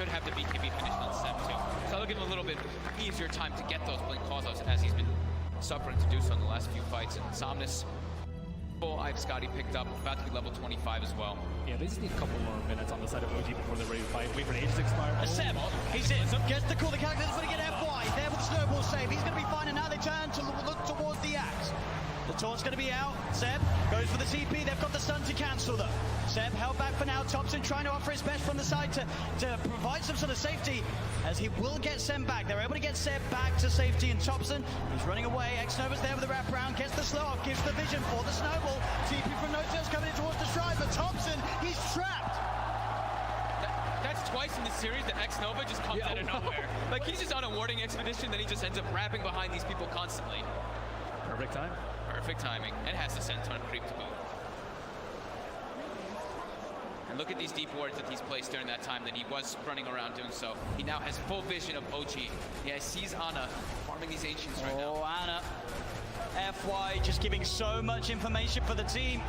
should have the BKB finished on Seb too. So that'll give him a little bit easier time to get those blink calls as he's been suffering to do so in the last few fights. And Somnus, I've Scotty picked up, about to be level 25 as well. Yeah, they just need a couple more minutes on the side of OG before they're ready to fight. Wait for the age to expire. Seb, he's in, gets the call, the character's going to get FY, there with the snowball save, he's going to be fine, and now they turn to look towards the axe. The taunt's going to be out, Seb goes for the TP, they've got the stun to cancel them. Seb held back for now, Thompson trying to offer his best from the side to provide some sort of safety, as he will get Seb back. They're able to get Seb back to safety, and Thompson, he's running away, X-Nova's there with the wraparound, gets the slow off, gives the vision for the snowball, TP from No-Tails coming in towards the stride, but Thompson, he's trapped. That's twice in the series that X-Nova just comes out of nowhere. Like, he's just on a warding expedition, then he just ends up wrapping behind these people constantly. Perfect time. Perfect timing, and has the Senton creep to boot. And look at these deep wards that he's placed during that time that he was running around doing so. He now has full vision of OG. Yeah, he sees Ana farming these Ancients right now. Oh, Ana. FY just giving so much information for the team.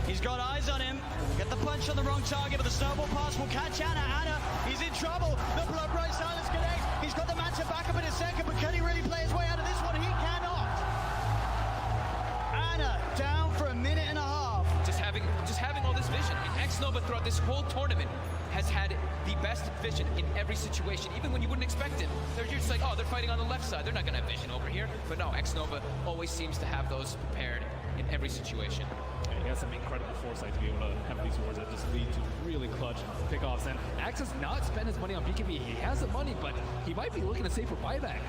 He's got eyes on him. Get the punch on the wrong target, but the snowball pass will catch Ana. Ana, he's in trouble. The blood bright silence connects. He's got the matchup back up in a second, but can he really play his way out of this one? He cannot. Ana down for a minute and a half. Just having all this vision. And X-Nova throughout this whole tournament has had the best vision in every situation, even when you wouldn't expect it. They're just like, oh, they're fighting on the left side. They're not going to have vision over here. But no, X-Nova always seems to have those prepared in every situation. Yeah, he has some incredible foresight to be able to have these wards that just lead to really clutch pickoffs. And Axe has not spent his money on BKB. He has the money, but he might be looking to save for buyback.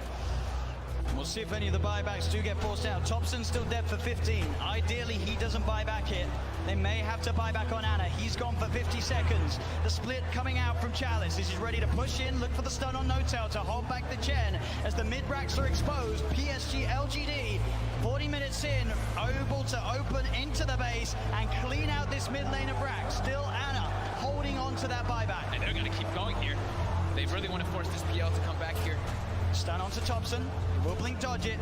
We'll see if any of the buybacks do get forced out. Thompson's still dead for 15. Ideally, he doesn't buy back here. They may have to buy back on Ana. He's gone for 50 seconds. The split coming out from Chalice. This is ready to push in, look for the stun on No-Tail to hold back the Chen. As the mid-racks are exposed, PSG, LGD, 40 minutes in, able to open into the base and clean out this mid lane of Rack. Still Ana holding on to that buyback. And they're going to keep going here. They really want to force this PL to come back here. Stun onto Thompson, will blink dodge it,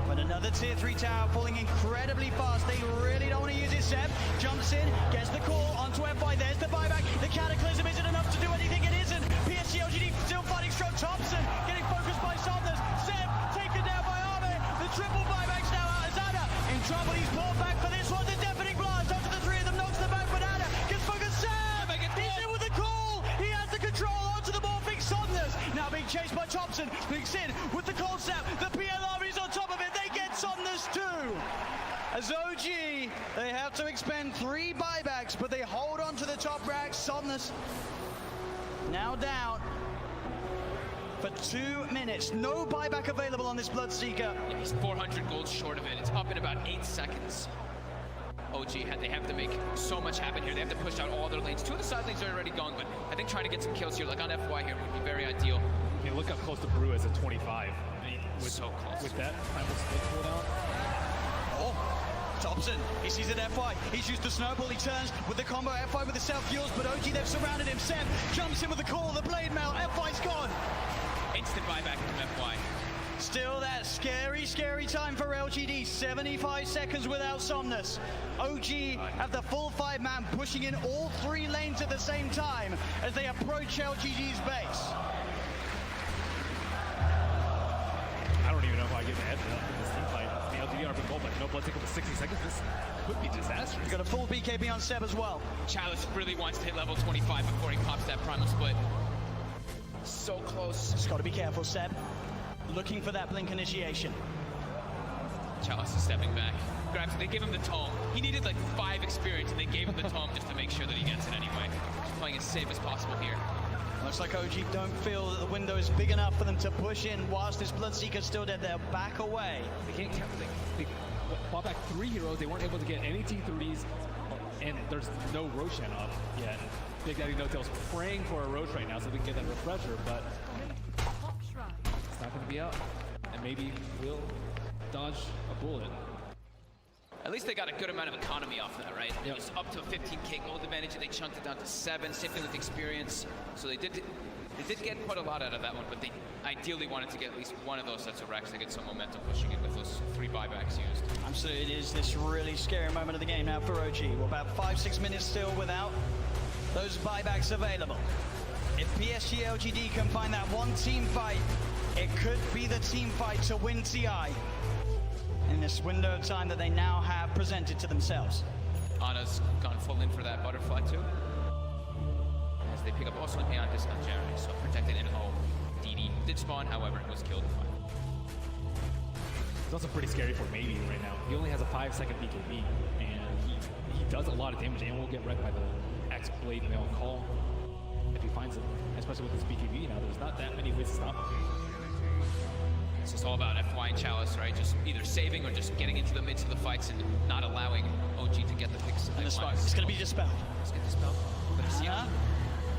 but another tier 3 tower falling incredibly fast. They really don't want to use it. Seb jumps in, gets the call onto FY, there's the buyback. The Cataclysm isn't enough to do anything, it isn't. PSG LGD still fighting strong. Thompson getting focused by Somnus. Seb taken down by Arme. The triple buybacks now out as Ana in trouble. He's pulled back for this one. The deafening blast onto the three of them, knocks them back, but Ana gets focused. Seb, he's in with the call. He has the control onto the morphing Somnus. Now being chased by Thompson, blinks in with the cold snap. The PL army's on top of it. They get Somnus too. As OG, they have to expend 3 buybacks, but they hold on to the top rack. Somnus now down for 2 minutes. No buyback available on this Bloodseeker. Yeah, he's 400 gold short of it. It's up in about 8 seconds. OG, they have to make so much happen here. They have to push out all their lanes. 2 of the side lanes are already gone, but I think trying to get some kills here, like on FY here, would be very ideal. Yeah, look how close to Brew is at 25. So close. With that primal split cooldown. Oh, Thompson, he sees it FY. He's used the snowball, he turns with the combo FY with the self-fuels, but OG, they've surrounded him. Seb jumps in with the call, the blade mail, FY's gone. Instant buyback from FY. Still that scary, scary time for LGD. 75 seconds without Somnus. OG have the full 5-man pushing in all 3 lanes at the same time as they approach LGD's base. I don't even know if I get mad for this team fight. The LGD are been gold, but no blood tickle for 60 seconds. This could be disastrous. He's got a full BKB on Seb as well. Chalice really wants to hit level 25 before he pops that primal split. So close. Just got to be careful, Seb. Looking for that blink initiation. Chalice is stepping back. Grabs, they gave him the tome. He needed like 5 experience, and they gave him the tome just to make sure that he gets it anyway. Just playing as safe as possible here. Looks like OG don't feel that the window is big enough for them to push in whilst this Bloodseeker's still dead. They'll back away. They can't count. They bought back 3 heroes. They weren't able to get any T3s, and there's no Roshan up yet. Big Daddy No-Tail's praying for a Roche right now so they can get that refresher, but it's not going to be out. And maybe we'll dodge a bullet. At least they got a good amount of economy off that, right? It was up to a 15k gold advantage, and they chunked it down to 7. Same thing with experience. So they did get quite a lot out of that one, but they ideally wanted to get at least one of those sets of racks to get some momentum pushing it with those 3 buybacks used. Absolutely, it is this really scary moment of the game now for OG. We're about 5-6 minutes still without those buybacks available. If PSG LGD can find that one team fight, it could be the team fight to win TI in this window of time that they now have presented to themselves. Ana's gone full in for that butterfly too. As they pick up also an Aeon disc on Jerry, so protected in home. DD did spawn, however, it was killed. It's also pretty scary for Maybe right now. He only has a 5-second BKB, and he does a lot of damage and will get wrecked by the X-Blade Mail Call if he finds it, especially with his BKB now. There's not that many ways to stop him. It's just all about FY and Chalice, right? Just either saving or just getting into the midst of the fights and not allowing OG to get the picks. And the spot is going to be dispelled. Let's get dispelled. Better see Ana,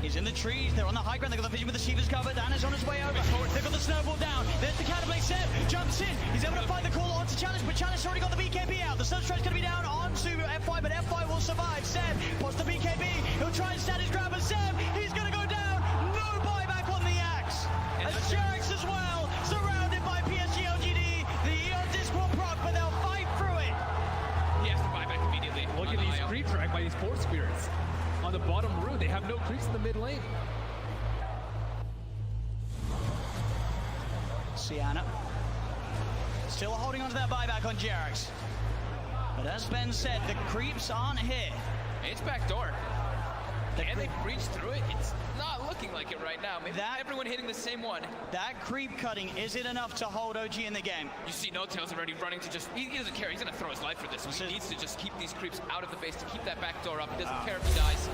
he's in the trees. They're on the high ground. They've got the vision with the Shivas covered. Ana's on his way over. They've got the snowball down. There's the Catapult. Seb jumps in. He's able to find the call onto Chalice, but Chalice already got the BKB out. The Sunstride's going to be down onto FY, but FY will survive. Seb puts the BKB. He'll try and stand his grab, but Seb, he's going to go down. No buyback on the axe. And Jarex as well, surrounded by PSG LGD. The Eon disc will proc, but they'll fight through it. He has to buy back immediately. Look at these creep dragged by these Force Spirits. On the bottom room, they have no creeps in the mid lane. Sienna still holding on to that buyback on Jarex. But as Ben said, the creeps aren't here. It's backdoor. Can they breach through it? It's not looking like it right now. Maybe everyone hitting the same one. That creep cutting, is it enough to hold OG in the game? You see No Tails already running to just, he doesn't care. He's going to throw his life for this. He needs to just keep these creeps out of the base to keep that back door up. He doesn't care if he dies.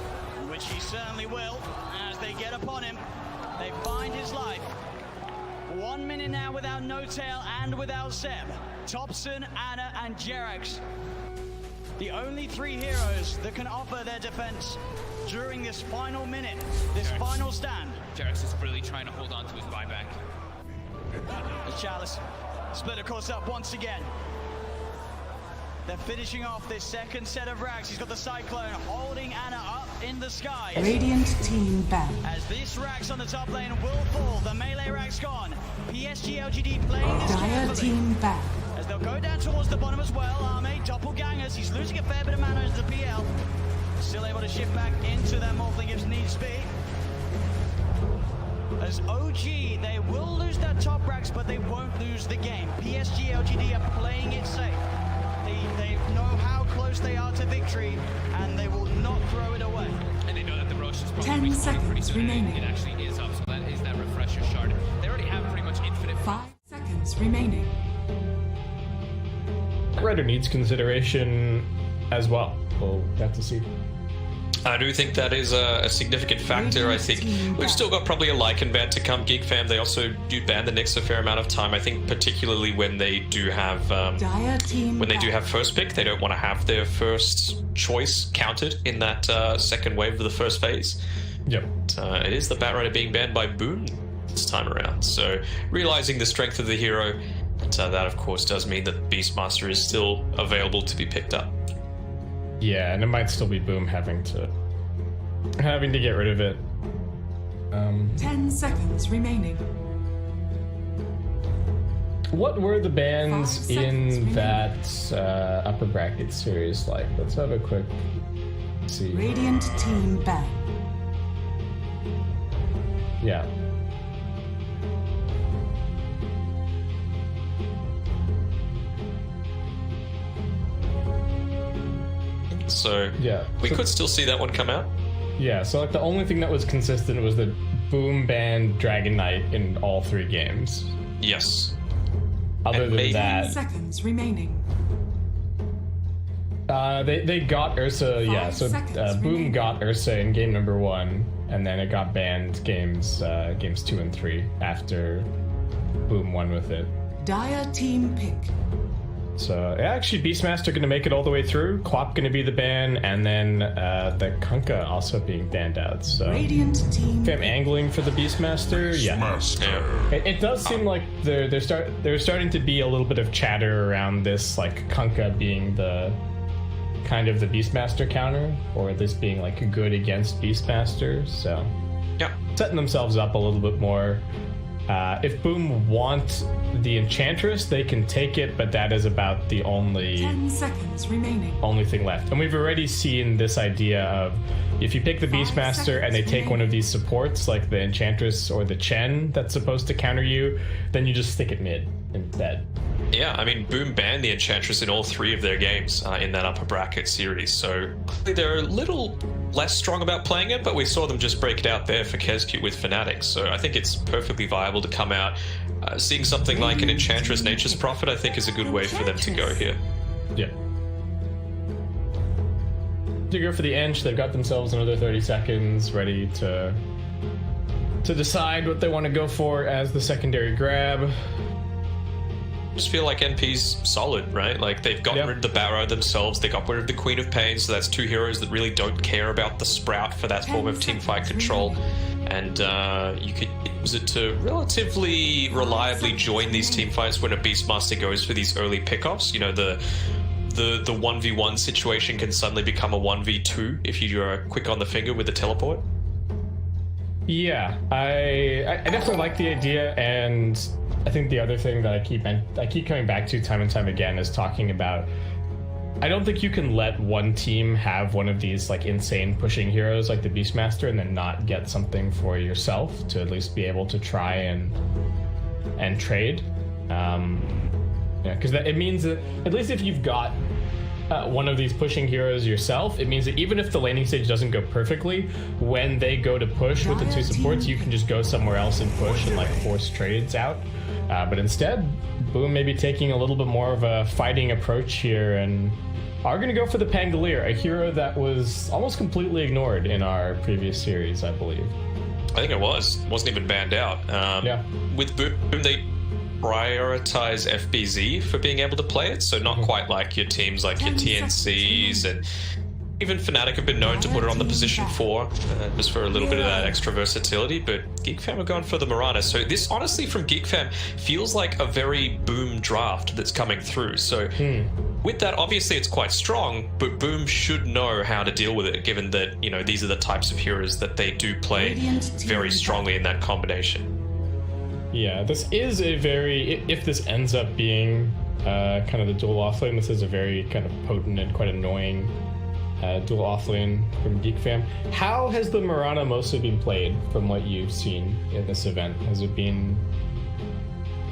Which he certainly will as they get upon him. They find his life. 1 minute now without No Tail and without Seb. Thompson, Ana, and Jarex. The only 3 heroes that can offer their defense during this final minute, this final stand. Jarex is really trying to hold on to his buyback. As Chalice split a course up once again. They're finishing off this second set of racks. He's got the Cyclone holding Ana up in the sky. Radiant team back. As this rack's on the top lane will fall, the melee rack's gone. PSG LGD playing this Dire carefully. team back. As they'll go down towards the bottom as well. Arme, doppelgangers. He's losing a fair bit of mana as the PL. Still able to shift back into that Morphling if needs be. As OG, they will lose their top racks, but they won't lose the game. PSG LGD are playing it safe. They know how close they are to victory, and they will not throw it away. And they know that the Roche is probably 10 pretty seconds soon. remaining. It actually is up, so that is that refresher shard. They already have pretty much infinite. 5 seconds remaining. Rider needs consideration as well. We'll have to see. I do think that is a significant factor. I think we've still got probably a Lycan ban to come. Geek fam, they also do ban the Nyx a fair amount of time. I think particularly when they do have Dire team back. first pick, they don't want to have their first choice counted in that second wave of the first phase. Yep. It is the Batrider being banned by Boom this time around. So realizing the strength of the hero, that of course does mean that Beastmaster is still available to be picked up. Yeah, and it might still be Boom having to get rid of it. 10 seconds remaining. What were the bans 5 seconds in that upper bracket series like? Let's have a quick see. Radiant team back. Yeah. So Yeah. we So- could still see that one come out. Yeah, so like the only thing that was consistent was that Boom banned Dragon Knight in all 3 games. Yes. Other And than maybe- 10 that, seconds remaining. they got Ursa. Yeah, 5 so seconds Boom remaining. got Ursa in game number 1, and then it got banned games 2 and 3 after Boom won with it. Dire team pick. So actually, Beastmaster going to make it all the way through. Clop going to be the ban, and then the Kunkka also being banned out. So Radiant team if I'm angling for the Beastmaster, yeah. It does seem like there's starting to be a little bit of chatter around this, like Kunkka being the kind of the Beastmaster counter, or this being like good against Beastmaster. So Yeah. setting themselves up a little bit more If Boom want the Enchantress, they can take it, but that is about the 10 seconds remaining. only thing left. And we've already seen this idea of if you pick the 5 Beastmaster and they seconds take one of remaining. these supports, like the Enchantress or the Chen that's supposed to counter you, then you just stick it mid instead. Yeah, I mean, Boom banned the Enchantress in all 3 of their games in that upper bracket series, so clearly they're a little less strong about playing it, but we saw them just break it out there for Kezcute with Fanatics, so I think it's perfectly viable to come out. Seeing something like an Enchantress Nature's Prophet, I think, is a good way for them to go here. Yeah. To go for the Ench, they've got themselves another 30 seconds ready to decide what they want to go for as the secondary grab. Just feel like NP's solid, right? Like, they've gotten rid of the Barrow themselves, they got rid of the Queen of Pain, so that's 2 heroes that really don't care about the Sprout for that form of teamfight control. And you could use it to relatively reliably join these teamfights when a Beastmaster goes for these early pickoffs. You know, the 1v1 situation can suddenly become a 1v2 if you're quick on the finger with the teleport. Yeah, I definitely like the idea, and I think the other thing that I keep coming back to time and time again is talking about, I don't think you can let one team have one of these like insane pushing heroes like the Beastmaster and then not get something for yourself to at least be able to try and trade. Because it means that at least if you've got one of these pushing heroes yourself, it means that even if the laning stage doesn't go perfectly, when they go to push with the 2 supports, you can just go somewhere else and push and like force trades out. But instead, Boom may be taking a little bit more of a fighting approach here and are going to go for the Pangolier, a hero that was almost completely ignored in our previous series, I believe. I think it wasn't even banned out. With Boom, they prioritize FBZ for being able to play it, so not quite like your teams like your TNCs, and even Fnatic have been known to put it on the position 4 just for a little bit of that extra versatility, but Geek Fam are going for the Mirana. So this honestly from Geek Fam feels like a very Boom draft that's coming through. So with that, obviously it's quite strong, but Boom should know how to deal with it, given that, you know, these are the types of heroes that they do play very strongly in that combination. Yeah, this is a very, if this ends up being kind of the dual offlane, this is a very kind of potent and quite annoying dual offlane from Geek Fam. How has the Mirana mostly been played from what you've seen in this event? Has it been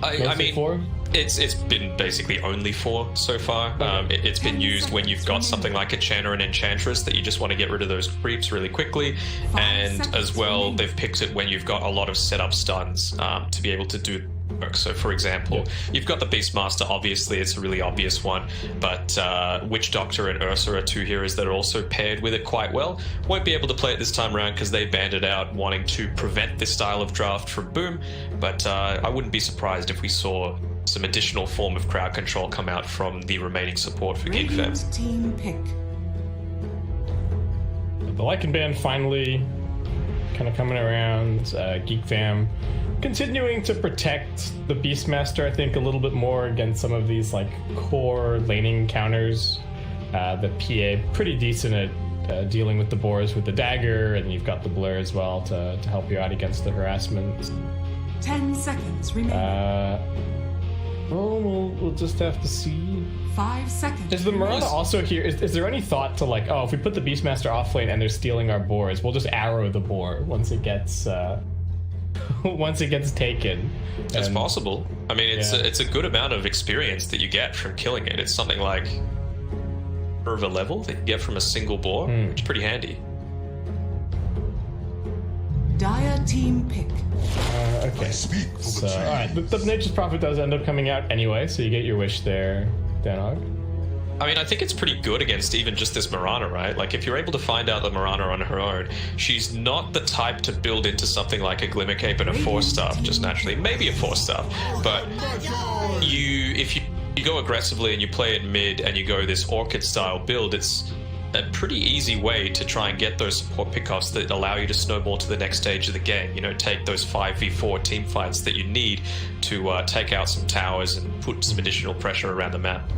I mean, 4? It's been basically only 4 so far. It's been used when you've got something like a Chen or an Enchantress that you just want to get rid of those creeps really quickly, and as well they've picked it when you've got a lot of setup stuns to be able to do work. So for example, you've got the Beastmaster, obviously it's a really obvious one, but Witch Doctor and Ursa are 2 heroes that are also paired with it quite well. Won't be able to play it this time around because they banned it out, wanting to prevent this style of draft from Boom, but I wouldn't be surprised if we saw some additional form of crowd control come out from the remaining support for Geek Fam. Team pick. The Lycan Band finally kind of coming around. Geek Fam continuing to protect the Beastmaster, I think, a little bit more against some of these like core laning counters. The PA pretty decent at dealing with the boars with the dagger, and you've got the blur as well to help you out against the harassment. 10 seconds remaining. Well, we'll just have to see. 5 seconds. Is the Mirana also here? Is there any thought to like, oh, if we put the Beastmaster off lane and they're stealing our boars, we'll just arrow the boar once it gets once it gets taken? It's possible. I mean, it's a good amount of experience that you get from killing it. It's something like of a level that you get from a single boar, which is pretty handy. Dire team pick. Okay. So, all right, the Nature's Prophet does end up coming out anyway, so you get your wish there, Danog. I mean, I think it's pretty good against even just this Mirana, right? Like, if you're able to find out the Mirana on her own, she's not the type to build into something like a Glimmer Cape and a 4-staff, just naturally. Maybe a 4-staff, but if you go aggressively and you play it mid and you go this Orchid-style build, it's a pretty easy way to try and get those support pickoffs that allow you to snowball to the next stage of the game. You know, take those 5v4 team fights that you need to take out some towers and put some additional pressure around the map.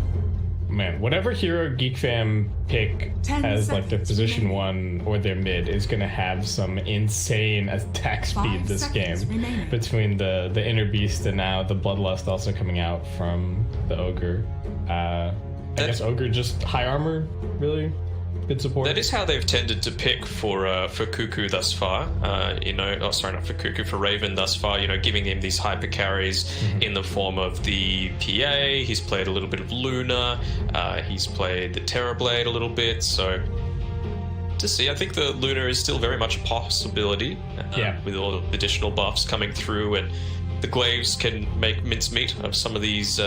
man, whatever hero Geek Fam pick 10 as like their seconds position remaining. 1 or their mid is gonna have some insane attack speed 5 this game seconds remaining. between the Inner Beast and now the Bloodlust also coming out from the Ogre. I guess Ogre just high armor, really good support. That is how they've tended to pick for Cuckoo thus far. Not for Cuckoo, for Raven thus far. Giving him these hyper carries in the form of the PA. He's played a little bit of Luna. He's played the Terrorblade a little bit. So to see, I think the Luna is still very much a possibility. With all the additional buffs coming through, and the Glaives can make mincemeat of some of these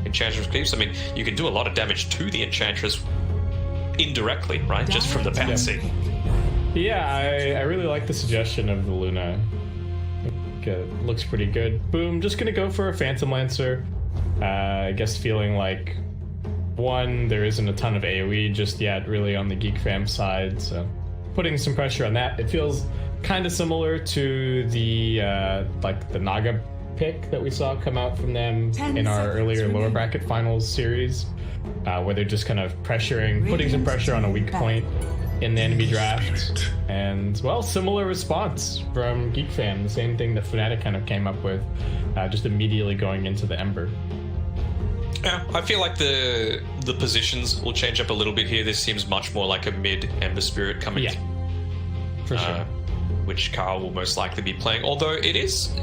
Enchantress Glaives. I mean, you can do a lot of damage to the Enchantress indirectly, right? Just from the passing. Yeah, I really like the suggestion of the Luna. I think it looks pretty good. Boom, just gonna go for a Phantom Lancer. I guess feeling like, one, there isn't a ton of AoE just yet really on the Geek Fam side, so putting some pressure on that. It feels kind of similar to the the Naga pick that we saw come out from them in our earlier lower bracket finals series, where they're just kind of pressuring, putting some pressure on a weak point in the enemy draft. And, well, similar response from Geek Fam, the same thing that Fnatic kind of came up with, just immediately going into the Ember. Yeah, I feel like the positions will change up a little bit here. This seems much more like a mid Ember Spirit coming through. For sure. Which Carl will most likely be playing, although it is...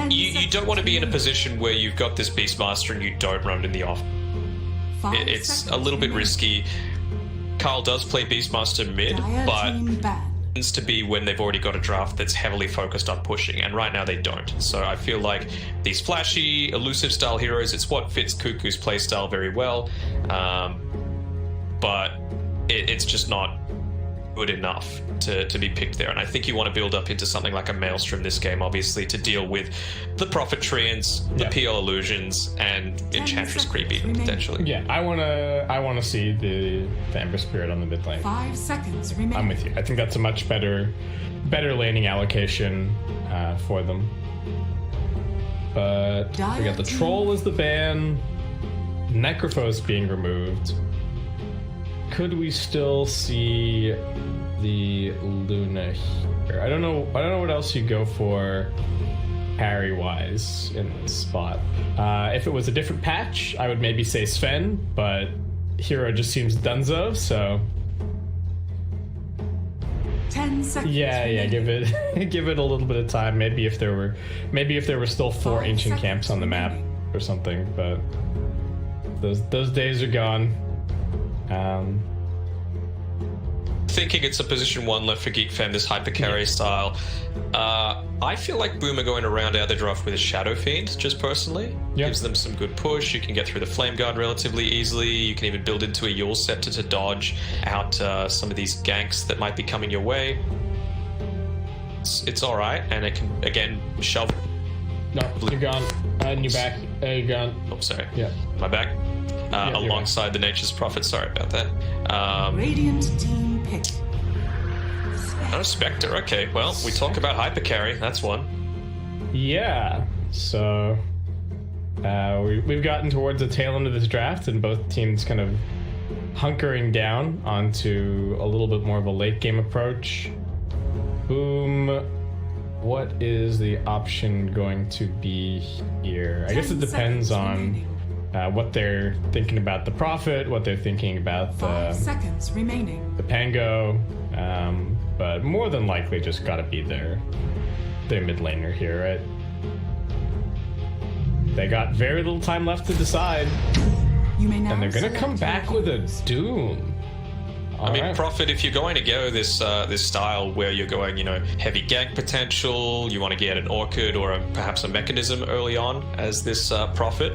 You don't want to be in a position where you've got this Beastmaster and you don't run it in the off. It's a little bit risky. Carl does play Beastmaster mid, but tends to be when they've already got a draft that's heavily focused on pushing, and right now they don't. So I feel like these flashy, elusive style heroes, it's what fits Cuckoo's playstyle very well, but it's just not good enough to be picked there. And I think you want to build up into something like a Maelstrom this game, obviously, to deal with the Prophet Treants, the PL Illusions, and Enchantress Creep even, potentially. Yeah, I wanna see the Ember Spirit on the mid lane. 5 seconds remaining. I'm with you. I think that's a much better laning allocation for them. But we got the Troll as the ban, Necrophos being removed. Could we still see the Luna here? I don't know what else you go for parry wise in this spot. If it was a different patch, I would maybe say Sven, but hero just seems dunzo, so 10 seconds. Yeah, give it a little bit of time. Maybe if there were still 4 ancient camps on the map or something, but those days are gone. Thinking it's a position 1 left for Geek Fam, this hyper carry style. I feel like Boom are going to round out their draft with a Shadow Fiend, just personally. Gives them some good push. You can get through the Flame Guard relatively easily. You can even build into a Yule Scepter to dodge out some of these ganks that might be coming your way. It's alright, and it can, again, shove... No, you're gone. And you're back. You're gone. Oh, sorry. Yeah. Am I back? Alongside the Nature's Prophet, sorry about that. Radiant team pick. Oh, Spectre, okay. Well, we talk about hyper carry, that's one. Yeah, so we've gotten towards the tail end of this draft, and both teams kind of hunkering down onto a little bit more of a late game approach. Boom. What is the option going to be here? I guess it depends on what they're thinking about the Prophet, what they're thinking about 5 seconds remaining. the Pango, but more than likely just gotta be their mid laner here, right? They got very little time left to decide, You may now and they're gonna select come your back with a heroes. Doom. I mean, Alright. Prophet, if you're going to go this style where you're going, heavy gank potential, you want to get an Orchid or perhaps a Mechanism early on as this Prophet,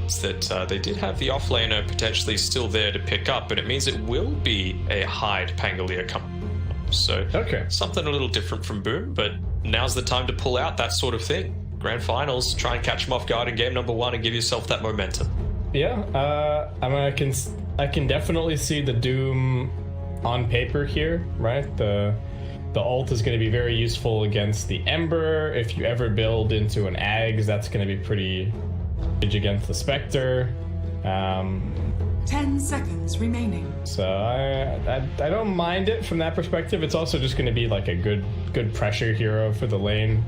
it's that they did have the offlaner potentially still there to pick up, and it means it will be a Hyde Pangolier come. So something a little different from Boom, but now's the time to pull out that sort of thing. Grand Finals, try and catch them off guard in game number 1 and give yourself that momentum. Yeah, I mean, I can definitely see the Doom on paper here, right? The ult is going to be very useful against the Ember. If you ever build into an Ags, that's going to be pretty huge against the Spectre. 10 seconds remaining. So I don't mind it from that perspective. It's also just going to be like a good pressure hero for the lane.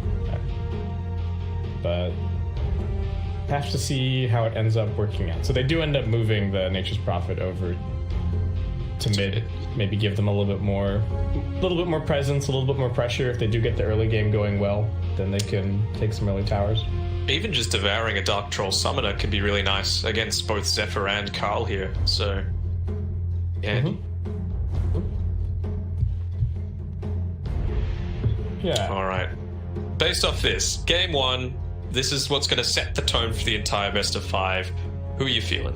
But have to see how it ends up working out. So they do end up moving the Nature's Prophet over to mid, maybe give them a little bit more presence, a little bit more pressure. If they do get the early game going well, then they can take some early towers. Even just devouring a Dark Troll Summoner can be really nice against both Zephyr and Carl here. So, yeah. Yeah. All right. Based off this, game one, this is what's going to set the tone for the entire best of 5. Who are you feeling?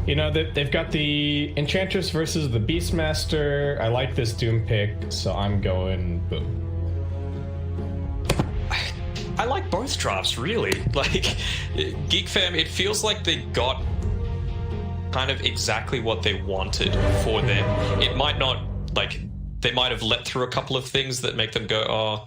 You know, they've got the Enchantress versus the Beastmaster. I like this Doom pick, so I'm going Boom. I like both drafts, really. Like, Geek Fam, it feels like they got kind of exactly what they wanted for them. It might not, like, they might have let through a couple of things that make them go, oh,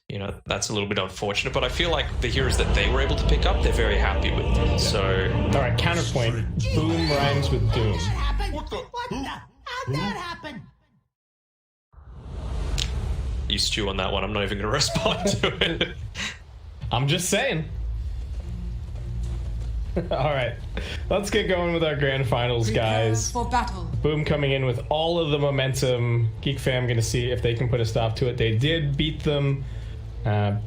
you know, that's a little bit unfortunate, but I feel like the heroes that they were able to pick up, they're very happy with. So, all right, counterpoint. Boom rhymes with Doom. What the? How'd that happen? You stew on that one. I'm not even going to respond to it. I'm just saying. All right, let's get going with our grand finals, guys. For battle. Boom coming in with all of the momentum. Geek Fam going to see if they can put a stop to it. They did beat them by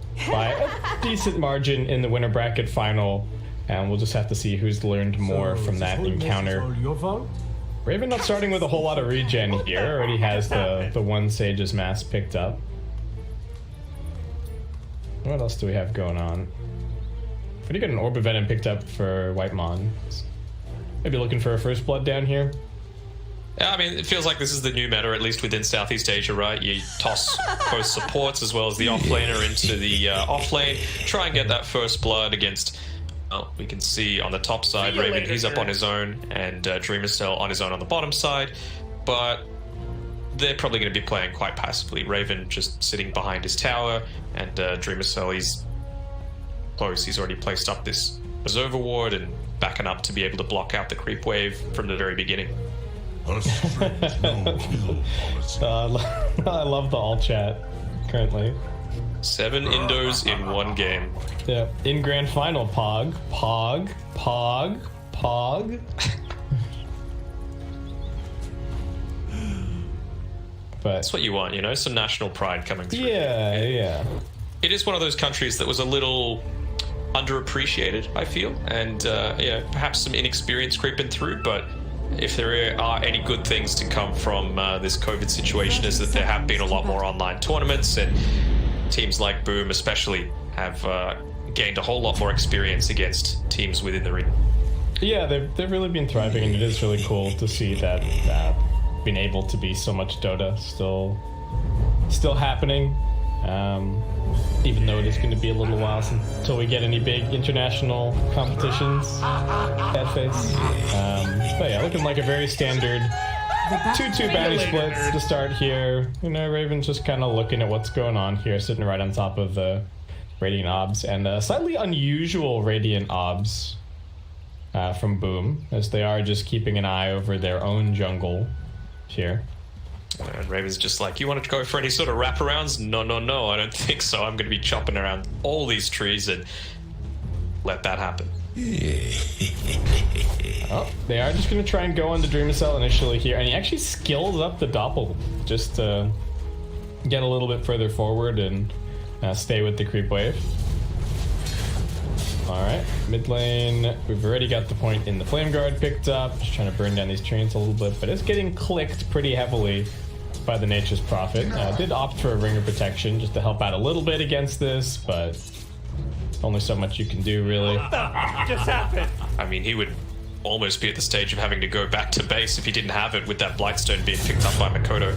a decent margin in the winner bracket final, and we'll just have to see who's learned more from that encounter. Raven not starting with a whole lot of regen here. Already has the one Sage's Mask picked up. What else do we have going on? Pretty good, an Orb of Venom picked up for White Mon. Maybe looking for a first blood down here. Yeah, I mean, it feels like this is the new meta, at least within Southeast Asia, right? You toss both supports as well as the offlaner into the offlane. Try and get that first blood against, well, we can see on the top side, Raven, he's up on his own, and Dreamer Cell on his own on the bottom side. But they're probably going to be playing quite passively. Raven just sitting behind his tower, and Dreamer Cell, he's close. He's already placed up this Reserve Ward and backing up to be able to block out the creep wave from the very beginning. I love the all chat currently. 7 Indos in one game. Yeah, in grand final, Pog. But that's what you want, you know, some national pride coming through. Yeah. It is one of those countries that was a little underappreciated, I feel, and yeah, perhaps some inexperience creeping through, but if there are any good things to come from this COVID situation is that there have been a lot more online tournaments, and teams like Boom especially have gained a whole lot more experience against teams within the region. Yeah, they've really been thriving, and it is really cool to see that being able to be so much Dota still happening. Even though it is going to be a little while until we get any big international competitions. That face. But yeah, looking like a very standard 2-2 bounty splits to start here. You know, Raven's just kind of looking at what's going on here, sitting right on top of the Radiant Obs, and slightly unusual Radiant Obs from Boom, as they are just keeping an eye over their own jungle here. And Raven's just like, you wanted to go for any sort of wraparounds? No, I don't think so. I'm going to be chopping around all these trees and let that happen. Oh, they are just going to try and go on the Dreamer Cell initially here, and he actually skills up the Doppel just to get a little bit further forward and stay with the creep wave. Alright, mid lane, we've already got the point in the Flame Guard picked up, just trying to burn down these trains a little bit, but it's getting clicked pretty heavily by the Nature's Prophet. Did opt for a Ring of Protection just to help out a little bit against this, but only so much you can do, really. What just happened? I mean, he would almost be at the stage of having to go back to base if he didn't have it, with that Blightstone being picked up by Makoto.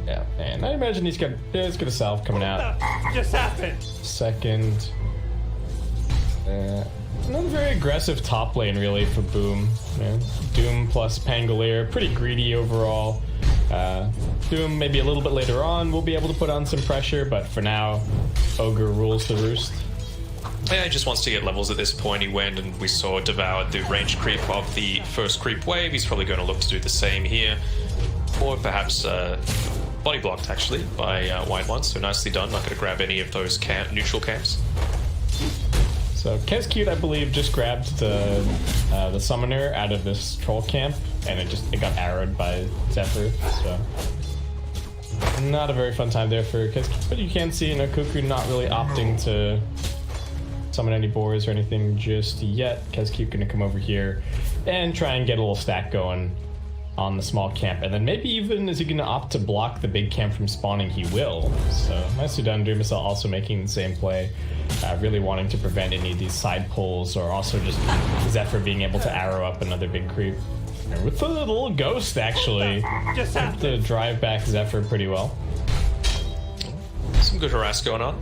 Yeah, and I imagine he's got a salve coming out. What just happened? Second. Another very aggressive top lane, really, for Boom. Yeah. Doom plus Pangolier, pretty greedy overall. Doom maybe a little bit later on we'll be able to put on some pressure, but for now, Ogre rules the roost. Yeah, he just wants to get levels at this point. He went and we saw devoured the range creep of the first creep wave. He's probably going to look to do the same here. Or perhaps body blocked actually by White One, so nicely done. Not going to grab any of those neutral camps. So Kezcute, I believe, just grabbed the summoner out of this troll camp, and it got arrowed by Zephyr. So not a very fun time there for Kezcute, but you can see, you know, Cuckoo not really opting to summon any boars or anything just yet. Kezcute gonna come over here and try and get a little stack going on the small camp, and then maybe even is he gonna opt to block the big camp from spawning? He will. So nicely done. Doomicell also making the same play, really wanting to prevent any of these side pulls, or also just Zephyr being able to arrow up another big creep. And with the little ghost actually, Just able to drive back Zephyr pretty well. Some good harass going on.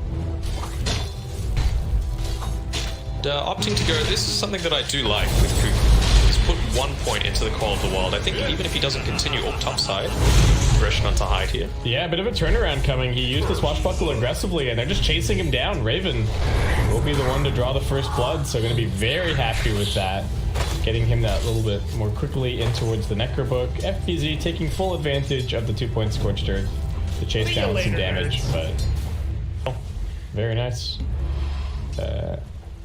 Opting to go, this is something that I do like with Cuckoo. He's put 1 point into the Call of the Wild. I think even if he doesn't continue up top side, progression onto hide here. Yeah, a bit of a turnaround coming. He used the swashbuckle aggressively, and they're just chasing him down. Raven will be the one to draw the first blood, so going to be very happy with that. Getting him that little bit more quickly in towards the Necrobook. FBZ taking full advantage of the 2-point Scorched Earth to chase down some damage, but very nice.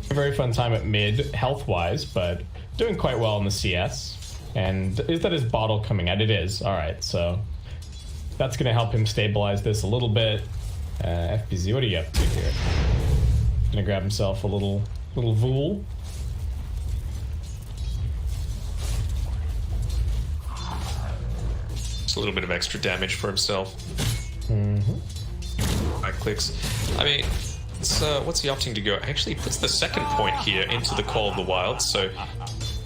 Very fun time at mid, health-wise, but doing quite well in the CS. And is that his bottle coming out? It is. All right, so that's going to help him stabilize this a little bit. FBZ, what are you up to here? Gonna grab himself a little Vool. Just a little bit of extra damage for himself. Right clicks. I mean, what's he opting to go? Actually, he puts the second point here into the Call of the Wild, so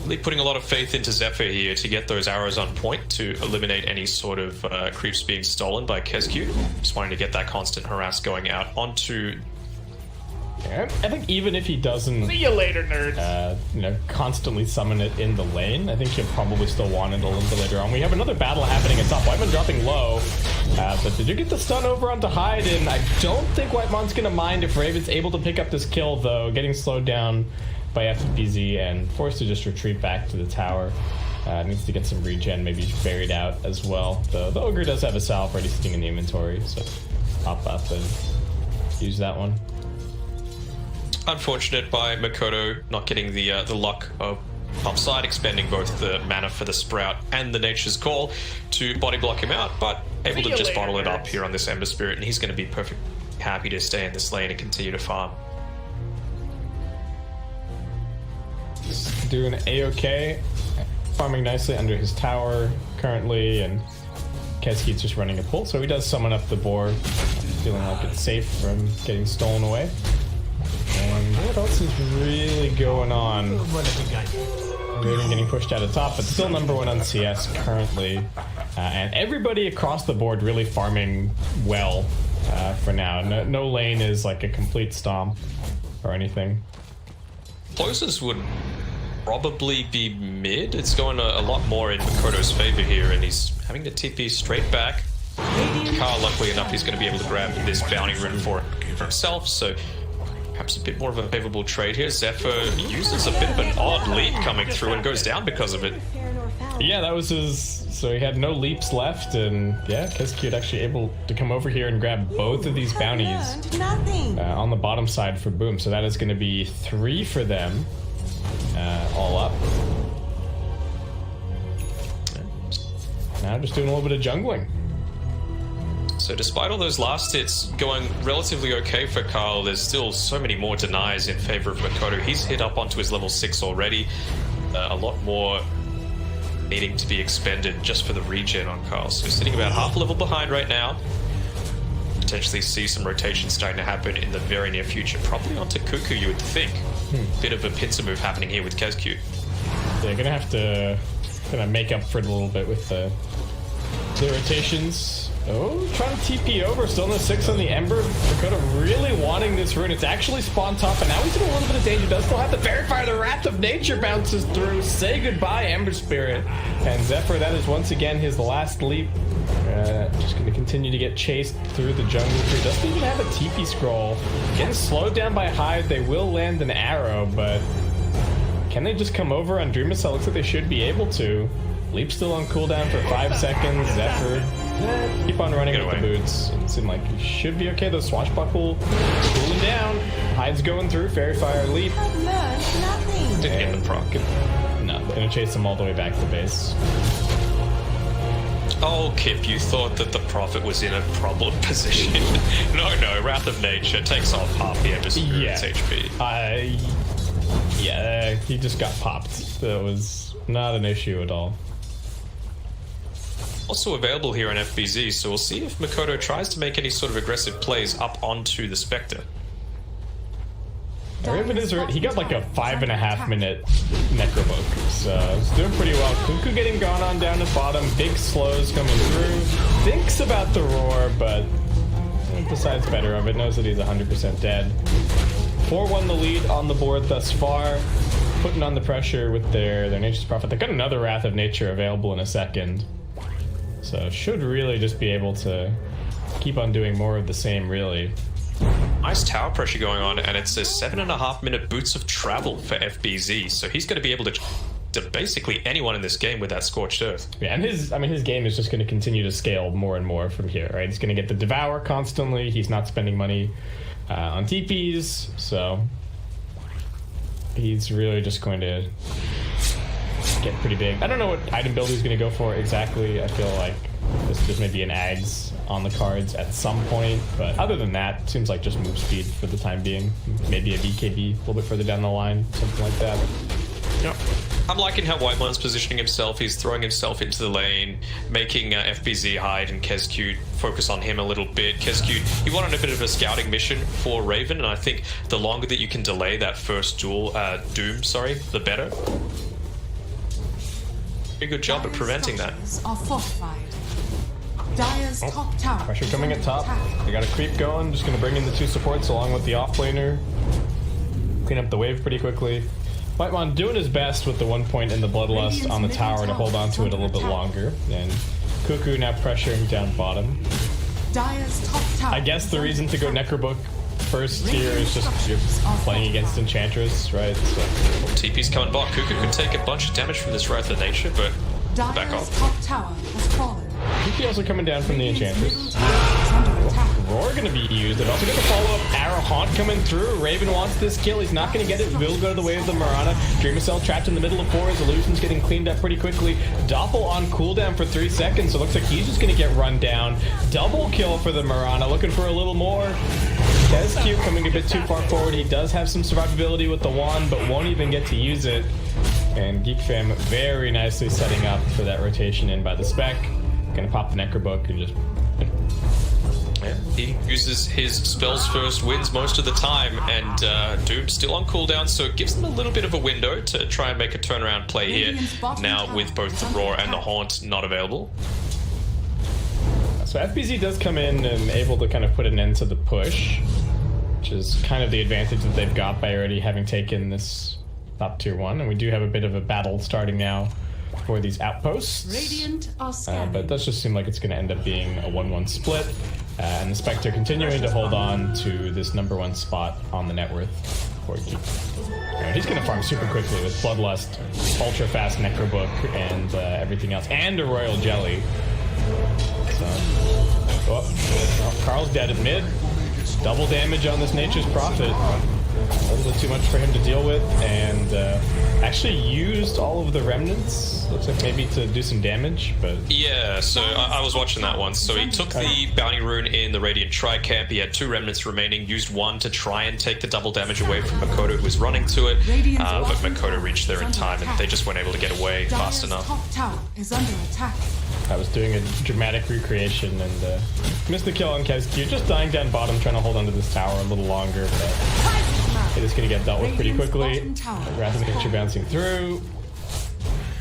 really putting a lot of faith into Zephyr here to get those arrows on point to eliminate any sort of creeps being stolen by Kezcute. Just wanting to get that constant harass going out onto... I think even if he doesn't, See you later, nerds. you know, constantly summon it in the lane, I think he'll probably still want it a little bit later on. We have another battle happening at top. Whiteman dropping low, but did you get the stun over onto Hyde? And I don't think Whitemon's gonna mind if Raven's able to pick up this kill, though. Getting slowed down by FBZ and forced to just retreat back to the tower. Needs to get some regen, maybe buried out as well. The Ogre does have a salve already sitting in the inventory, so pop up and use that one. Unfortunate by Makoto not getting the luck of upside, expending both the mana for the Sprout and the Nature's Call to body block him out, but able to just bottle it up here on this Ember Spirit, and he's going to be perfectly happy to stay in this lane and continue to farm. Doing A-OK, farming nicely under his tower currently, and Kezcute's just running a pull, so he does summon up the board, feeling like it's safe from getting stolen away. And what else is really going on? Raven getting pushed out of top, but still #1 on CS currently. And everybody across the board really farming well for now. No lane is like a complete stomp or anything. Closest would probably be mid. It's going a lot more in Makoto's favor here, and he's having to TP straight back. Carl, luckily enough, he's going to be able to grab this bounty rune for himself, so perhaps a bit more of a favorable trade here. Zephyr uses a bit of an odd leap coming through and goes down because of it. Yeah, that was his... So he had no leaps left, and yeah, Kezcute actually able to come over here and grab both of these bounties on the bottom side for Boom. So that is going to be 3 for them, all up. Now just doing a little bit of jungling. So despite all those last hits going relatively okay for Carl, there's still so many more denies in favor of Makoto. He's hit up onto his level 6 already. A lot more needing to be expended just for the regen on Carl. So sitting about half a level behind right now. Potentially see some rotation starting to happen in the very near future. Probably onto Cuckoo, you would think. Bit of a pincer move happening here with Kezcute. They're gonna have to kind of make up for it a little bit with the rotations. Oh, trying to TP over, still in the 6 on the Ember. Dakota really wanting this rune. It's actually spawned top, and now he's in a little bit of danger. Does still have the Fairy Fire. The Wrath of Nature bounces through. Say goodbye, Ember Spirit. And Zephyr, that is once again his last leap. Just going to continue to get chased through the jungle tree. Doesn't even have a TP scroll. Getting slowed down by Hive. They will land an arrow, but can they just come over on Dreamcell? Looks like they should be able to. Leap still on cooldown for 5 seconds. Zephyr, keep on running with the boots. It seemed like he should be okay. The swashbuckle cooling down. Hide's going through. Fairy Fire leap. I've learned nothing. Didn't get the proc. No, gonna chase him all the way back to base. Oh, Kip, you thought that the Prophet was in a problem position. No, Wrath of Nature takes off half the Ember Spirit's HP. Yeah, he just got popped. That was not an issue at all. Also available here on FBZ, so we'll see if Makoto tries to make any sort of aggressive plays up onto the Spectre. Raven is right. He got like a 5.5 minute Necrobook, so it's doing pretty well. Kuku getting gone on down to bottom. Big slows coming through. Thinks about the roar, but decides better of it. Knows that he's 100% dead. 4-1 the lead on the board thus far. Putting on the pressure with their Nature's Prophet. They've got another Wrath of Nature available in a second. So should really just be able to keep on doing more of the same, really. Nice tower pressure going on, and it's a 7.5 minute boots of travel for FBZ, so he's going to be able to basically anyone in this game with that Scorched Earth. Yeah, and his game is just going to continue to scale more and more from here, right? He's going to get the Devour constantly. He's not spending money on TPs, so he's really just going to get pretty big. I don't know what item build he's going to go for exactly. I feel like this may be an Ags on the cards at some point, but other than that, it seems like just move speed for the time being. Maybe a BKB a little bit further down the line, something like that. Yep. I'm liking how Whitemon's positioning himself. He's throwing himself into the lane, making FBZ Hyde and Kezcute focus on him a little bit. Kezcute, he went on a bit of a scouting mission for Raven, and I think the longer that you can delay that first Doom, the better. Pretty good job at preventing that. Are fortified. Dire's top tower. Pressure coming at top. They got a creep going. Just going to bring in the 2 supports along with the offlaner. Clean up the wave pretty quickly. Whitemon doing his best with the 1 point in the Bloodlust on the tower to hold on to it a little bit longer. And Kuku now pressuring down bottom. Dire's top tower. I guess the reason to go Necrobook first here is just you're playing against Enchantress, right? So. TP's coming back. Kuku could take a bunch of damage from this Wrath of Nature, but back off. Top tower has fallen. TP also coming down from the Enchantress. Roar going to be used. They're also going to follow up Arrow Haunt coming through. Raven wants this kill. He's not going to get it. Will go to the way of the Mirana. Dreamcell trapped in the middle of 4. His illusion's getting cleaned up pretty quickly. Doppel on cooldown for 3 seconds. So it looks like he's just going to get run down. Double kill for the Mirana. Looking for a little more. Kezcute coming a bit too far forward. He does have some survivability with the wand, but won't even get to use it. And Geek Fam very nicely setting up for that rotation in by the spec. Gonna pop the Necrobook and just... Yeah, he uses his spells first, wins most of the time, and Doom's still on cooldown, so it gives them a little bit of a window to try and make a turnaround play here. Now with both the Roar and the Haunt not available. So FBZ does come in and able to kind of put an end to the push, which is kind of the advantage that they've got by already having taken this top tier 1, and we do have a bit of a battle starting now for these outposts. Radiant are scanning. But it does just seem like it's going to end up being a 1-1 split. And the Spectre continuing to hold on to this #1 spot on the net worth for Geek. And he's going to farm super quickly with Bloodlust, ultra fast Necrobook, and everything else, and a Royal Jelly. So, Carl's dead at mid. Double damage on this Nature's Prophet. A little bit too much for him to deal with, and actually used all of the remnants. Looks like maybe to do some damage, but... Yeah, so I was watching that one. So he took the Bounty Rune in the Radiant Tri-Camp. He had 2 remnants remaining, used 1 to try and take the double damage away from Makoto, who was running to it. But Makoto reached there in time, and they just weren't able to get away fast enough. Top tower is under attack. I was doing a dramatic recreation and missed the kill on Kezcute. Just dying down bottom, trying to hold onto this tower a little longer, but it is going to get dealt with pretty quickly. Wrath of Nature bouncing through.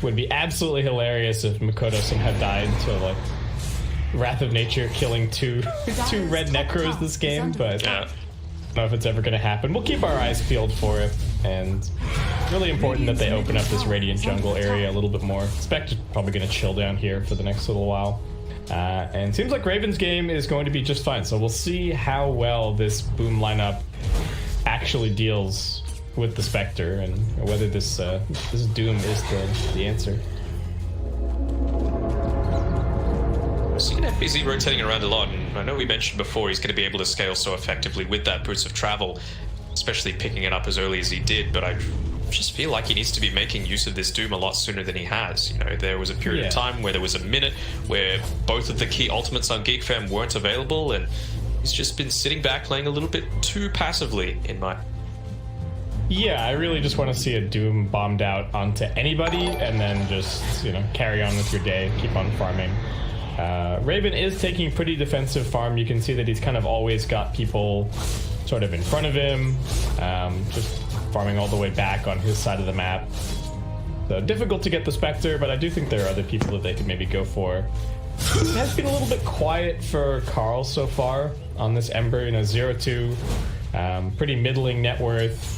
Would be absolutely hilarious if Makoto somehow died to like Wrath of Nature killing two red Necros this game, but I don't know if it's ever going to happen. We'll keep our eyes peeled for it, and really important that they open up this Radiant jungle area a little bit more. Spectre's probably going to chill down here for the next little while. And seems like Raven's game is going to be just fine, so we'll see how well this Boom lineup actually deals with the Spectre, and whether this Doom is the answer. Seeing FBZ rotating around a lot, and I know we mentioned before he's going to be able to scale so effectively with that boost of travel, especially picking it up as early as he did, but I just feel like he needs to be making use of this Doom a lot sooner than he has. You know, there was a period of time where there was a minute where both of the key ultimates on Geek Fam weren't available, and he's just been sitting back playing a little bit too passively in my... Yeah, I really just want to see a Doom bombed out onto anybody, and then just, you know, carry on with your day, keep on farming. Raven is taking pretty defensive farm. You can see that he's kind of always got people sort of in front of him, just farming all the way back on his side of the map. So difficult to get the Spectre, but I do think there are other people that they could maybe go for. It has been a little bit quiet for Carl so far on this Ember, you know, 0-2, pretty middling net worth.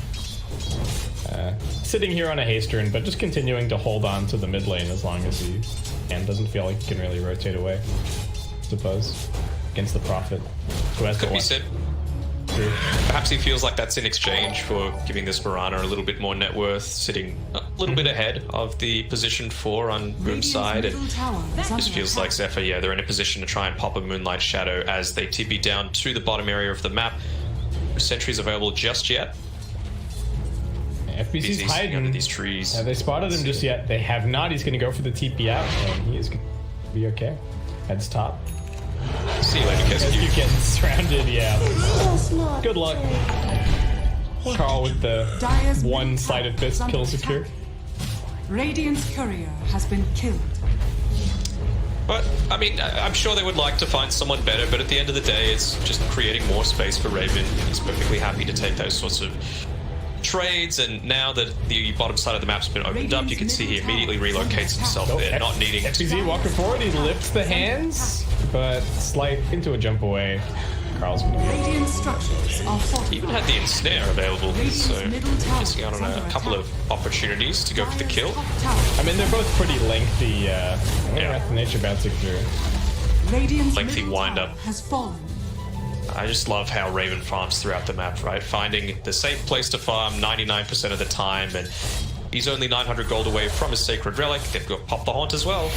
Sitting here on a haste turn, but just continuing to hold on to the mid lane as long as he can. Doesn't feel like he can really rotate away, I suppose, against the Prophet, who has Could to be said. Perhaps he feels like that's in exchange for giving this Mirana a little bit more net worth, sitting a little bit ahead of the position 4 on Boom's side, and just feels like Zephyr, yeah, they're in a position to try and pop a Moonlight Shadow as they TP down to the bottom area of the map. No sentries available just yet. FBC's hiding under these trees. Have they spotted him just yet? They have not. He's going to go for the TP out, and he is going to be okay. Heads top. See you later, Kescu getting surrounded, yeah. Good luck. Carl with the one sleight of fist kill secure. Radiant's courier has been killed. But, I mean, I'm sure they would like to find someone better, but at the end of the day, it's just creating more space for Raven. He's perfectly happy to take those sorts of trades, and now that the bottom side of the map's been opened up, you can see he immediately relocates himself there, not needing to... FBZ walking forward, he lifts the hands, but slight into a jump away. Carl's gonna Radiant structures are He even had the ensnare available, so missing out on a couple of opportunities to go for the kill. I mean, they're both pretty lengthy, Wrath of Nature bouncing through. Lengthy wind-up. Has fallen. I just love how Raven farms throughout the map, right? Finding the safe place to farm 99% of the time, and he's only 900 gold away from his Sacred Relic. They've got Pop the Haunt as well.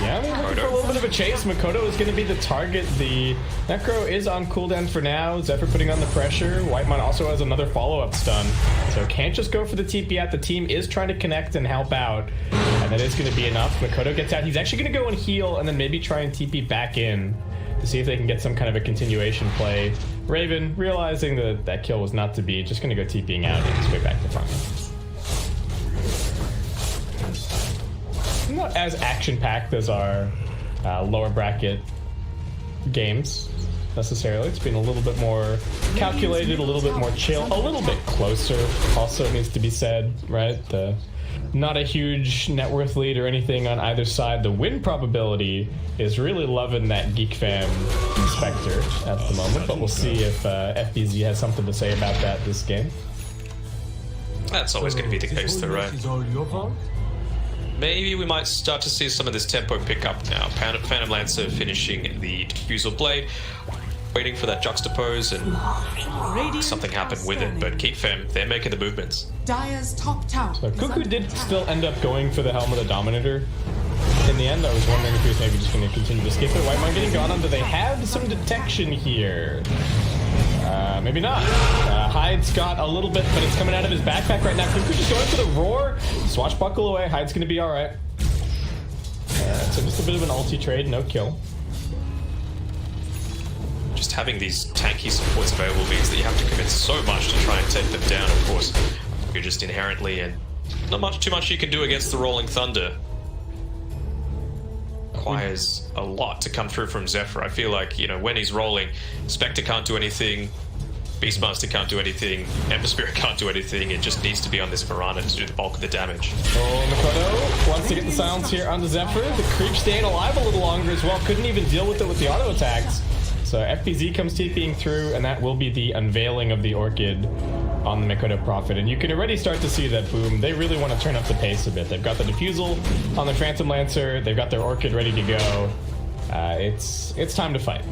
Yeah, we're looking for a little bit of a chase. Makoto is going to be the target. The Necro is on cooldown for now. Zephyr putting on the pressure. Whitemon also has another follow-up stun, so can't just go for the TP out. The team is trying to connect and help out, and that is going to be enough. Makoto gets out. He's actually going to go and heal, and then maybe try and TP back in to see if they can get some kind of a continuation play. Raven, realizing that that kill was not to be, just going to go TPing out and his way back to farming. Not as action-packed as our lower bracket games, necessarily. It's been a little bit more calculated, a little bit more chill, a little bit closer, also needs to be said, right? Not a huge net worth lead or anything on either side. The win probability is really loving that Geek Fam Spectre at the moment, but we'll see if FBZ has something to say about that this game. That's always going to be the case though, right? Maybe we might start to see some of this tempo pick up now. Phantom Lancer finishing the Diffusal Blade, waiting for that juxtapose, and something happened with it, but Geek Fam, they're making the movements. Dire's top tower. So Cuckoo did still end up going for the Helm of the Dominator. In the end, I was wondering if he was maybe just going to continue to skip it. Whitemon getting gone on. Do they have some detection here? Maybe not. Hyde's got a little bit, but it's coming out of his backpack right now. Cuckoo just going for the roar. Swashbuckle away. Hyde's going to be alright. So just a bit of an ulti trade, no kill. Just having these tanky supports available means that you have to commit so much to try and take them down. Of course, you're just inherently, and not too much you can do against the Rolling Thunder. Requires a lot to come through from Zephyr. I feel like, you know, when he's rolling, Spectre can't do anything. Beastmaster can't do anything, Ember Spirit can't do anything, it just needs to be on this Piranha to do the bulk of the damage. Oh, Mikoto wants to get the silence here onto Zephyr. The creep staying alive a little longer as well. Couldn't even deal with it with the auto attacks. So FPZ comes TPing through, and that will be the unveiling of the Orchid on the Mikoto Prophet. And you can already start to see that, boom, they really want to turn up the pace a bit. They've got the Diffusal on the Phantom Lancer. They've got their Orchid ready to go. It's time to fight.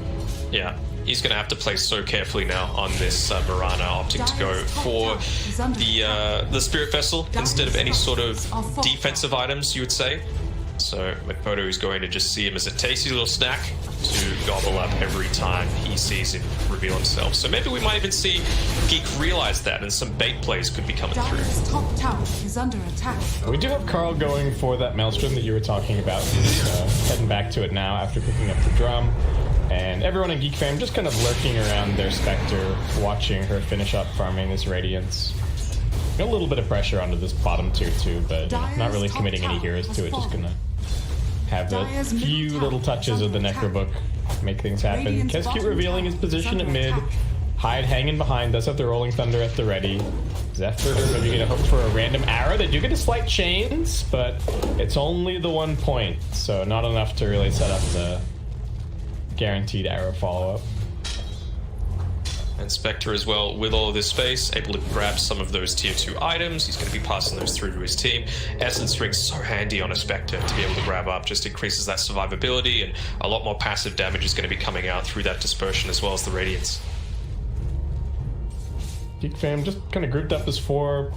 Yeah, he's going to have to play so carefully now on this Mirana, opting to go for the Spirit Vessel instead of any sort of defensive items, you would say. So Mikoto is going to just see him as a tasty little snack to gobble up every time he sees him reveal himself. So maybe we might even see Geek realize that, and some bait plays could be coming through. Dire's top tower is under attack. We do have Carl going for that Maelstrom that you were talking about. He's heading back to it now after picking up the drum. And everyone in Geek Fam just kind of lurking around their Spectre, watching her finish up farming this Radiance. A little bit of pressure onto this bottom tier too, but not really committing any heroes to it. Just gonna have the few little touches of the Necrobook make things happen. Kescute revealing his position at mid. Hyde hanging behind, does have the Rolling Thunder at the ready. Zephyr maybe gonna hope for a random arrow. They do get a slight chains, but it's only the 1 point, so not enough to really set up the guaranteed arrow follow-up. And Spectre as well, with all of this space, able to grab some of those tier 2 items. He's going to be passing those through to his team. Essence Ring's so handy on a Spectre to be able to grab up, just increases that survivability, and a lot more passive damage is going to be coming out through that dispersion as well as the Radiance. Geek Fam just kind of grouped up as 4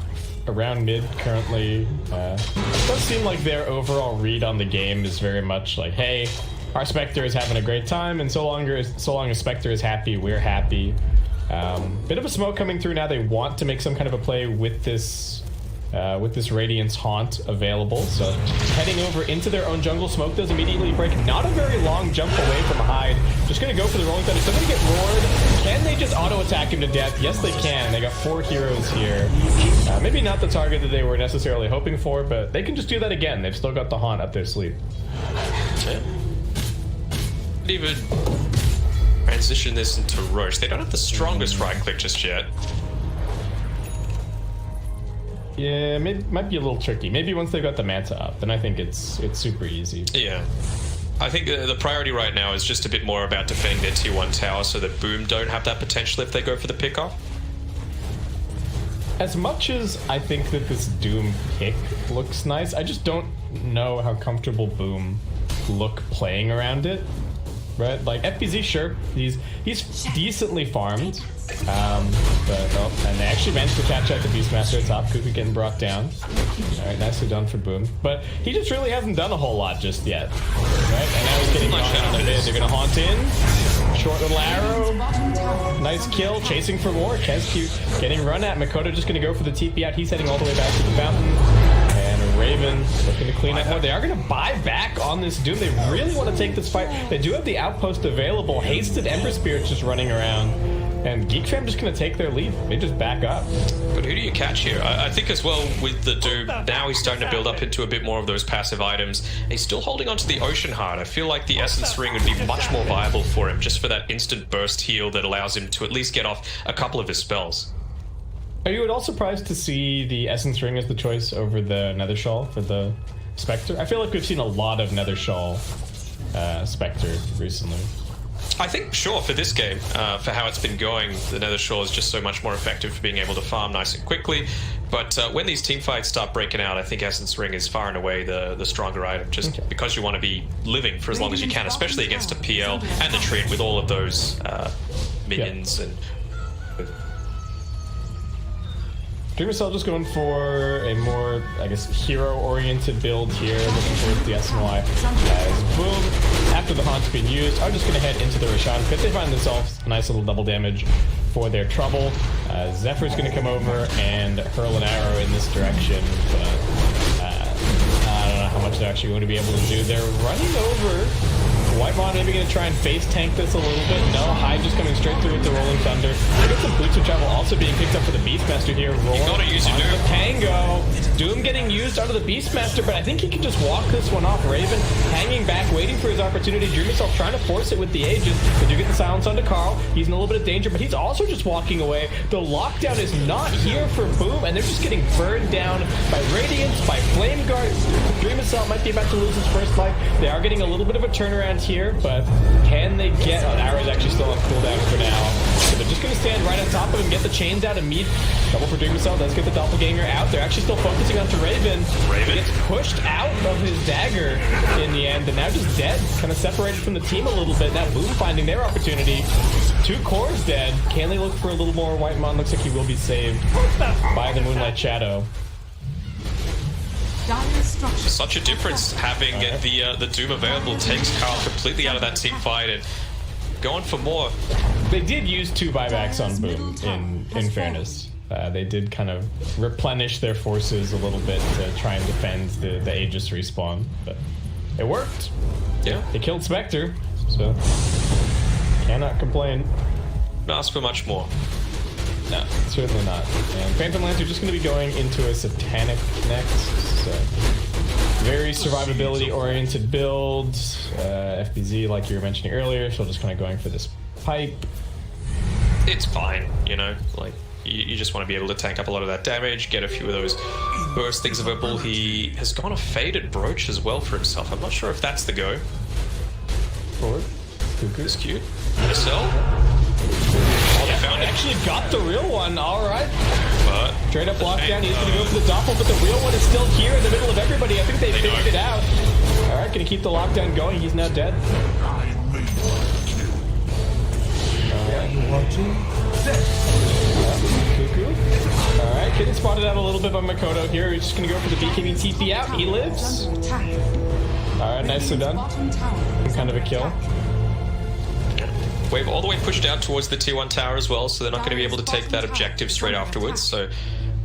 around mid currently. It does seem like their overall read on the game is very much like, hey, our Spectre is having a great time, and so long as Spectre is happy, we're happy. Bit of a smoke coming through now. They want to make some kind of a play with this Radiance Haunt available. So heading over into their own jungle. Smoke does immediately break. Not a very long jump away from Hyde. Just going to go for the Rolling Thunder. Somebody get roared. Can they just auto attack him to death? Yes, they can. They got 4 heroes here. Maybe not the target that they were necessarily hoping for, but they can just do that again. They've still got the Haunt up their sleeve. Yeah. Even transition this into Roche. They don't have the strongest right click just yet. Yeah, might be a little tricky. Maybe once they've got the Manta up, then I think it's super easy. Yeah. I think the priority right now is just a bit more about defending their tier 1 tower so that Boom don't have that potential if they go for the pick-off. As much as I think that this Doom pick looks nice, I just don't know how comfortable Boom look playing around it. Right, like FPZ, sure, he's decently farmed, and they actually managed to catch out the Beastmaster at top. Cuckoo getting brought down. All right, nicely done for Boom, but he just really hasn't done a whole lot just yet, right? And now he's getting gone out of it. They're gonna haunt in, short little arrow, nice kill, chasing for more. Kescute getting run at. Mikoto just gonna go for the TP out. He's heading all the way back to the fountain. And Raven looking to clean up more. They are going to buy back on this Doom. They really want to take this fight. They do have the outpost available. Hasted Ember Spirits just running around. And Geek Fam just going to take their lead. They just back up. But who do you catch here? I think as well with the Doom, now he's starting to build up into a bit more of those passive items. He's still holding on to the Ocean Heart. I feel like the Essence Ring would be much more viable for him, just for that instant burst heal that allows him to at least get off a couple of his spells. Are you at all surprised to see the Essence Ring as the choice over the Nether Shawl for the Spectre? I feel like we've seen a lot of Nether Shawl Spectre recently. I think, sure, for this game, for how it's been going, the Nether Shawl is just so much more effective for being able to farm nice and quickly. But when these team fights start breaking out, I think Essence Ring is far and away the stronger item, just because you want to be living for as long as you can, especially against a PL and the Treant with all of those minions and... Dreamercell just going for a more, I guess, hero-oriented build here, looking towards the SNY. As Boom, after the Haunt's been used, are just going to head into the Roshan pit. They find themselves a nice little double damage for their trouble. Zephyr's going to come over and hurl an arrow in this direction, but I don't know how much they're actually going to be able to do. They're running over. Whitemon maybe going to try and face tank this a little bit. No, Hyde just coming straight through with the Rolling Thunder. They get some boots of travel also being picked up for the Beastmaster here. Roar you gotta use your the Tango. Doom getting used out of the Beastmaster, but I think he can just walk this one off. Raven hanging back, waiting for his opportunity. Dream himself trying to force it with the Aegis. They do get the silence onto Carl. He's in a little bit of danger, but he's also just walking away. The lockdown is not here for Boom, and they're just getting burned down by Radiance, by Flame Guard. Dream himself might be about to lose his first life. They are getting a little bit of a turnaround here, but can they get... Oh, Arrow's actually still on cooldown for now. So they're just going to stand right on top of him, get the chains out and meet. Double for Dream himself. Let's get the Doppelganger out. They're actually still focusing onto Raven. Raven gets pushed out of his dagger in the end, and now just dead. Kind of separated from the team a little bit. Now Boom finding their opportunity. 2 cores dead. Can they look for a little more? White Mon looks like he will be saved by the Moonlight Shadow. Such a difference having the Doom available. Takes Carl completely out of that team fight and going for more. They did use 2 buybacks on Boom, in fairness. They did kind of replenish their forces a little bit to try and defend the Aegis respawn, but it worked. Yeah. It killed Spectre, so cannot complain. Not ask for much more. No, certainly not. And Phantom Lancer just going to be going into a Satanic next, so very survivability-oriented build. FBZ, like you were mentioning earlier, so just kind of going for this pipe. It's fine, you know, like you just want to be able to tank up a lot of that damage, get a few of those burst things available. He has gone a faded brooch as well for himself. I'm not sure if that's the go. Forward. Cuckoo. It's cute. Sell. Oh, they found it. Actually got the real one. All right. But straight up lockdown. He's going to go for the doppel, but the real one is still here in the middle of everybody. I think they figured it out. All right, going to keep the lockdown going. He's now dead. Cuckoo. All right, getting spotted out a little bit by Makoto here. He's just going to go for the BKB TP out. He lives. All right, nicely done. Kind of a kill. Wave all the way pushed out towards the T1 tower as well, so they're not going to be able to take that objective straight afterwards. So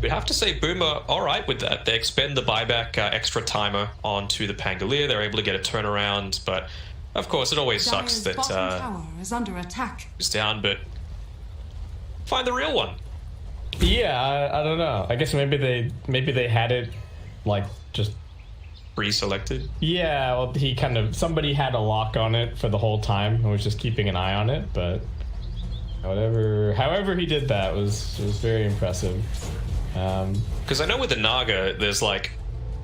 we'd have to say Boom are all right with that. They expend the buyback extra timer onto the Pangolier. They're able to get a turnaround, but of course it always sucks that it's down, but find the real one. Yeah, I don't know. I guess maybe they had it like just pre-selected. Yeah, well, somebody had a lock on it for the whole time and was just keeping an eye on it, but however he did that was very impressive. Because I know with the Naga, there's like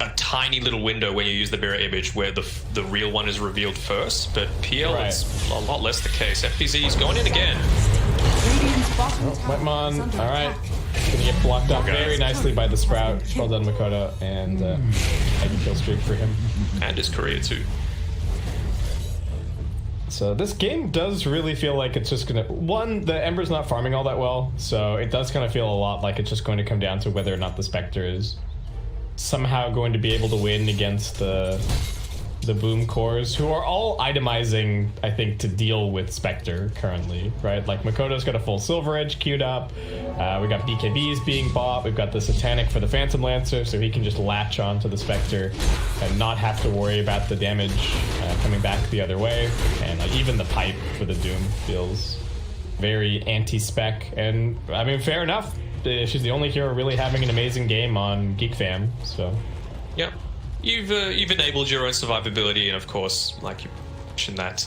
a tiny little window when you use the mirror image where the real one is revealed first, but PL right. It's a lot less the case. FBZ is going in again. Oh, Wetmon, all right. Gonna get blocked up very nicely by the Sprout. Well done, Makoto, and heavy kill streak for him. And his career too. So this game does really feel like it's just gonna... One, the Ember's not farming all that well, so it does kind of feel a lot like it's just going to come down to whether or not the Spectre is somehow going to be able to win against the Boom cores, who are all itemizing, I think, to deal with Spectre currently, right? Like Makoto's got a full Silver Edge queued up. We got BKBs being bought. We've got the Satanic for the Phantom Lancer, so he can just latch onto the Spectre and not have to worry about the damage coming back the other way. And like, even the pipe for the Doom feels very anti-spec. And I mean, fair enough. She's the only hero really having an amazing game on Geek Fam, so. Yep. You've enabled your own survivability, and of course, like you mentioned, that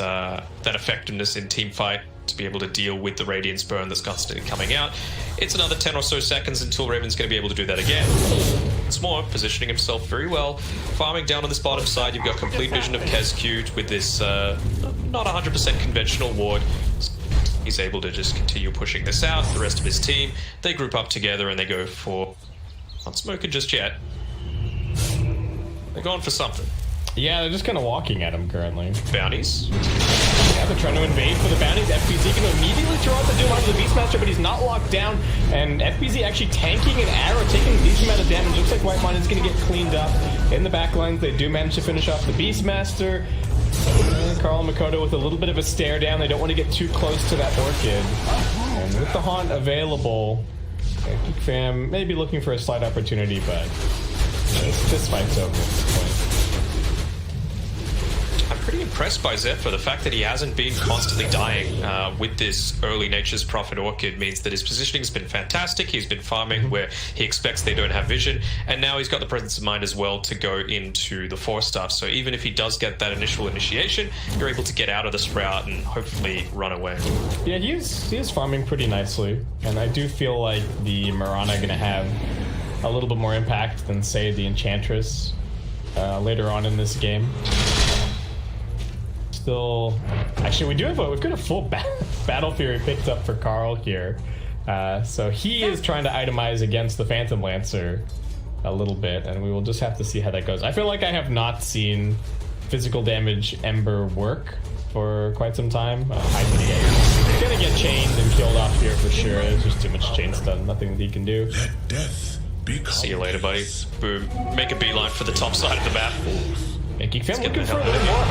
effectiveness in team fight to be able to deal with the Radiance burn that's constantly coming out. It's another 10 or so seconds until Raven's going to be able to do that again. It's more positioning himself very well, farming down on this bottom side. You've got complete vision of Kescute with this not 100% conventional ward. He's able to just continue pushing this out. The rest of his team, they group up together and they go for... Not smoking just yet. They're going for something. Yeah, they're just kind of walking at him currently. Bounties. Yeah, they're trying to invade for the bounties. FBZ can immediately throw out the Doom onto the Beastmaster, but he's not locked down. And FBZ actually tanking an arrow, taking a decent amount of damage. Looks like White Mon is going to get cleaned up. In the back lines, they do manage to finish off the Beastmaster. Carl and Makoto with a little bit of a stare down. They don't want to get too close to that Orchid. And with the Haunt available, Geek Fam may be looking for a slight opportunity, but this fight's over at this point. I'm pretty impressed by Zephyr. The fact that he hasn't been constantly dying with this early Nature's Prophet Orchid means that his positioning's been fantastic. He's been farming where he expects they don't have vision, and now he's got the presence of mind as well to go into the 4-star. So even if he does get that initial initiation, you're able to get out of the Sprout and hopefully run away. Yeah, he is farming pretty nicely, and I do feel like the Mirana going to have a little bit more impact than, say, the Enchantress later on in this game. Still, actually, we've got a full Battle Fury picked up for Carl here, so he is trying to itemize against the Phantom Lancer a little bit, and we will just have to see how that goes. I feel like I have not seen physical damage Ember work for quite some time. He's gonna get chained and killed off here for sure. There's just too much chain stun, nothing that he can do. Let death be See you later, buddy. Boom. Make a beeline for the top side of the map. Yeah, Geek Fam looking for a little more.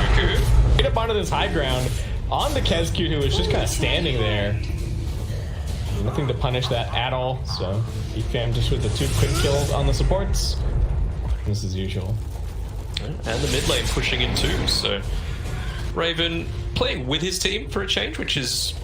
Get up onto this high ground on the Kezcute, who is just kind of standing there. Nothing to punish that at all. So Geek Fam just with the 2 quick kills on the supports. This is usual. And the mid lane pushing in too. So Raven playing with his team for a change, which is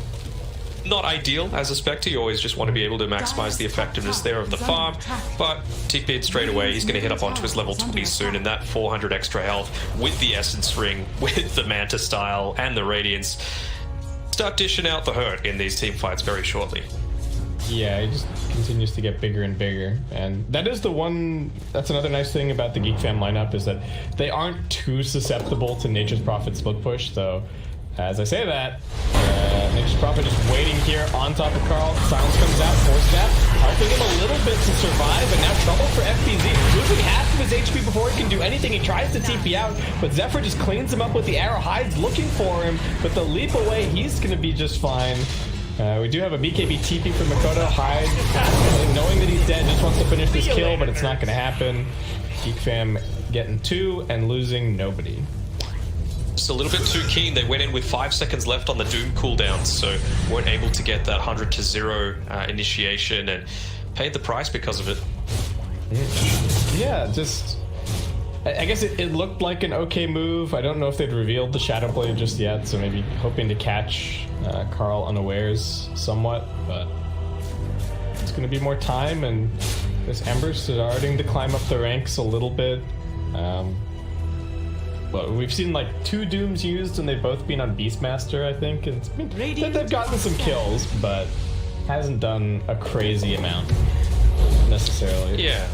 not ideal as a Spectre. You always just want to be able to maximize the effectiveness there of the farm, but TP'd straight away. He's going to hit up onto his level 20 soon, and that 400 extra health with the Essence Ring, with the Manta style and the Radiance, start dishing out the hurt in these team fights very shortly. Yeah, he just continues to get bigger and bigger, and that's another nice thing about the Geek Fam lineup, is that they aren't too susceptible to Nature's Prophet split push. So as I say that, Nature's Prophet is waiting here on top of Carl. Silence comes out, force that, helping him a little bit to survive, and now trouble for FPZ. Losing half of his HP before he can do anything. He tries to TP out, but Zephyr just cleans him up with the arrow, hides looking for him, but the leap away, he's going to be just fine. We do have a BKB TP for Makoto. Hide, knowing that he's dead, just wants to finish this kill, but it's not going to happen. Geek Fam getting 2 and losing nobody. Just a little bit too keen. They went in with 5 seconds left on the Doom cooldown, so weren't able to get that 100-0 initiation and paid the price because of it. Yeah, just... I guess it looked like an okay move. I don't know if they'd revealed the Shadow Blade just yet, so maybe hoping to catch Carl unawares somewhat, but it's going to be more time, and this Ember's starting to climb up the ranks a little bit. But we've seen like 2 Dooms used, and they've both been on Beastmaster, I think. And they've gotten some kills, but hasn't done a crazy amount necessarily. Yeah.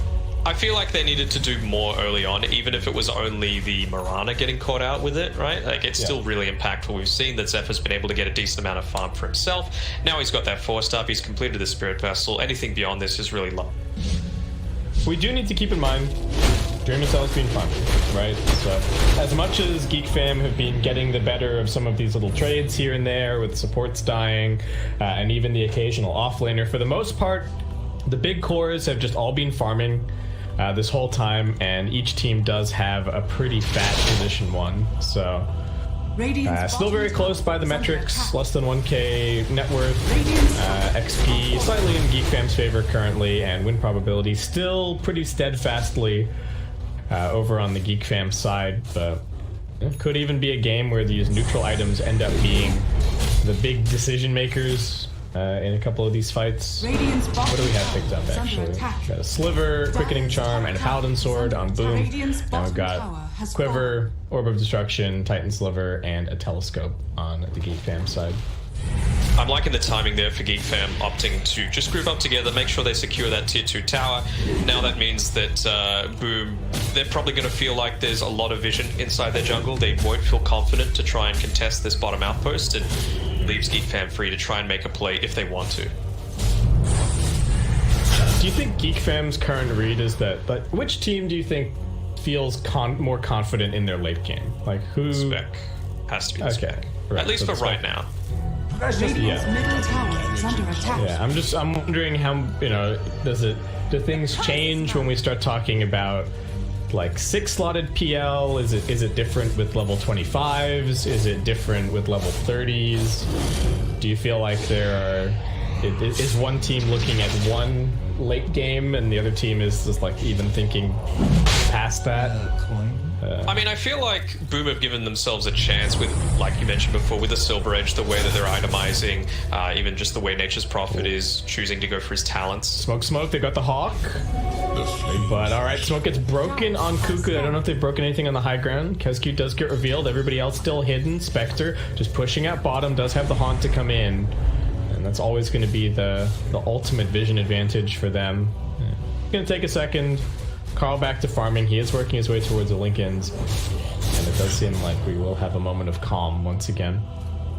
I feel like they needed to do more early on, even if it was only the Mirana getting caught out with it, right? Like, it's still really impactful. We've seen that Zephyr's been able to get a decent amount of farm for himself. Now he's got that 4-star, he's completed the Spirit Vessel. Anything beyond this is really low. We do need to keep in mind, Dream Cell's been fun, right? So, as much as Geek Fam have been getting the better of some of these little trades here and there, with supports dying, and even the occasional offlaner, for the most part, the big cores have just all been farming this whole time, and each team does have a pretty fat position 1. So still very close by the metrics, less than 1k net worth, XP slightly in Geek Fam's favor currently, and win probability still pretty steadfastly over on the Geek Fam side. But it could even be a game where these neutral items end up being the big decision makers in a couple of these fights. What do we have picked up, actually? Got a Sliver, Quickening Charm, and a Paladin Sword on Boom. Now we've got Quiver, Orb of Destruction, Titan Sliver, and a Telescope on the Geek Fam side. I'm liking the timing there for Geek Fam, opting to just group up together, make sure they secure that tier 2 tower. Now that means that Boom, they're probably going to feel like there's a lot of vision inside their jungle. They won't feel confident to try and contest this bottom outpost, and leaves Geek Fam free to try and make a play if they want to. Do you think Geek Fam's current read is that, like, which team do you think feels more confident in their late game? Like, who? Spec. Has to be the Spec. Right, at least for right now. Yeah, I'm wondering how, do things change when we start talking about like 6-slotted PL? Is it different with level 25s? Is it different with level 30s? Do you feel like is one team looking at one late game, and the other team is just like even thinking past that. I mean, I feel like Boom have given themselves a chance with, like you mentioned before, with the Silver Edge, the way that they're itemizing, even just the way Nature's Prophet is choosing to go for his talents. Smoke, they got the Hawk. But alright, Smoke gets broken on Cuckoo. I don't know if they've broken anything on the high ground. Kezcute does get revealed. Everybody else still hidden. Spectre just pushing at bottom, does have the Haunt to come in. And that's always going to be the ultimate vision advantage for them. It's going to take a second. Carl back to farming. He is working his way towards the Lincolns. And it does seem like we will have a moment of calm once again.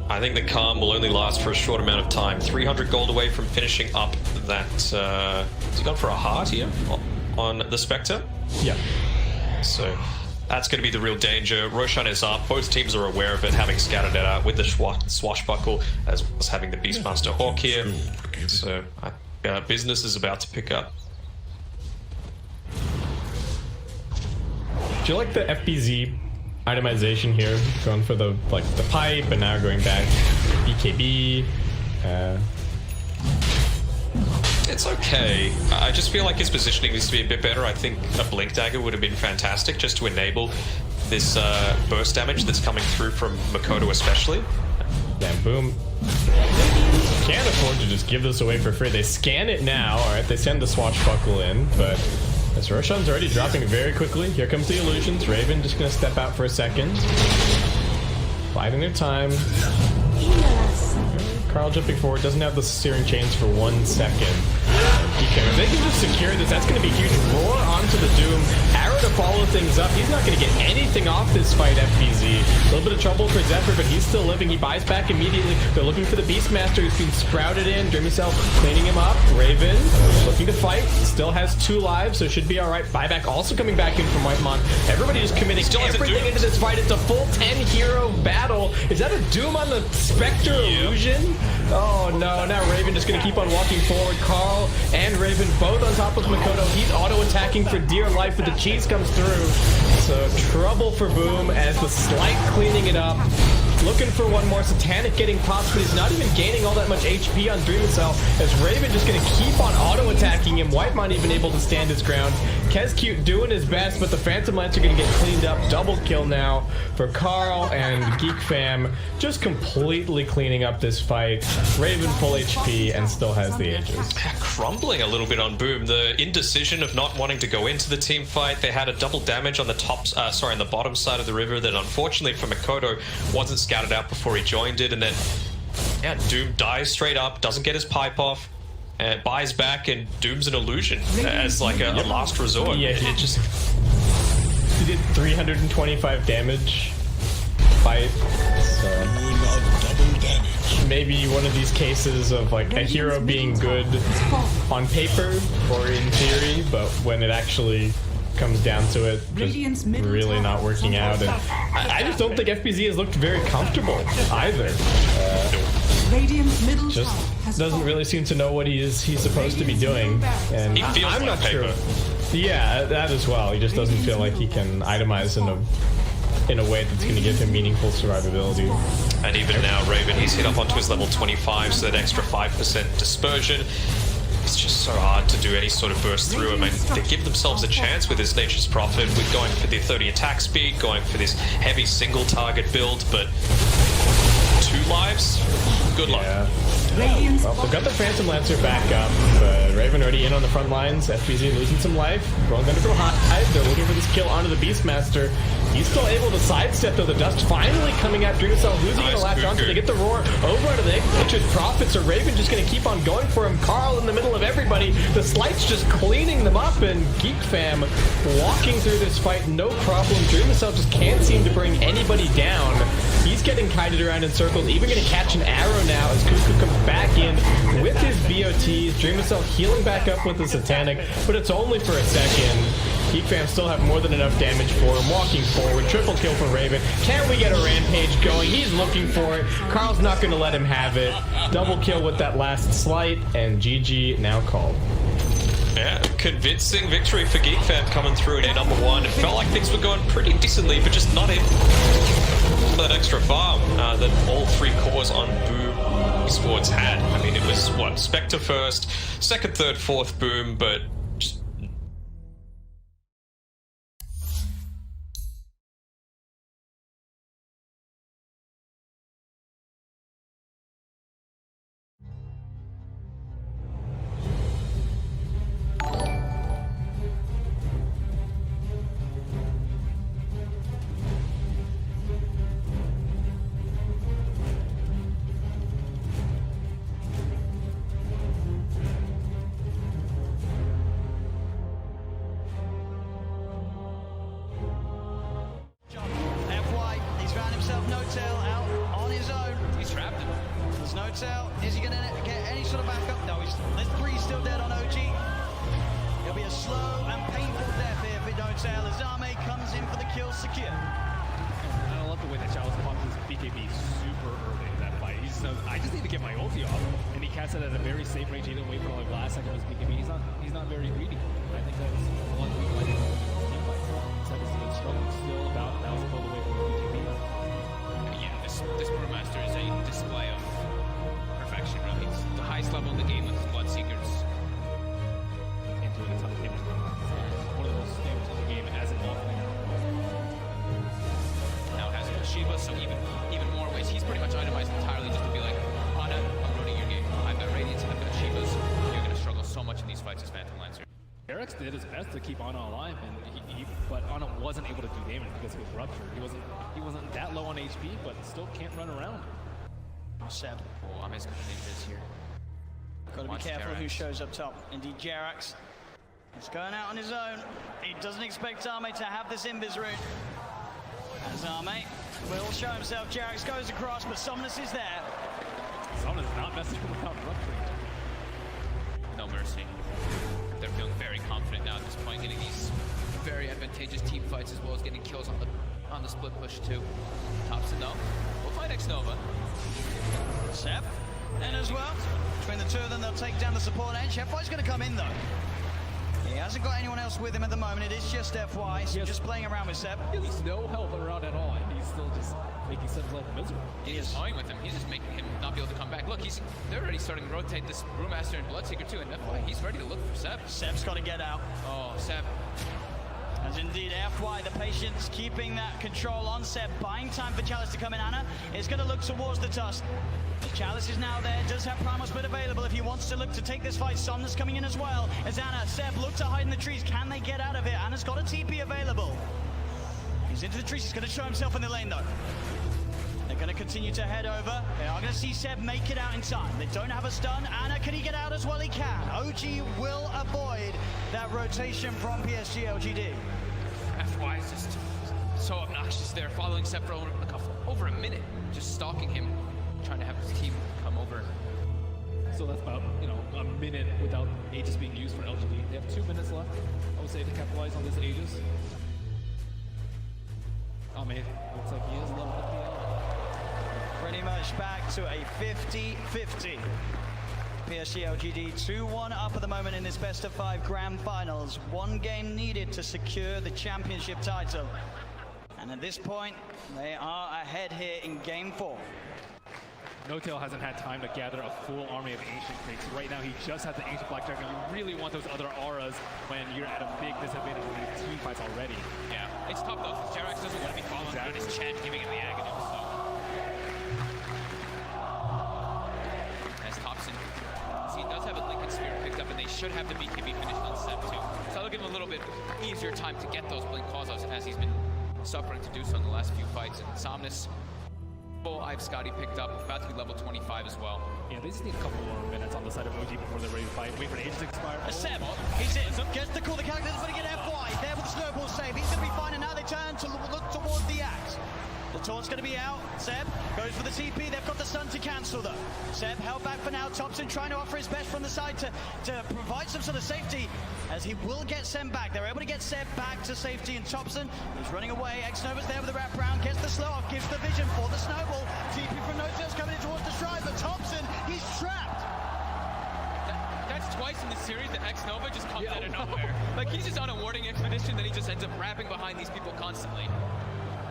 I think the calm will only last for a short amount of time. 300 gold away from finishing up that... has he gone for a heart here on the Spectre? Yeah. So that's going to be the real danger. Roshan is up. Both teams are aware of it, having scattered it out with the swashbuckle, as well as having the Beastmaster Hawk here. So business is about to pick up. Do you like the FBZ itemization here? Going for the pipe, and now going back BKB. It's okay. I just feel like his positioning needs to be a bit better. I think a Blink Dagger would have been fantastic just to enable this burst damage that's coming through from Makoto especially. Damn, Boom. Can't afford to just give this away for free. They scan it now. Alright, they send the swashbuckle in, but as Roshan's already dropping very quickly. Here comes the illusions. Raven just gonna step out for a second. Biding their time. Carl jumping forward, doesn't have the searing chains for 1 second. If they can just secure this, that's going to be huge. Roar onto the Doom. Arrow to follow things up. He's not going to get anything off this fight, FBZ. A little bit of trouble for Zephyr, but he's still living. He buys back immediately. They're looking for the Beastmaster who's been sprouted in. Dreamcell cleaning him up. Raven looking to fight. Still has 2 lives, so should be alright. Buyback also coming back in from Whitemon. Everybody is committing everything into this fight. It's a full 10-hero battle. Is that a Doom on the Spectre illusion? Oh no, now Raven just gonna keep on walking forward. Carl and Raven both on top of Makoto. He's auto-attacking for dear life, but the cheese comes through. So trouble for Boom as the Slight cleaning it up. Looking for one more. Satanic getting popped, but he's not even gaining all that much HP on Dreamcell as Raven just gonna keep on auto-attacking him. Whitemon even able to stand his ground. Kezcute doing his best, but the Phantom Lancer gonna get cleaned up. Double kill now for Carl, and Geek Fam just completely cleaning up this fight. Raven full HP and still has the Aegis. Crumbling a little bit on Boom. The indecision of not wanting to go into the team fight. They had a double damage on the on the bottom side of the river that unfortunately for Makoto wasn't scouted out before he joined it, and then Doom dies straight up, doesn't get his pipe off, and buys back, and Doom's an illusion as like a last resort. Yeah, he did 325 damage fight. So maybe one of these cases of like a hero being good on paper or in theory, but when it actually comes down to it, just really not working out. And I just don't think FBZ has looked very comfortable either. Just doesn't really seem to know what he's supposed to be doing. And He feels I'm like not paper. sure. Yeah, that as well. He just doesn't feel like he can itemize in a way that's going to give him meaningful survivability. And even now, Raven, he's hit up onto his level 25, so that extra 5% dispersion. It's just so hard to do any sort of burst through. I mean, they give themselves a chance with his Nature's Prophet, with going for the 30 attack speed, going for this heavy single target build, but 2 lives? Good luck. Yeah. Well, they've got the Phantom Lancer back up, but Raven already in on the front lines. FBZ losing some life. Rolling under go high. They're looking for this kill onto the Beastmaster. He's still able to sidestep, though. The dust finally coming at Dreamcell. Who's he going to latch onto? They get the roar over onto the Nature's Prophet, so Raven just going to keep on going for him. Carl in the middle of everybody. The Slight's just cleaning them up, and Geek Fam walking through this fight, no problem. Dreamcell just can't seem to bring anybody down. He's getting kited around in circles, even going to catch an arrow now as Cuckoo comes back in with his BOTs. Dreamcell healing back up with the Satanic, but it's only for a second. Geek Fam still have more than enough damage for him. Walking forward, triple kill for Raven. Can we get a rampage going? He's looking for it. Carl's not going to let him have it. Double kill with that last Slight, and GG now called. Yeah, convincing victory for Geek Fam coming through at number 1. It felt like things were going pretty decently, but just not in that extra farm. That all 3 cores on Boom. Esports had. I mean, it was, what, Spectre first, second, third, fourth, boom, but just... No-tail out on his own. He's trapped him. There's no-tail. Is he going to get any sort of backup? No, there's 3 still dead on OG. It'll be a slow and painful death here for no-tail as Zame comes in for the kill secure. I love the way that Chalice punches BKB super early in that fight. He just knows, I just need to get my ulti off, and he casts it at a very safe range. He didn't wait for like last second of his BKB. He's not very greedy. I think that's one weak point in the team fight. Instead of struggling still about now is pulled away from the BKB. This Brewmaster is a display of perfection, really. It's the highest level in the game with his Bloodseekers. And doing a ton of damage. One of the most damage in the game as an offlaner. Now has Shiva, so even more ways. He's pretty much itemized entirely just to be like, Ana, I'm running your game. I've got Radiance, I've got Shivas. You're going to struggle so much in these fights as Phantom Lancer. Eric's did his best to keep Ana alive, and but Ana wasn't able to do damage because he was ruptured. He wasn't that low on HP, but still can't run around. Seb. Oh, I'm his ninjas here. Got to be careful who shows up top. Indeed, Jerax. He's going out on his own. He doesn't expect Zame to have this invis rune. And Zame will show himself. Jerax goes across, but Somnus is there. Somnus is not messing around rupturing. No mercy. They're feeling very confident now at this point, getting these very advantageous team fights as well as getting kills on the split push too. Thompson though, we'll find X-Nova. Seb, and as well, between the two of them, they'll take down the support edge. FY's going to come in though. He hasn't got anyone else with him at the moment. It is just FY, so just playing around with Seb. He's no help around at all, and he's still just making Seb's life miserable. He is toying with him. He's just making him not be able to come back. Look, they're already starting to rotate this Brewmaster and Bloodseeker too, and FY, he's ready to look for Seb. Seb's got to get out. Oh, Seb. As indeed FY, the patience keeping that control on Seb, buying time for Chalice to come in. Ana is going to look towards the Tusk. Chalice is now there, does have Primal Split available if he wants to look to take this fight. Somnus coming in as well. As Ana, Seb look to hide in the trees. Can they get out of it? Ana's got a TP available. He's into the trees, he's going to show himself in the lane though. They're going to continue to head over. They are going to see Seb make it out in time. They don't have a stun. Ana, can he get out as well? He can. OG will avoid that rotation from PSG LGD. FY is just so obnoxious there, following Seb for over a minute, just stalking him, trying to have his team come over. So that's about, a minute without Aegis being used for LGD. They have 2 minutes left, I would say, to capitalize on this Aegis. Oh man, looks like he is leveled up the end. Pretty much back to a 50-50. PSG LGD 2-1 up at the moment in this best of 5 grand finals. 1 game needed to secure the championship title. And at this point, they are ahead here in game 4. No-Tail hasn't had time to gather a full army of Ancient Crates. Right now, he just has the Ancient Blackjack, and you really want those other auras when you're at a big disadvantage in these team fights already. Yeah, it's tough though, because Jerax doesn't want to be following around his Chad, giving him the agony. So. As Thompson, he does have a Lincoln Sphere picked up, and they should have the BKB finished on Seb too. So that'll give him a little bit easier time to get those Blink Calls as he's been suffering to do so in the last few fights. And Somnus, Bo5 Scotty picked up, about to be level 25 as well. Yeah, they just need a couple more minutes on the side of OG before they're ready to fight. Wait for the Aegis to expire. Seb, he's in, gets the call, the character's going to get FY, there with the snowball save. He's going to be fine, and now they turn to look towards the axe. The taunt's going to be out. Seb goes for the TP. They've got the stun to cancel though. Seb held back for now. Thompson trying to offer his best from the side to provide some sort of safety as he will get Seb back. They're able to get Seb back to safety, and Thompson is running away. X-Nova's there with the wraparound, gets the slow off, gives the vision for the snowball. TP from No-Tail's coming in towards the stride, but Thompson, he's trapped. That's twice in this series that X-Nova just comes out of nowhere. Like he's just on a warding expedition, then he just ends up wrapping behind these people constantly.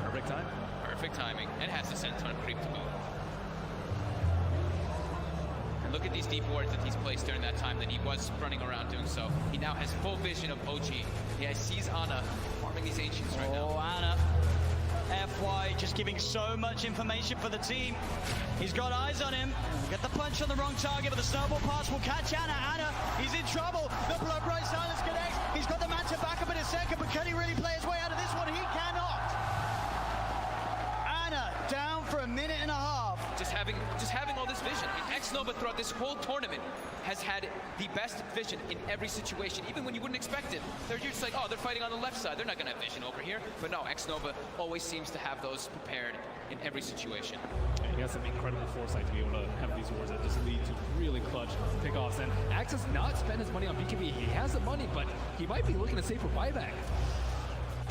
Perfect time. Perfect timing, and has the Senton creep to boot. Look at these deep wards that he's placed during that time that he was running around doing so. He now has full vision of OG. He sees Ana farming these ancients right now. Oh, Ana. FY just giving so much information for the team. He's got eyes on him. Get the punch on the wrong target, but the snowball pass will catch Ana. Ana, he's in trouble. The blood bright silence connects. He's got the man to back up in a second, but can he really play his way out of this one? He cannot. Ana down for a minute and a half. Just having all this vision. And X-Nova throughout this whole tournament has had the best vision in every situation, even when you wouldn't expect it. They're just like, oh, they're fighting on the left side. They're not gonna have vision over here. But no, X-Nova always seems to have those prepared in every situation. And he has some incredible foresight to be able to have these wars that just lead to really clutch pickoffs. And Axe has not spent his money on BKB. He has the money, but he might be looking to save for buyback.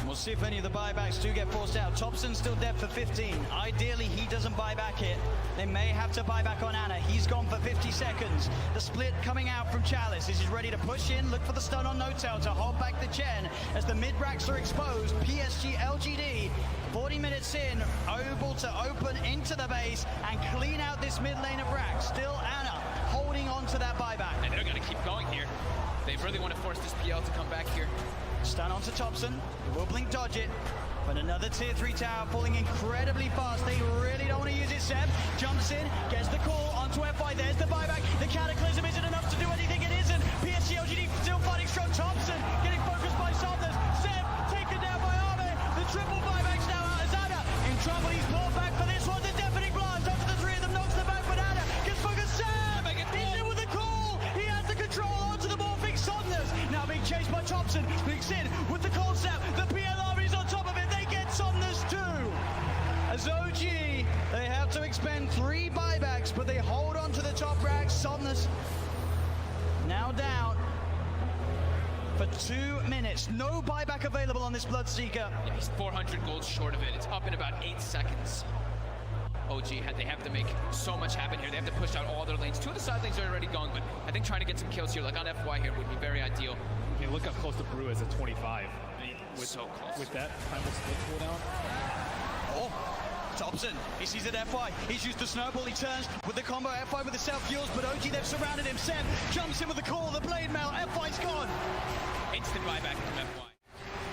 We'll see if any of the buybacks do get forced out. Thompson's still dead for 15. Ideally, he doesn't buy back it. They may have to buy back on Ana. He's gone for 50 seconds. The split coming out from Chalice. He's ready to push in, look for the stun on No-Tail to hold back the Chen. As the mid-racks are exposed, PSG LGD, 40 minutes in, able to open into the base and clean out this mid lane of Rack. Still Ana holding on to that buyback. And they're gonna keep going here. They really want to force this PL to come back here. Stun onto Thompson, he will blink dodge it, but another tier 3 tower falling incredibly fast. They really don't want to use it. Seb jumps in, gets the call onto FY, there's the buyback. The Cataclysm isn't enough to do anything, it isn't. PSG LGD still fighting strong. Thompson getting focused by Somnus. Seb taken down by Arme. The triple buybacks now out as Ana in trouble. He's pulled back for this one. The deafening blast onto the three of them, knocks them back, but Ana gets focused. Seb, he's in with the call. He has the control onto the morphing Somnus. Now being chased by Thompson. Blinks in with the cold snap. The PLR is on top of it. They get Somnus too. As OG, they have to expend 3 buybacks, but they hold on to the top racks. Somnus now down for 2 minutes. No buyback available on this Bloodseeker. Yeah, he's 400 gold short of it. It's up in about 8 seconds. OG, they have to make so much happen here. They have to push out all their lanes. 2 of the side lanes are already going, but I think trying to get some kills here, like on FY here, would be very ideal. I mean, look how close to Brew is at 25. So close. With that primal split cooldown. Oh, Thompson, he sees it FY. He's used the snowball, he turns with the combo FY with the self-fuels, but OG, they've surrounded him. Seb jumps in with the call, the blade mail, FY's gone. Instant buyback from FY.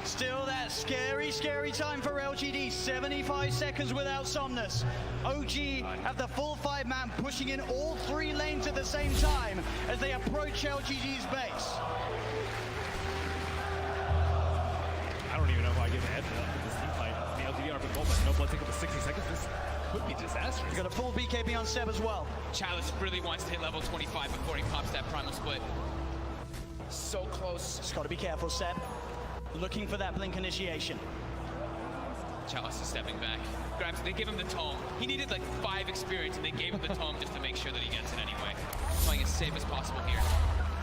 Still that scary, scary time for LGD. 75 seconds without Somnus. OG have the full 5-man pushing in all 3 lanes at the same time as they approach LGD's base. I don't even know if I get the head for that with this team fight. The LGD are goal, but no blood take up to 60 seconds. This could be disastrous. He's got a full BKB on Seb as well. Chalice really wants to hit level 25 before he pops that primal split. So close. Just got to be careful, Seb. Looking for that blink initiation. Chalice is stepping back. Grabs, they give him the tome. He needed like 5 experience, and they gave him the tome just to make sure that he gets it anyway. Playing as safe as possible here.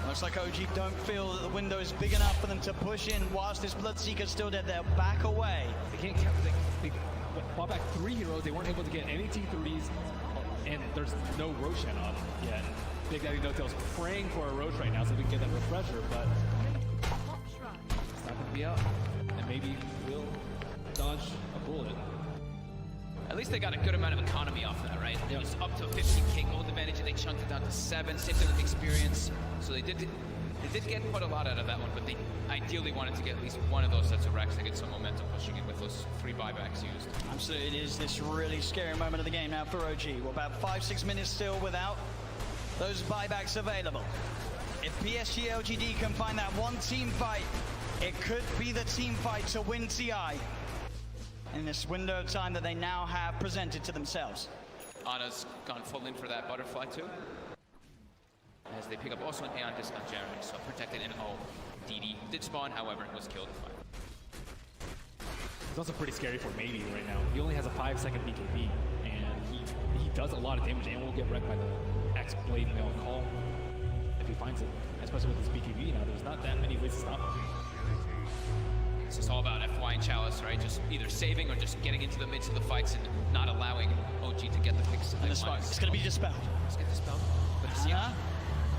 Looks like OG don't feel that the window is big enough for them to push in whilst this Bloodseeker's still dead. They'll back away. They can't they bought back 3 heroes. They weren't able to get any T3s, and there's no Roshan up yet. Big Daddy No-Tail's praying for a Roche right now so we can get that refresher, but it's not going to be out. And maybe we'll dodge a bullet. At least they got a good amount of economy off that, right? It was up to 15k gold advantage, and they chunked it down to 7. Same thing with experience. So they did get quite a lot out of that one, but they ideally wanted to get at least one of those sets of racks to get some momentum pushing it with those 3 buybacks used. Absolutely, it is this really scary moment of the game now for OG. We're about 5-6 minutes still without those buybacks available. If PSG LGD can find that one team fight, it could be the team fight to win TI in this window of time that they now have presented to themselves. Ana's gone full in for that butterfly too. As they pick up also an Aeon disc on Jeremy, so protected in O. DD did spawn, however, was killed. It's also pretty scary for Maybe right now. He only has a 5-second BKB, and he does a lot of damage and will get wrecked by the X-Blade Mail Call if he finds it, especially with his BKB now. There's not that many ways to stop him. It's just all about FY and Chalice, right? Just either saving or just getting into the midst of the fights and not allowing OG to get the picks. And the smoke, it's going to be dispelled. Let's get dispelled. But it's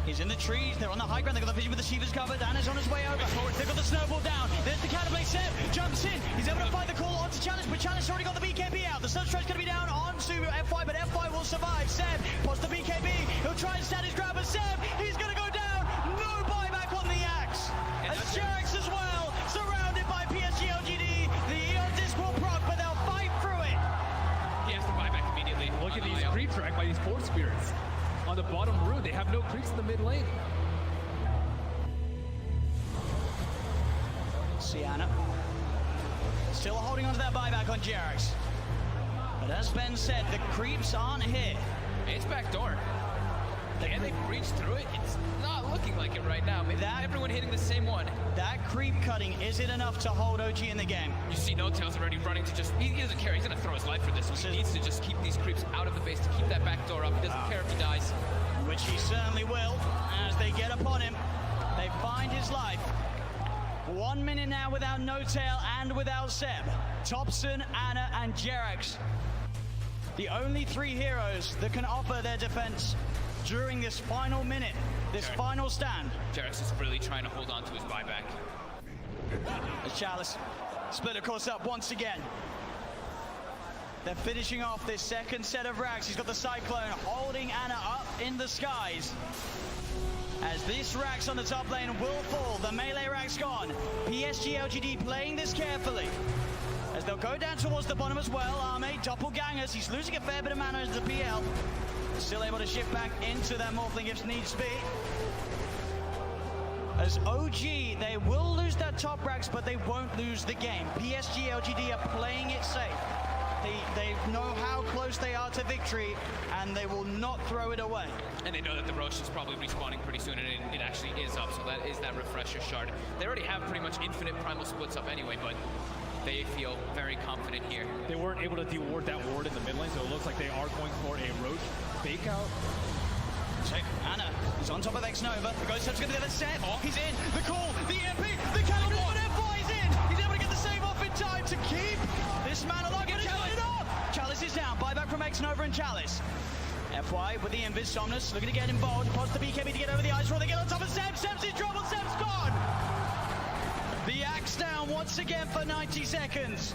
He's in the trees, they're on the high ground, they've got the vision with the Shiva's covered, Ana's on his way over, they've got the snowball down, there's the Catapult. Seb jumps in, he's able to find the call onto Challenge, but Challenge already got the BKB out, the Sunstrike's going to be down onto FY, but FY will survive. Seb pots the BKB, He'll try and stand his grab, but Seb, he's going to go down. No buyback on the axe. As Jerax as well, surrounded by PSG LGD. The Eon Disc will proc, but they'll fight through it. He has to buy back immediately. Look at these creep track by these Force Spirits. On the bottom room, they have no creeps in the mid lane. Sienna still holding onto that buyback on Jerax. But as Ben said, the creeps aren't here. It's backdoor. Can they breach through it? It's not looking like it right now. Maybe everyone hitting the same one. That creep cutting isn't enough to hold OG in the game. You see No Tails already running to just, he doesn't care. He's going to throw his life for this one. He needs to just keep these creeps out of the base to keep that back door up. He doesn't care if he dies. Which he certainly will. As they get upon him, they find his life. 1 minute now without No Tail and without Seb. Thompson, Anna, and Jerax. The only 3 heroes that can offer their defense during this final minute, this final stand. Jerax is really trying to hold on to his buyback. As Chalice split, of course, up once again. They're finishing off this second set of racks. He's got the Cyclone holding Anna up in the skies. As this Rax on the top lane will fall, the melee Rax gone. PSG LGD playing this carefully. As they'll go down towards the bottom as well. Arme, doppelgangers, he's losing a fair bit of mana into the PL. Still able to shift back into that Morphling if needs be. As OG, they will lose that top Rax, but they won't lose the game. PSG LGD are playing it safe. They know how close they are to victory, and they will not throw it away. And they know that the Roche is probably respawning pretty soon, and it actually is up, so that is that refresher shard. They already have pretty much infinite primal splits up anyway, but they feel very confident here. They weren't able to deward that ward in the mid lane, so it looks like they are going for a Roche fake out. So Anna is on top of X-Nova. The Ghost Step's going to get a set. Oh, he's in. The call, the MP, the cannon, but F5 is in. He's able to get the save off in time to keep this man alive. But he's got it up. Chalice is down. Buyback from X-Nova and Chalice. FY with the Invis. Somnus looking to get involved. Pods the BKB to get over the ice roll. They get on top of Seb. Seb's in trouble. Seb's gone. The axe down once again for 90 seconds.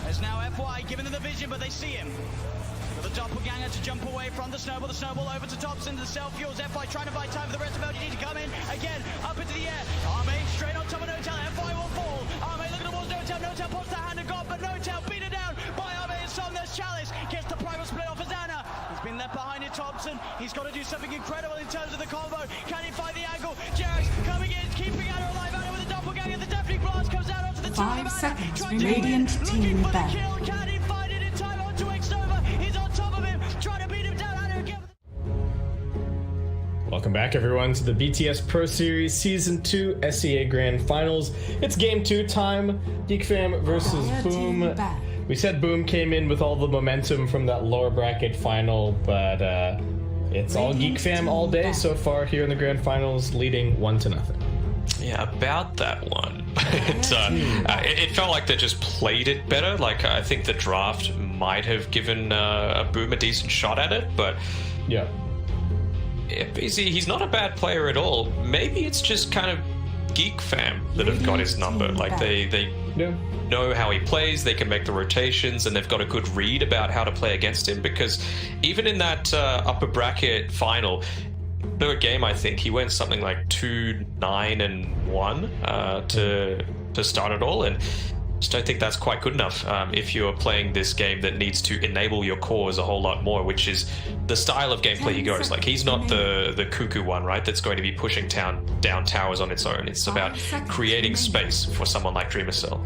As now FY giving them the vision, but they see him. The doppelganger to jump away from the snowball over to Thompson, the self-fuels, FY trying to buy time for the rest of LGD to come in, again, up into the air, Arme straight on top of No Tail, FY will fall, Arme looking towards No Tail pops the hand of God, but No Tail beaten down by Arme and Somnus. Chalice gets the primal split off as Anna, he's been left behind in Thompson, he's got to do something incredible in terms of the combo, can he find the angle, Jerax coming in, keeping Anna alive, Anna with the doppelganger, the Deafening Blast comes out onto the top of Anna, 5 seconds, trying to Radiant looking team for the back. kill, can he find it in time onto X-Nova, he's on top of him, trying to beat him down, Anna again. Welcome back, everyone, to the BTS Pro Series Season 2 SEA Grand Finals. It's Game 2 time. Geek Fam versus Boom. We said Boom came in with all the momentum from that lower bracket final, but it's all Geek Fam all day so far here in the Grand Finals, leading 1-0. Yeah, about that one. It felt like they just played it better. Like, I think the draft might have given Boom a decent shot at it, but yeah, he's not a bad player at all. Maybe it's just kind of Geek Fam that have got his number. Like, they know how he plays, they can make the rotations, and they've got a good read about how to play against him, because even in that upper bracket final, per game, I think he went something like 2-9-1 to start it all, and just don't think that's quite good enough if you're playing this game that needs to enable your cores a whole lot more, which is the style of gameplay he goes. Like, he's not the cuckoo one, right, that's going to be pushing down towers on its own. It's about creating space for someone like Dreamercell.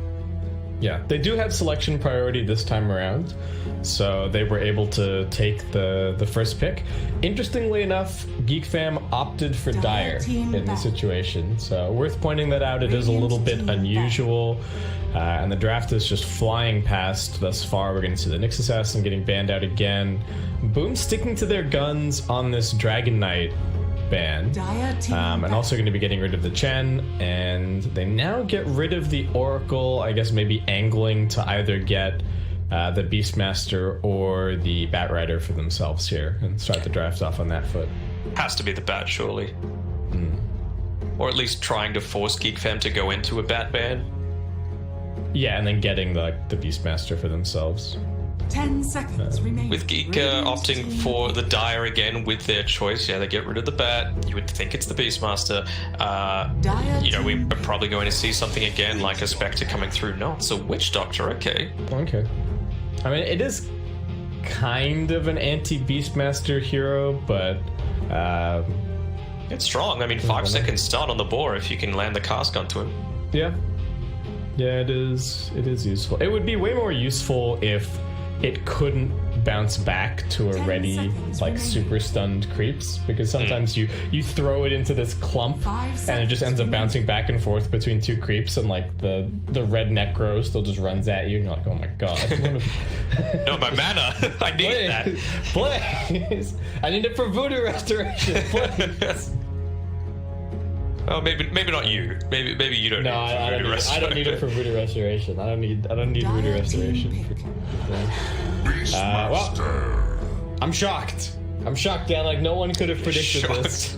Yeah, they do have selection priority this time around, so they were able to take the first pick. Interestingly enough, Geek Fam opted for Dire in this situation, so worth pointing that out. It is a little bit unusual, and the draft is just flying past thus far. We're going to see the Nyx Assassin getting banned out again. Boom sticking to their guns on this Dragon Knight ban, and also going to be getting rid of the Chen, and they now get rid of the Oracle, I guess maybe angling to either get the Beastmaster or the Bat Rider for themselves here and start the draft off on that foot. Has to be the Bat, surely. Or at least trying to force Geek Fam to go into a Bat ban. Yeah, and then getting the Beastmaster for themselves. 10 seconds remaining. With Geek opting for the Dire again with their choice, yeah, they get rid of the bat. You would think it's the Beastmaster. You know, we're probably going to see something again like a Spectre coming through. No, it's a Witch Doctor, okay. Okay. I mean, it is kind of an anti-Beastmaster hero, but... it's strong. I mean, 5 seconds start on the boar if you can land the cast onto him. Yeah. Yeah, it is useful. It would be way more useful if it couldn't bounce back to already like super stunned creeps, because sometimes you throw it into this clump and it just ends up bouncing back and forth between two creeps, and like the red necro still just runs at you and you're like, oh my god. No, my mana. I need that. Please. I need it for voodoo restoration. Please. Oh, maybe not you. Maybe you don't. No, need it for I don't need it for voodoo restoration. I don't need voodoo restoration. Well, I'm shocked. I'm shocked, Dan. Like no one could have predicted this.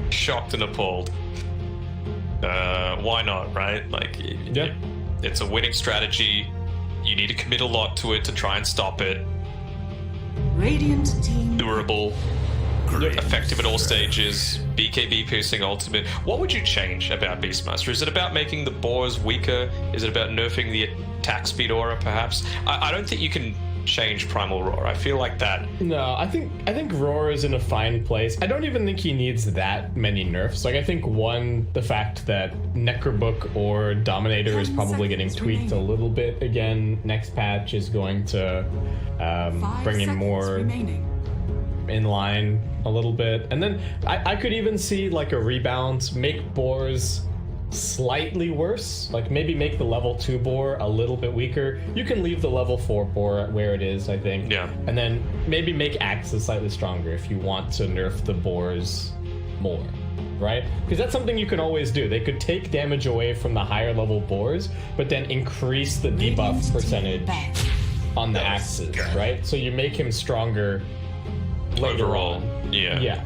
Shocked and appalled. Why not, right? Like, yeah, it's a winning strategy. You need to commit a lot to it to try and stop it. Radiant team durable. Effective at all stages, BKB piercing ultimate. What would you change about Beastmaster? Is it about making the boars weaker? Is it about nerfing the attack speed aura, perhaps? I don't think you can change Primal Roar. I feel like that. No, I think Roar is in a fine place. I don't even think he needs that many nerfs. Like, I think the fact that Necrobook or Dominator is probably getting tweaked a little bit again next patch is going to bring him more in line a little bit. And then I could even see like a rebalance, make boars slightly worse, like maybe make the level 2 boar a little bit weaker. You can leave the level 4 boar where it is, I think. Yeah. And then maybe make axes slightly stronger if you want to nerf the boars more, right? Because that's something you can always do. They could take damage away from the higher level boars, but then increase the debuff percentage on the axes, right? So you make him stronger overall on. Yeah.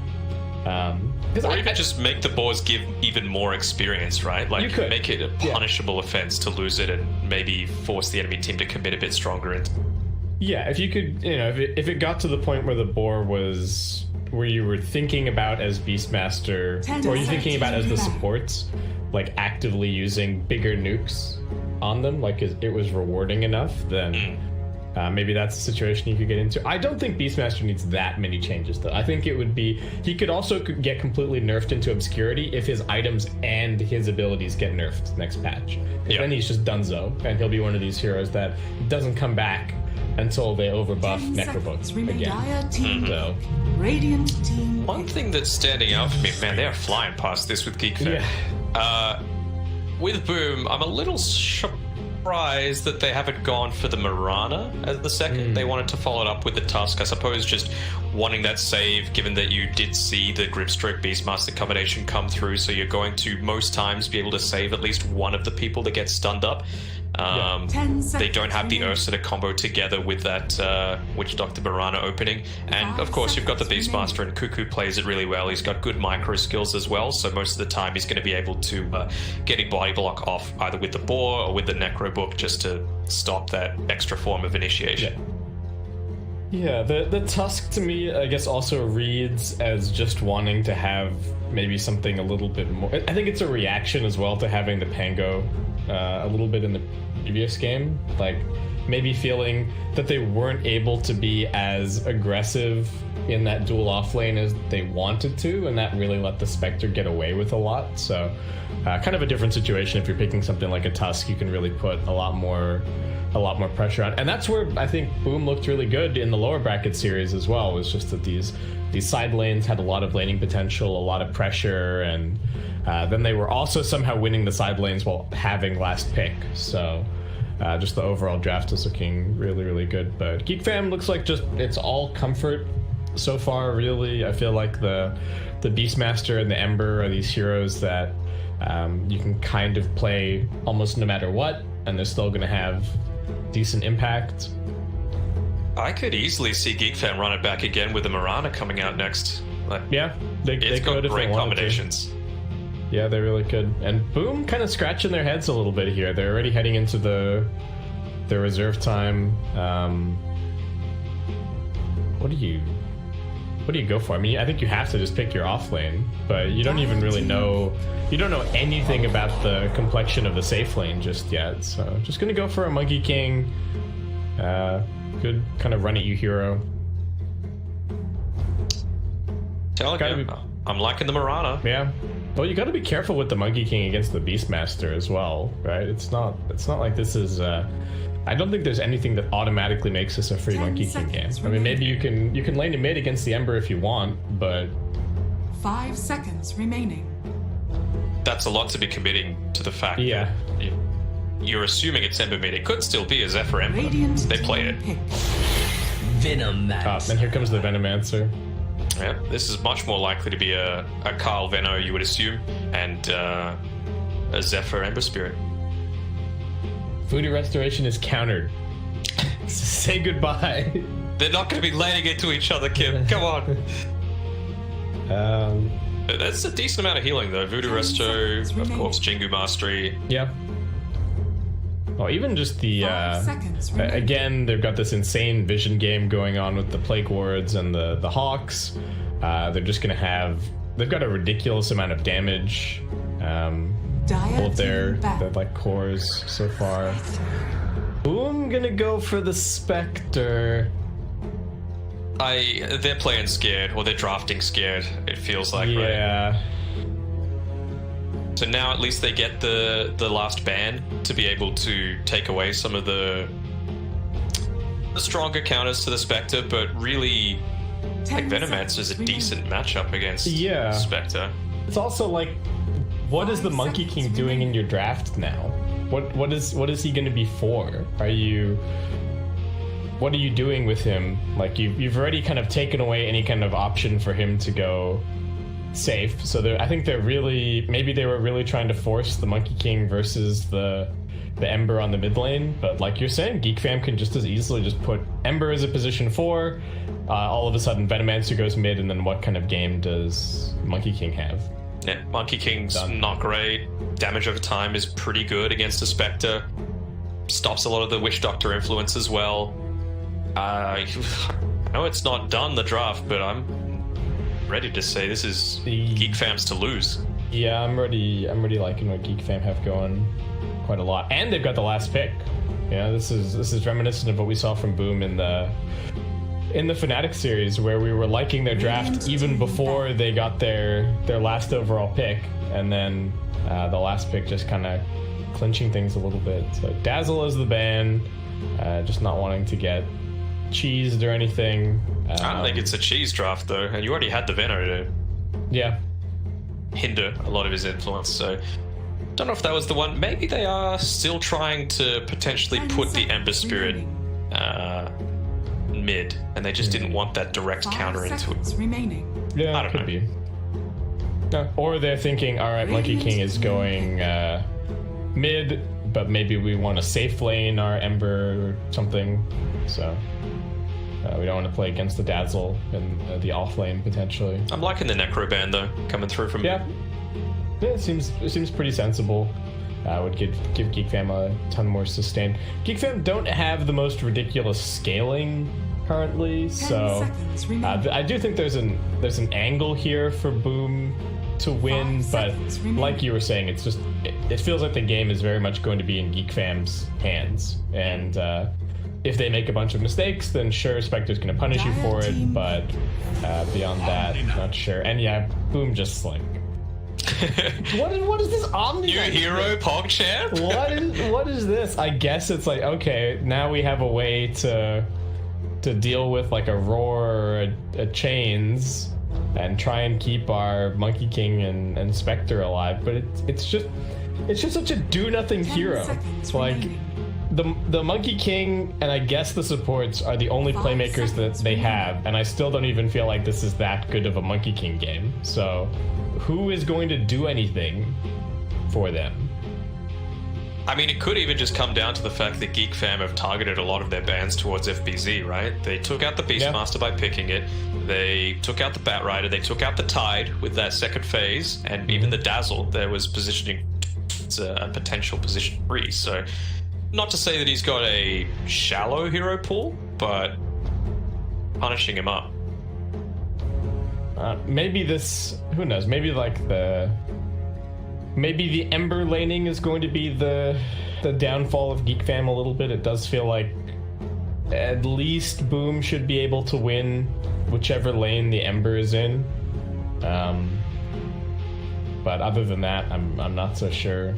Or even just make the boars give even more experience, right? Like, you could make it a punishable offense to lose it and maybe force the enemy team to commit a bit stronger. Yeah, if you could, if it got to the point where the boar was where you were thinking about as Beastmaster, or you're thinking about as the supports, like actively using bigger nukes on them, like it was rewarding enough, then maybe that's a situation you could get into. I don't think Beastmaster needs that many changes, though. I think it would be... He could also get completely nerfed into obscurity if his items and his abilities get nerfed next patch. Then he's just donezo, and he'll be one of these heroes that doesn't come back until they overbuff Necrobook again. So, Radiant team. One thing that's standing out for me, man, they're flying past this with Geek Fan. With Boom, I'm a little surprised that they haven't gone for the Mirana as the second. They wanted to follow it up with the Tusk. I suppose just wanting that save, given that you did see the Gripstroke Beastmaster combination come through, so you're going to most times be able to save at least one of the people that get stunned up. They don't have the Ursula combo together with that Witch Doctor Mirana opening. And of course you've got the Beastmaster, and Cuckoo plays it really well. He's got good micro skills as well, so most of the time he's going to be able to get a body block off either with the Boar or with the Necrobook just to stop that extra form of initiation. Yeah, the Tusk to me, I guess, also reads as just wanting to have maybe something a little bit more. I think it's a reaction as well to having the Pango a little bit in the previous game, like maybe feeling that they weren't able to be as aggressive in that dual off lane as they wanted to, and that really let the Spectre get away with a lot. So kind of a different situation. If you're picking something like a Tusk, you can really put a lot more pressure on, and that's where I think Boom looked really good in the lower bracket series as well. Was just that these side lanes had a lot of laning potential, a lot of pressure, and then they were also somehow winning the side lanes while having last pick. So just the overall draft is looking really, really good. But Geek Fam looks like just it's all comfort so far, really. I feel like the Beastmaster and the Ember are these heroes that you can kind of play almost no matter what, and they're still going to have decent impact. I could easily see Geek Fam run it back again with the Mirana coming out next. Like, they got could great combinations. Yeah, they really could. And Boom kind of scratching their heads a little bit here. They're already heading into the their reserve time. What do you go for? I mean, I think you have to just pick your off lane, but you don't even really know. You don't know anything about the complexion of the safe lane just yet. So just gonna go for a Monkey King. Good kind of run at you hero. I'm liking the Mirana. Yeah. Well, you got to be careful with the Monkey King against the Beastmaster as well, right? It's not like this is. I don't think there's anything that automatically makes this a free Monkey King game. I mean, maybe you can lane a mid against the Ember if you want, but 5 seconds remaining. That's a lot to be committing to the fact that you're assuming it's Ember mid. It could still be a Zephyr Ember. They played it. Venomancer. And here comes the Venomancer. Yeah, this is much more likely to be a Carl Veno, you would assume, and a Zephyr Ember Spirit. Voodoo Restoration is countered. Say goodbye. They're not going to be laying into each other, Kim. Come on. That's a decent amount of healing, though. Voodoo Resto, of course, Jingu Mastery. Yeah. Oh, even just the again, they've got this insane vision game going on with the Plague Wards and the Hawks. They're just gonna have. They've got a ridiculous amount of damage. All of their like cores so far. I'm gonna go for the Spectre. They're playing scared, or they're drafting scared. It feels like, yeah. Right? So now at least they get the last ban to be able to take away some of the stronger counters to the Spectre, but really, like Venomancer is a decent matchup against Spectre. It's also like, what is the Monkey King doing in your draft now? What is he going to be for? What are you doing with him? Like you've already kind of taken away any kind of option for him to go safe. So I think maybe they were really trying to force the Monkey King versus the Ember on the mid lane. But like you're saying, Geek Fam can just as easily just put Ember as a position 4. All of a sudden Venomancer goes mid, and then what kind of game does Monkey King have? Yeah, Monkey King's not great. Damage over time is pretty good against a Spectre. Stops a lot of the Witch Doctor influence as well. I know it's not done, the draft, but I'm ready to say this is Geek Fam's to lose. Yeah, I'm ready liking what Geek Fam have going quite a lot. And they've got the last pick. Yeah, this is reminiscent of what we saw from Boom in the Fnatic series, where we were liking their draft even before they got their last overall pick, and then the last pick just kind of clinching things a little bit. So Dazzle is the ban, just not wanting to get cheesed or anything. I don't think it's a cheese draft though, and you already had the Veno to hinder a lot of his influence, so don't know if that was the one. Maybe they are still trying to potentially put the Ember Spirit mid, and they just didn't want that direct counter into it. Yeah, I don't know. Be. No. Or they're thinking, all right, Monkey King is going mid, but maybe we want to safe lane our Ember or something, so we don't want to play against the Dazzle in the off lane potentially. I'm liking the Necro ban though, coming through from it seems pretty sensible. Would give Geek Fam a ton more sustain. Geek Fam don't have the most ridiculous scaling currently, so I do think there's an angle here for Boom to win, but like you were saying, it's just it feels like the game is very much going to be in Geek Fam's hands, and if they make a bunch of mistakes, then sure, Spectre's going to punish you for it, but beyond that, not sure. And yeah, Boom just like. What is this Omni? New hero PogChamp? What is this? I guess it's like, okay, now we have a way to deal with like a Roar or a Chains and try and keep our Monkey King and Spectre alive, but it's just such a do nothing hero. Like the Monkey King and I guess the supports are the only playmakers that they have, and I still don't even feel like this is that good of a Monkey King game. So who is going to do anything for them? I mean, it could even just come down to the fact that Geek Fam have targeted a lot of their bans towards FBZ, right? They took out the Beastmaster by picking it. They took out the Batrider. They took out the Tide with that second phase, and even the Dazzle. There was positioning. It's a potential position 3. So not to say that he's got a shallow hero pool, but punishing him up. Maybe this, who knows, maybe the Ember laning is going to be the downfall of Geek Fam a little bit. It does feel like at least Boom should be able to win whichever lane the Ember is in. But other than that, I'm not so sure.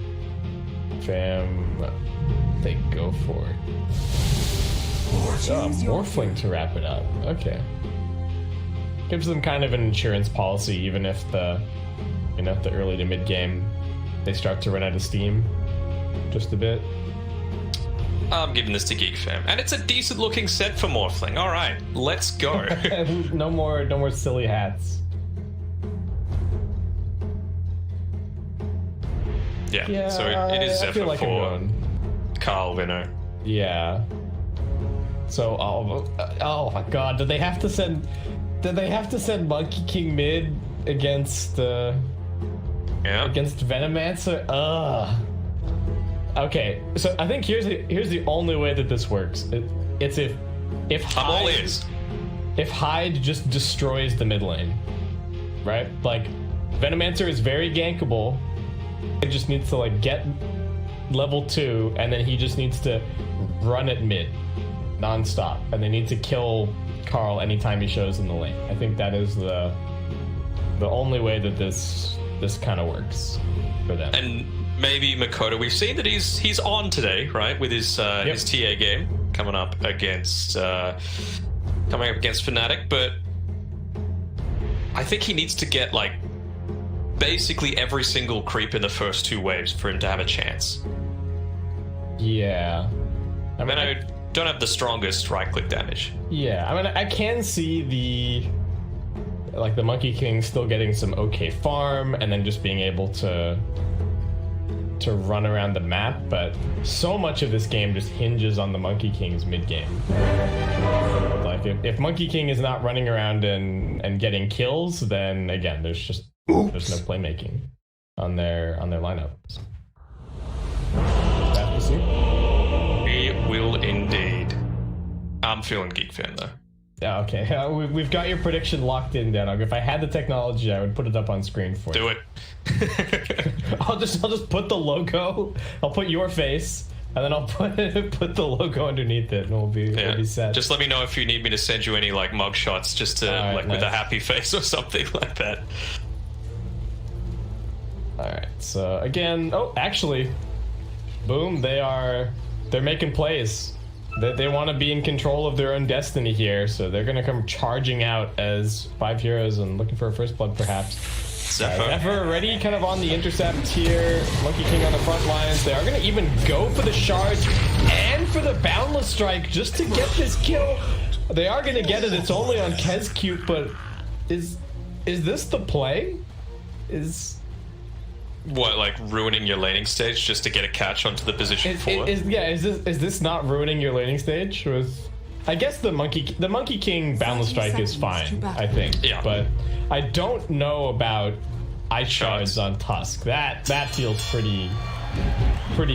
Fam, they go for it. Morphling to wrap it up. Okay. Gives them kind of an insurance policy, even if the early to mid game they start to run out of steam just a bit. I'm giving this to Geek Fam, and it's a decent looking set for Morphling. All right, let's go. no more silly hats. Yeah, so it is I feel Zephyr like for Carl winner. Yeah. So oh my god, did they have to send Monkey King mid against Venomancer? Ugh. Okay, so I think here's the only way that this works. It's if I'm all ears. If Hyde just destroys the mid lane, right? Like Venomancer is very gankable. It just needs to like get level 2, and then he just needs to run it mid non-stop, and they need to kill Carl anytime he shows in the lane. I think that is the only way that this kind of works for them. And maybe Makoto, we've seen that he's on today, right, with his TA game coming up against Fnatic, but I think he needs to get like basically every single creep in the first 2 waves for him to have a chance. Yeah. I mean, I don't have the strongest right-click damage. Yeah, I mean, I can see the Monkey King still getting some okay farm and then just being able to run around the map, but so much of this game just hinges on the Monkey King's mid-game. Like, if Monkey King is not running around and getting kills, then again, there's no playmaking on their lineup. That to see. We will indeed. I'm feeling Geek Fan though. Yeah, okay. We've got your prediction locked in, Dan. If I had the technology, I would put it up on screen for you. Do it. I'll just put the logo. I'll put your face, and then I'll put the logo underneath it, and we'll be set. Just let me know if you need me to send you any like mug shots, just to with a happy face or something like that. All right. So again, actually, Boom. They're making plays. They want to be in control of their own destiny here, so they're going to come charging out as 5 heroes and looking for a first blood, perhaps. Zephyr already kind of on the intercept here. Monkey King on the front lines. They are going to even go for the charge and for the boundless strike just to get this kill. They are going to get it. It's only on Kezcute, but is this the play? What, like ruining your laning stage just to get a catch onto the position 4? Is this not ruining your laning stage? I guess the Monkey King boundless strike is fine, I think. Yeah. But I don't know about ice shards on Tusk. That feels pretty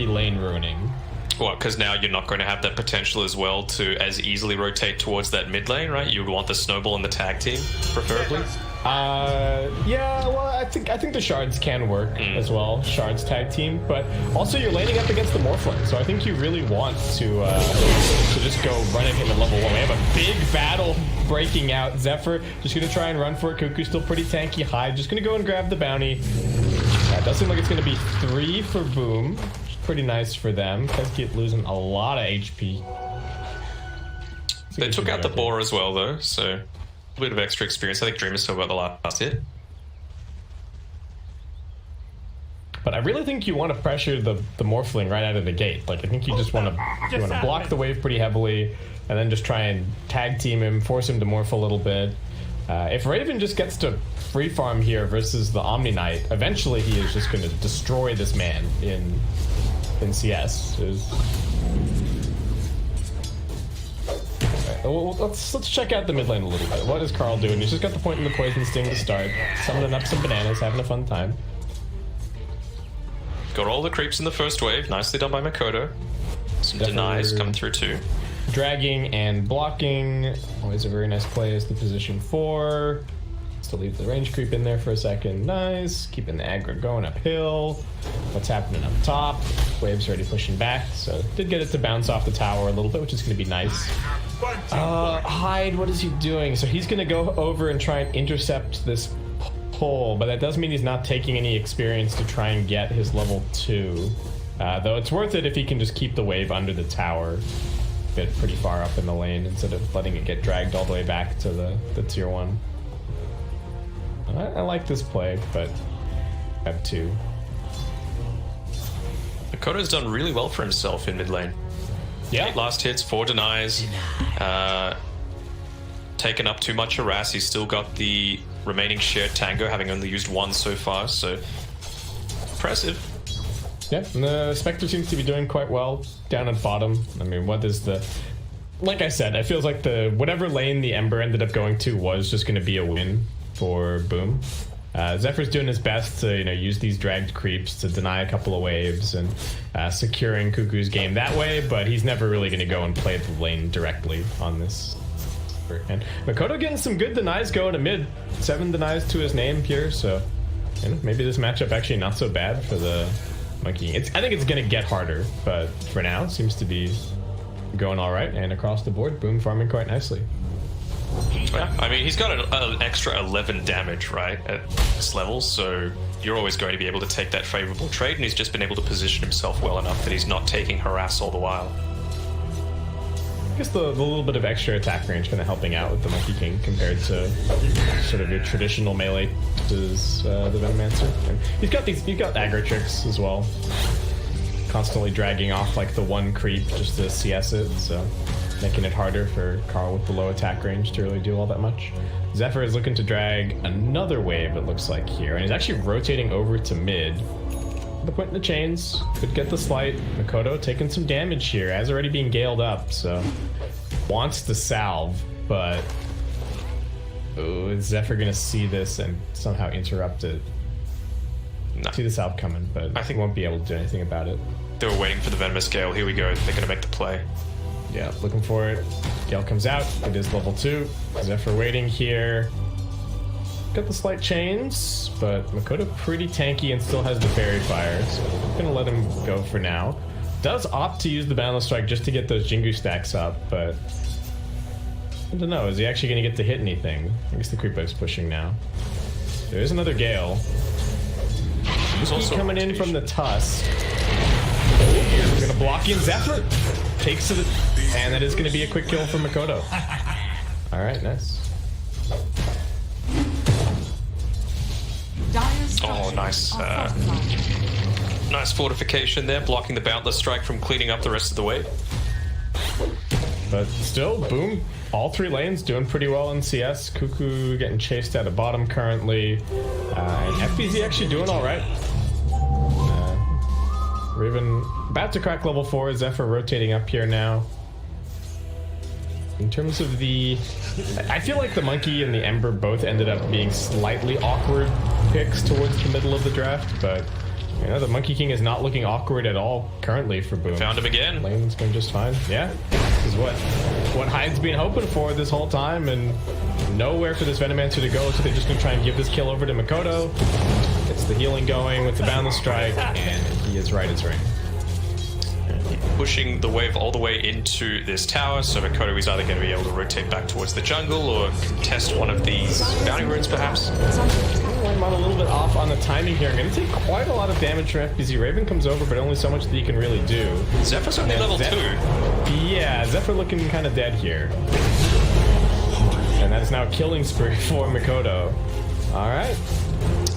lane ruining. Well, because now you're not going to have that potential as well to as easily rotate towards that mid lane, right? You would want the snowball in the tag team, preferably. Yeah, well, I think the shards can work as well, shards tag team, but also you're laning up against the Morphling, so I think you really want to just go running him at level 1. We have a big battle breaking out. Zephyr just gonna try and run for it. Cuckoo's still pretty tanky. Hyde just gonna go and grab the bounty. It does seem like it's gonna be 3 for Boom. Pretty nice for them. Kezcute losing a lot of HP. They took out the boar as well, though, so a bit of extra experience. I think Dreamer still got the last hit. But I really think you want to pressure the Morphling right out of the gate. Like, I think you just want to block the wave pretty heavily, and then just try and tag team him, force him to morph a little bit. If Raven just gets to free farm here versus the Omni Knight, eventually he is just going to destroy this man in CS. Let's check out the mid lane a little bit. What is Carl doing? He's just got the point in the poison sting to start, summoning up some bananas, having a fun time. Got all the creeps in the first wave. Nicely done by Makoto. Some denies coming through too. Dragging and blocking. Always a very nice play as the position 4. Still leave the range creep in there for a second. Nice. Keeping the aggro going uphill. What's happening up top? Wave's already pushing back, so did get it to bounce off the tower a little bit, which is going to be nice. Hyde, what is he doing? So he's going to go over and try and intercept this pull, but that does mean he's not taking any experience to try and get his level 2. Though it's worth it if he can just keep the wave under the tower. Bit pretty far up in the lane instead of letting it get dragged all the way back to the tier 1. I like this play, but I have 2. Makoto's done really well for himself in mid lane. Yeah. 8 last hits, 4 denies. Taken up too much harass. He's still got the remaining shared tango, having only used 1 so far, so impressive. Yeah, and the Spectre seems to be doing quite well down at bottom. I mean, what is the... Like I said, it feels like whatever lane the Ember ended up going to was just going to be a win for Boom. Zephyr's doing his best to use these dragged creeps to deny a couple of waves and securing Cuckoo's game that way, but he's never really going to go and play the lane directly on this. And Makoto getting some good denies going to mid. 7 denies to his name here, so maybe this matchup actually not so bad for the Monkey. I think it's going to get harder, but for now it seems to be going all right, and across the board, Boom farming quite nicely. Yeah, I mean, he's got an extra 11 damage, right, at this level, so you're always going to be able to take that favorable trade, and he's just been able to position himself well enough that he's not taking harass all the while. I guess the little bit of extra attack range kind of helping out with the Monkey King compared to sort of your traditional melee is the Venomancer. And he's got aggro tricks as well. Constantly dragging off like the 1 creep just to CS it, so making it harder for Carl with the low attack range to really do all that much. Zephyr is looking to drag another wave, it looks like, here, and he's actually rotating over to mid. The point in the chains, could get the slight. Makoto taking some damage here, as already being galed up, so wants to salve, but is Zephyr gonna see this and somehow interrupt it? No. See the salve coming, but I think won't be able to do anything about it. They were waiting for the Venomous Gale. Here we go. They're gonna make the play. Yeah, looking for it. Gale comes out. It is level 2. Zephyr waiting here. Got the slight chains, but Makoto pretty tanky and still has the fairy fire, so I'm gonna let him go for now. Does opt to use the Boundless Strike just to get those Jingu stacks up, but I don't know. Is he actually gonna get to hit anything? I guess the Creepo's pushing now. There is another Gale. He's also coming in from the Tusk. We're gonna block in. Zephyr takes to the, and that is gonna be a quick kill for Makoto. All right, nice. Oh, nice. Nice fortification there, blocking the Boundless Strike from cleaning up the rest of the wave. But still, Boom, all 3 lanes doing pretty well in CS. Cuckoo getting chased out of bottom currently. And FBZ actually doing all right. Raven about to crack level 4. Zephyr rotating up here now. In terms of I feel like the Monkey and the Ember both ended up being slightly awkward picks towards the middle of the draft, but the Monkey King is not looking awkward at all currently for Boom. Found him again. Lane's going just fine. Yeah, this is what Hyde's been hoping for this whole time, and nowhere for this Venomancer to go, so they're just going to try and give this kill over to Makoto. Gets the healing going with the Boundless Strike, and he is right as rain. Pushing the wave all the way into this tower, so Makoto is either going to be able to rotate back towards the jungle or contest one of these bounty runes, perhaps. I'm a little bit off on the timing here. I'm going to take quite a lot of damage from FBZ. Raven comes over, but only so much that he can really do. Zephyr's only level 2. Yeah, Zephyr looking kind of dead here. And that is now a killing spree for Makoto. All right.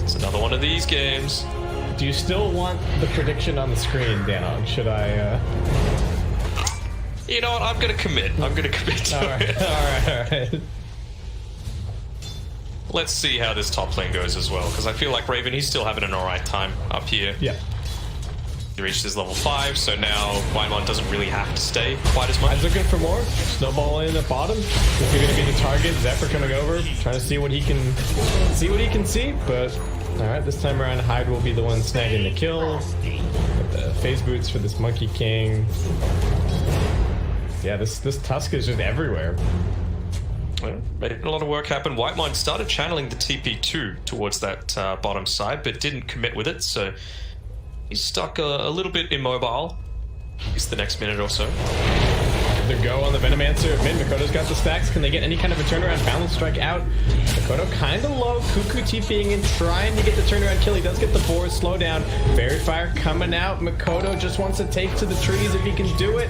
It's another one of these games. Do you still want the prediction on the screen, Danog? Should I, You know what? I'm going to commit. I'm going to commit to it. All right. Let's see how this top lane goes as well, because I feel like Raven, he's still having an alright time up here. Yeah. He reached his level 5, so now Waimon doesn't really have to stay quite as much. I'm looking for more. Snowball in at bottom. If you're going to be the target, Zephyr coming over, trying to see what he can see, but alright, this time around Hyde will be the one snagging the kill. Got the phase boots for this Monkey King. Yeah, this Tusk is just everywhere. Well, made a lot of work happen. Whitemine started channeling the TP2 towards that bottom side, but didn't commit with it, so he's stuck a little bit immobile. It's the next minute or so. The go on the Venomancer mid. Makoto's got the stacks. Can they get any kind of a turnaround? Balance strike out. Makoto kind of low. Cuckoo TPing in, trying to get the turnaround kill. He does get the board. Slow down. Fairy Fire coming out. Makoto just wants to take to the trees if he can do it.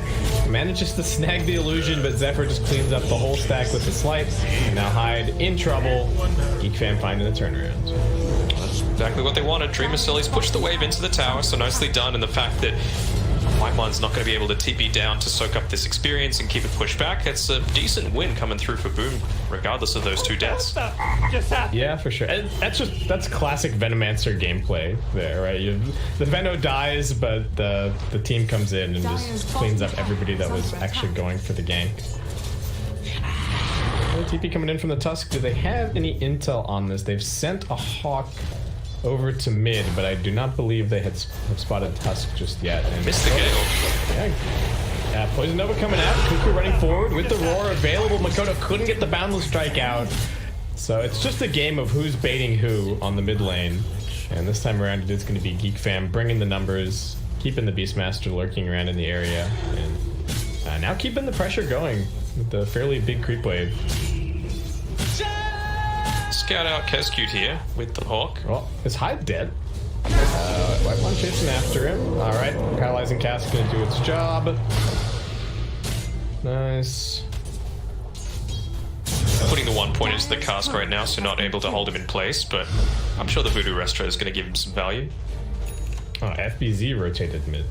Manages to snag the illusion, but Zephyr just cleans up the whole stack with the slight. Now Hyde in trouble. Geek Fam finding the turnaround. That's exactly what they wanted. Dreamer Sully's pushed the wave into the tower, so nicely done. And the fact that Whitemine's not going to be able to TP down to soak up this experience and keep it pushed back. It's a decent win coming through for Boom, regardless of those two deaths. Yeah, for sure. And that's classic Venomancer gameplay there, right? The Veno dies, but the team comes in and just cleans up everybody that was actually going for the gank. TP coming in from the Tusk. Do they have any intel on this? They've sent a Hawk over to mid, but I do not believe they have spotted Tusk just yet. And missed the gale. Yeah, Poison Nova coming out. Cuckoo running forward with the roar available. Makoto couldn't get the boundless strike out. So it's just a game of who's baiting who on the mid lane. And this time around, it is going to be Geek Fam bringing the numbers, keeping the Beastmaster lurking around in the area, and now keeping the pressure going with the fairly big creep wave. Scout out Kescute here with the Hawk. Well, is Hyde dead? Whitemine chasing after him. Alright, Paralyzing Cast is going to do its job. Nice. Putting the 1 point into the cask right now, so not able to hold him in place, but I'm sure the Voodoo Resto is going to give him some value. Oh, FBZ rotated mid.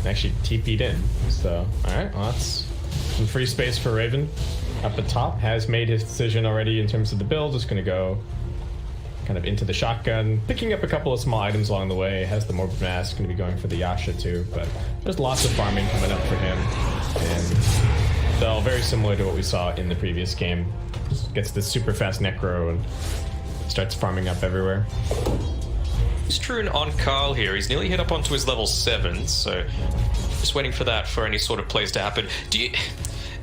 Actually TP'd in. So, alright, well, that's some free space for Raven. Up at top, has made his decision already in terms of the build. Just going to go kind of into the shotgun, picking up a couple of small items along the way. Has the Morbid Mask, going to be going for the Yasha too, but there's lots of farming coming up for him. And so very similar to what we saw in the previous game. Just gets this super fast Necro and starts farming up everywhere. He's Troon on Carl here. He's nearly hit up onto his level 7, so just waiting for that for any sort of plays to happen.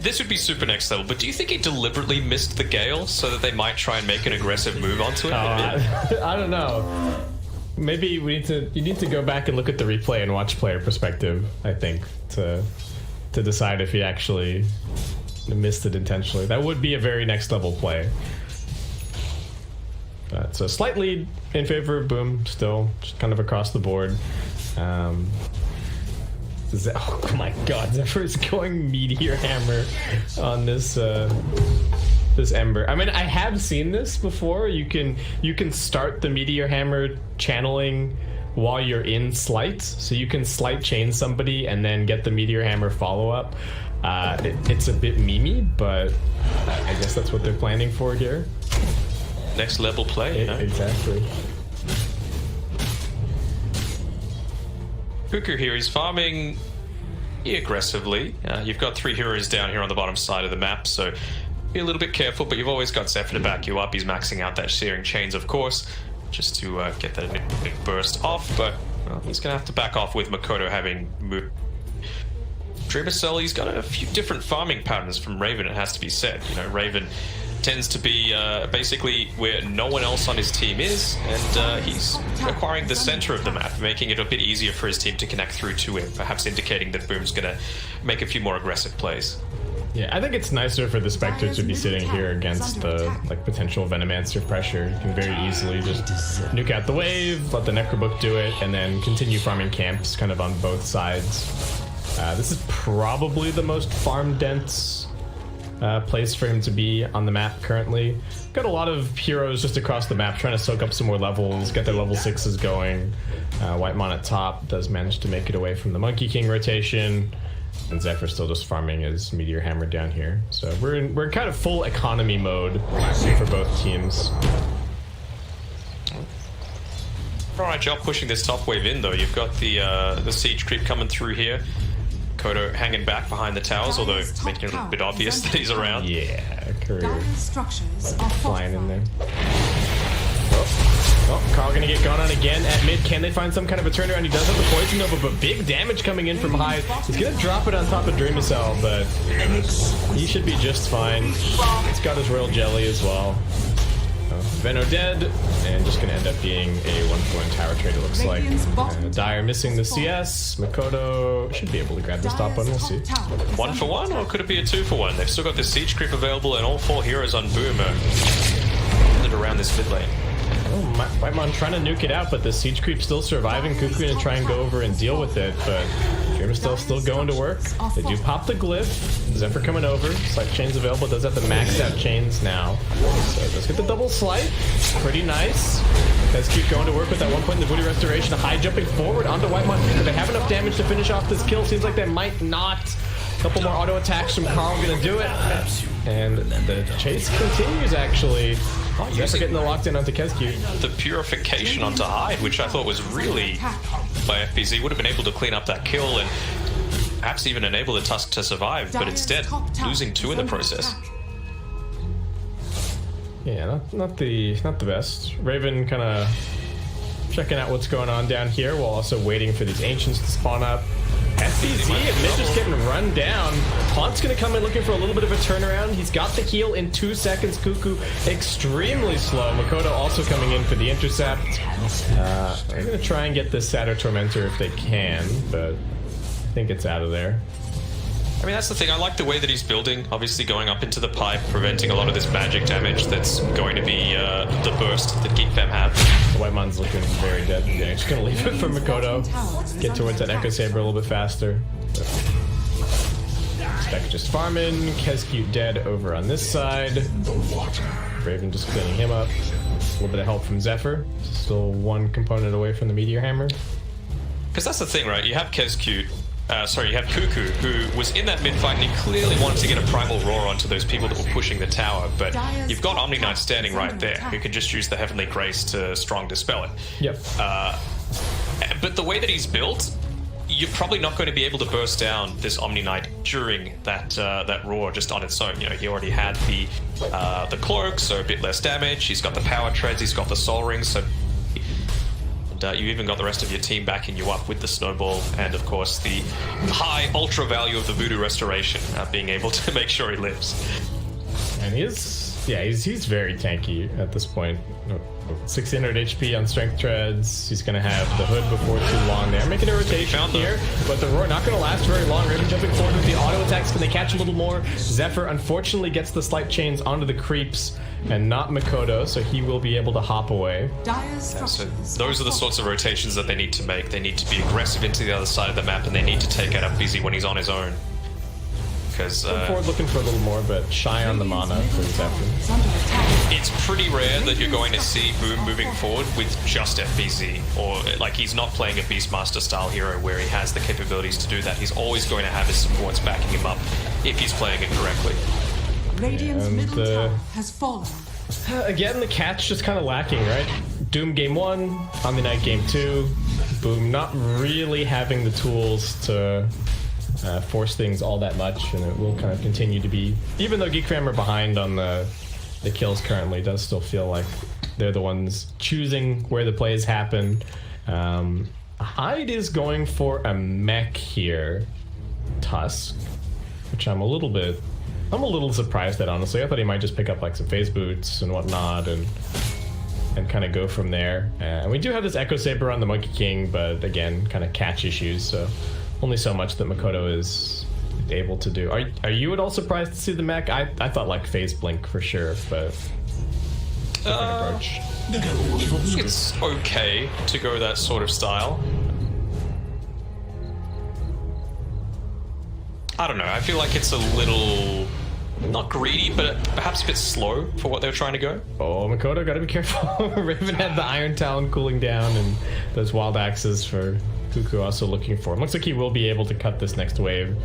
This would be super next level, but do you think he deliberately missed the Gale so that they might try and make an aggressive move onto it? I don't know. Maybe you need to go back and look at the replay and watch player perspective, I think, to decide if he actually missed it intentionally. That would be a very next level play. But so slight lead in favor of Boom, still just kind of across the board. Oh my god, Zephyr is going Meteor Hammer on this this Ember. I mean, I have seen this before. You can start the Meteor Hammer channeling while you're in Slight, so you can Slight chain somebody and then get the Meteor Hammer follow-up. It's a bit memey, but I guess that's what they're planning for here. Next level play, you know? Exactly. Cuckoo here, he's farming aggressively. You've got 3 heroes down here on the bottom side of the map, so be a little bit careful, but you've always got Zephyr to back you up. He's maxing out that Searing Chains, of course, just to get that big burst off, but well, he's going to have to back off with Makoto having moved. Dreamer Sully's got a few different farming patterns from Raven, it has to be said. You know, Raven tends to be basically where no one else on his team is, and he's acquiring the center of the map, making it a bit easier for his team to connect through to him, perhaps indicating that Boom's gonna make a few more aggressive plays. Yeah, I think it's nicer for the Spectre to be sitting here against the potential Venomancer pressure. You can very easily just nuke out the wave, let the Necrobook do it, and then continue farming camps kind of on both sides. This is probably the most farm dense place for him to be on the map currently. Got a lot of heroes just across the map trying to soak up some more levels, get their level 6s going. Whitemon at top does manage to make it away from the Monkey King rotation, and Zephyr still just farming his Meteor Hammer down here. So we're in kind of full economy mode for both teams. Alright, job pushing this top wave in though. You've got the siege creep coming through here. Kodo hanging back behind the towers, although making it a bit obvious that he's around. Yeah, career Structures are flying in there. Oh, Carl gonna get gone on again at mid. Can they find some kind of a turnaround? He does have the Poison Nova, but big damage coming in from high. He's gonna drop it on top of Dreamcell, but he should be just fine. He's got his Royal Jelly as well. Venno dead, and just gonna end up being a 1-for-1 tower trade, it looks like. Dire missing the CS. Makoto should be able to grab this top one, we'll see. 1-for-1, or could it be a 2-for-1? They've still got this siege creep available, and all 4 heroes on Boomer. Around this mid lane. Oh, Whitemon trying to nuke it out, but the siege creep still surviving. Cuckoo gonna try and go over and deal with it, but Dreamcell still going to work. They do pop the glyph. Zephyr coming over. Slight chains available. Does have the maxed out chains now. So let's get the double slice. Pretty nice. Let's keep going to work with that 1 point in the booty restoration. High jumping forward onto Whitemon. Do they have enough damage to finish off this kill? Seems like they might not. A couple more auto attacks from Carl gonna do it. And the chase continues, actually. Zephyr getting the lockdown onto Kescu. The purification onto Hyde, which I thought was really, by FBZ, would have been able to clean up that kill and perhaps even enable the Tusk to survive, but instead, losing 2 in the process. Yeah, not the best. Raven kind of checking out what's going on down here while also waiting for these Ancients to spawn up. FBZ and mid just getting run down. Haunt's gonna come in looking for a little bit of a turnaround. He's got the heal in 2 seconds. Cuckoo extremely slow. Makoto also coming in for the intercept. They're gonna try and get this Satyr Tormentor if they can, but I think it's out of there. I mean, that's the thing. I like the way that he's building, obviously going up into the pipe, preventing a lot of this magic damage that's going to be the burst that Geek Fam have. Whitemon's looking very dead. Yeah, just gonna leave it for Makoto. Get towards that Echo Saber a little bit faster. Spec just farming. Kescu dead over on this side. Raven just cleaning him up. A little bit of help from Zephyr. Still 1 component away from the Meteor Hammer. Because that's the thing, right? You have Kescu. You have Cuckoo, who was in that mid-fight and he clearly wanted to get a Primal Roar onto those people that were pushing the tower, but you've got Omni Knight standing right there, who can just use the Heavenly Grace to strong dispel it. Yep. But the way that he's built, you're probably not going to be able to burst down this Omni Knight during that Roar just on its own. You know, he already had the Cloak, so a bit less damage. He's got the Power Treads, he's got the Soul Rings, so... you even got the rest of your team backing you up with the Snowball and, of course, the high ultra value of the Voodoo Restoration, being able to make sure he lives. And he's very tanky at this point. 600 HP on Strength Treads. He's going to have the Hood before too long. They're making a rotation here, but the Roar not going to last very long. Raven jumping forward with the auto attacks. Can they catch a little more? Zephyr unfortunately gets the slight chains onto the creeps and not Makoto, so he will be able to hop away. So those are the sorts of rotations that they need to make. They need to be aggressive into the other side of the map, and they need to take out FBZ when he's on his own. Because forward looking for a little more, but shy on the mana for Zephyr. It's pretty rare that you're going to see Boom moving forward with just FBZ, or like he's not playing a Beastmaster style hero where he has the capabilities to do that. He's always going to have his supports backing him up if he's playing it correctly. Radiant's middle tower has fallen. Again, the catch just kind of lacking, right? Doom game 1, Omni Knight game 2. Boom not really having the tools to force things all that much, and it will kind of continue to be, even though Geek Fam are behind on the kills currently, it does still feel like they're the ones choosing where the plays happen. Hyde is going for a mech here, Tusk, which I'm a little surprised at, honestly. I thought he might just pick up like some phase boots and whatnot and kind of go from there. And we do have this Echo Saber on the Monkey King, but again, kind of catch issues, so only so much that Makoto is able to do. Are you at all surprised to see the mech? I thought like phase blink for sure, but different approach. It's okay to go that sort of style. I don't know, I feel like it's a little, not greedy, but perhaps a bit slow for what they were trying to go. Oh, Makoto, gotta be careful. Raven had the Iron Talon cooling down, and those Wild Axes for Cuckoo also looking for him. Looks like he will be able to cut this next wave.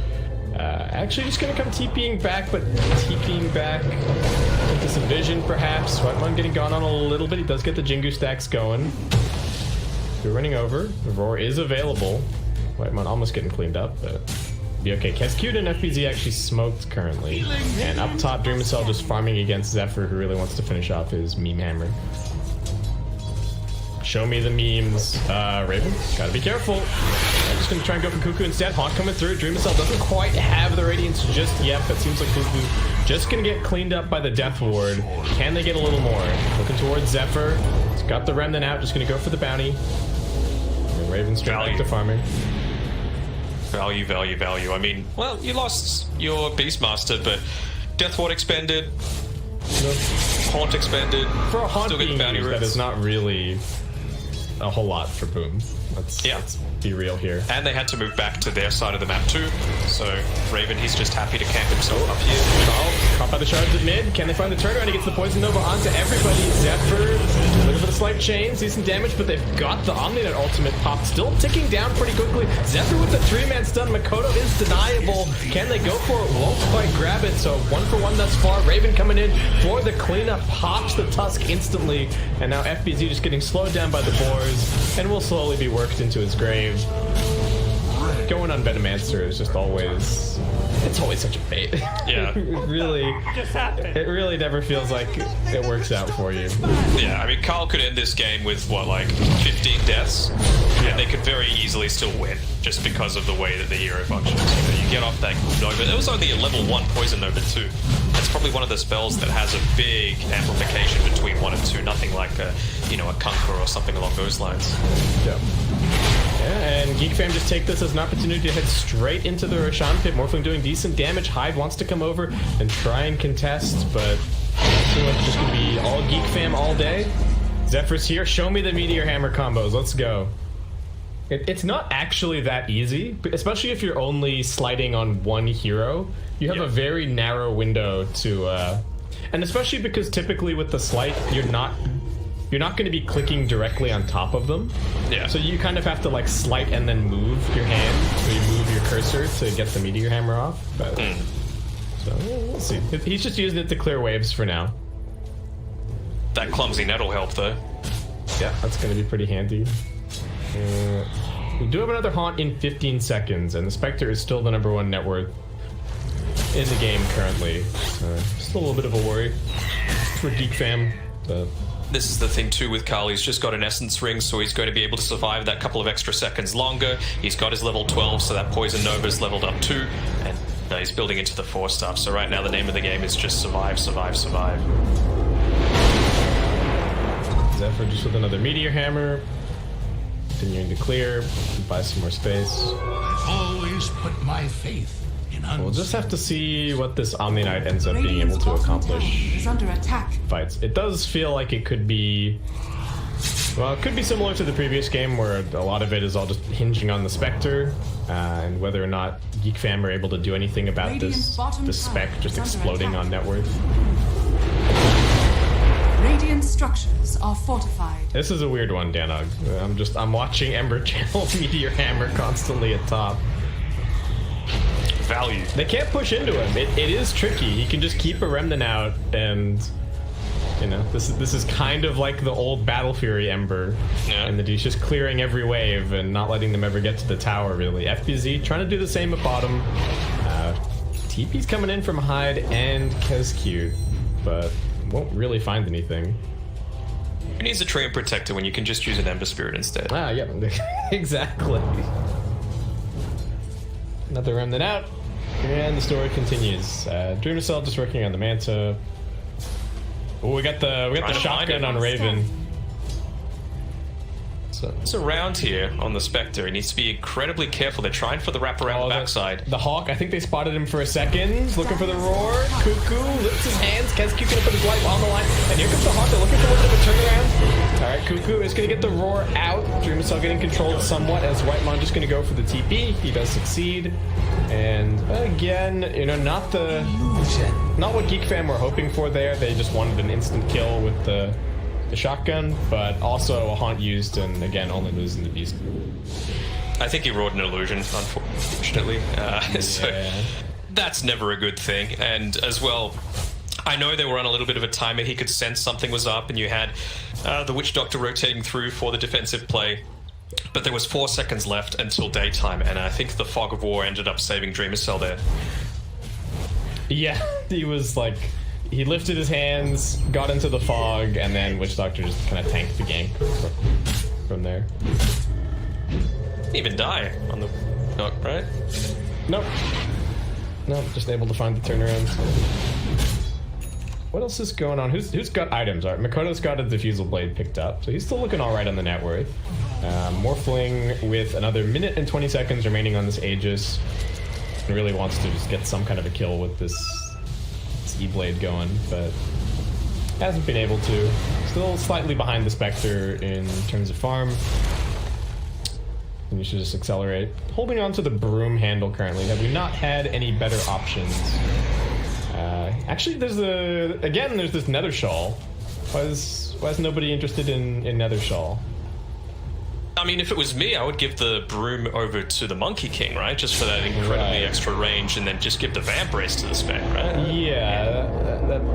Actually just gonna come TPing back, but TPing back into some vision perhaps. Whitemon getting gone on a little bit. He does get the Jingu stacks going. They're running over. The Roar is available. Whitemon almost getting cleaned up, but be okay. Kescu and FBZ actually smoked currently. And up top, Dreamcell just farming against Zephyr, who really wants to finish off his meme hammer. Show me the memes. Raven, gotta be careful. I'm just gonna try and go for Cuckoo instead. Haunt coming through. Dreamcell doesn't quite have the Radiance just yet, but seems like Cuckoo just gonna get cleaned up by the Death Ward. Can they get a little more? Looking towards Zephyr. He's got the Remnant out, just gonna go for the bounty. And Raven straight back to farming. Value, value, value. I mean, well, you lost your Beastmaster, but Death Ward expended. Haunt expended. For a Haunt still being bounty used, that is not really a whole lot for Boom. Let's be real here. And they had to move back to their side of the map too. So Raven, he's just happy to camp himself up here. Caught by the shards at mid. Can they find the turnaround? He gets the Poison Nova onto everybody. Zephyr looking for the slight chain. See some damage, but they've got the Omninet ultimate pop. Still ticking down pretty quickly. Zephyr with the 3-man stun. Makoto is deniable. Can they go for it? Won't quite grab it. So 1-for-1 thus far. Raven coming in for the cleanup. Pops the Tusk instantly. And now FBZ just getting slowed down by the boars and will slowly be worked into his grave. Going on Venomancer is just always, it's always such a bait. Yeah. it really never feels like it works out for you. Yeah, I mean, Carl could end this game with what, like 15 deaths, and they could very easily still win just because of the way that the hero functions. You know, you get off that Nova. It was only a level 1 Poison Nova too. That's probably one of the spells that has a big amplification between 1 and 2. Nothing like a, you know, a Conquer or something along those lines. Yeah. Yeah, and Geek Fam just take this as an opportunity to head straight into the Roshan pit. Morphling doing decent damage. Hyde wants to come over and try and contest, but I feel like it's just going to be all Geek Fam all day. Zephyr's here. Show me the Meteor Hammer combos. Let's go. It's not actually that easy, especially if you're only sliding on one hero. You have a very narrow window to... and especially because typically with the slight, you're not going to be clicking directly on top of them. Yeah. So you kind of have to like slight and then move your hand, so you move your cursor to get the Meteor Hammer off. But, so we'll see. He's just using it to clear waves for now. That clumsy net will help though. Yeah, that's going to be pretty handy. We do have another Haunt in 15 seconds, and the Spectre is still the #1 net worth in the game currently. Still a little bit of a worry for Geek Fam. But this is the thing too with Carl. He's just got an Essence Ring, so he's going to be able to survive that couple of extra seconds longer. He's got his level 12, so that Poison Nova's leveled up too, and he's building into the 4 stuff. So right now the name of the game is just survive, survive, survive. Zephyr just with another Meteor Hammer. Continuing to clear, buy some more space. I've always put my faith in We'll just have to see what this Omni Knight ends up being able to accomplish. Is under attack. Fights. It does feel like it could be... Well, it could be similar to the previous game where a lot of it is all just hinging on the Spectre and whether or not Geek Fam are able to do anything about this spec just exploding on net worth. Radiant structures are fortified. This is a weird one, Danog. I'm watching Ember Channel Meteor Hammer constantly at top. Value. They can't push into him. It is tricky. He can just keep a Remnant out, and you know this is kind of like the old Battle Fury Ember, and that he's just clearing every wave and not letting them ever get to the tower. Really, FBZ trying to do the same at bottom. TP's coming in from Hyde and Kescute, but won't really find anything. Who needs a Treant Protector when you can just use an Ember Spirit instead? Ah, yeah, exactly. Another Remnant out, and the story continues. Dreamcell just working on the Manta. Oh, we got the shotgun on Raven. So it's around here on the Spectre. He needs to be incredibly careful. They're trying for the wrap around the backside. The Hawk, I think they spotted him for a second. Looking for the roar. Cuckoo lifts his hands. Kescute gonna put his life on the line. And here comes the Hawk. They're looking for a little bit of a turnaround. All right, Cuckoo is gonna get the roar out. Dreamcell getting controlled somewhat as Whitemon just gonna go for the TP. He does succeed. And again, you know, not what Geek Fam were hoping for there. They just wanted an instant kill with the shotgun, but also a Haunt used, and again, only losing the Beast. I think he roared an illusion, unfortunately. So that's never a good thing. And as well, I know they were on a little bit of a timer. He could sense something was up, and you had the Witch Doctor rotating through for the defensive play. But there was 4 seconds left until daytime, and I think the Fog of War ended up saving Dreamcell there. Yeah, he was like... He lifted his hands, got into the fog, and then Witch Doctor just kind of tanked the game. from there. Didn't even die on the knock, right? Nope. Nope, just able to find the turnaround. What else is going on? Who's got items? All right, Makoto's got a diffusal blade picked up, so he's still looking all right on the net worth. Morphling with another minute and 20 seconds remaining on this Aegis. And really wants to just get some kind of a kill with this E-blade going, but hasn't been able to. Still slightly behind the Spectre in terms of farm. And you should just accelerate. Holding on to the broom handle currently. Have we not had any better options? Actually, there's this Nether Shawl. Why is nobody interested in Nether Shawl? I mean, if it was me, I would give the broom over to the Monkey King, right? Just for that incredibly extra range, and then just give the Vamp Race to the Spec, right? Yeah,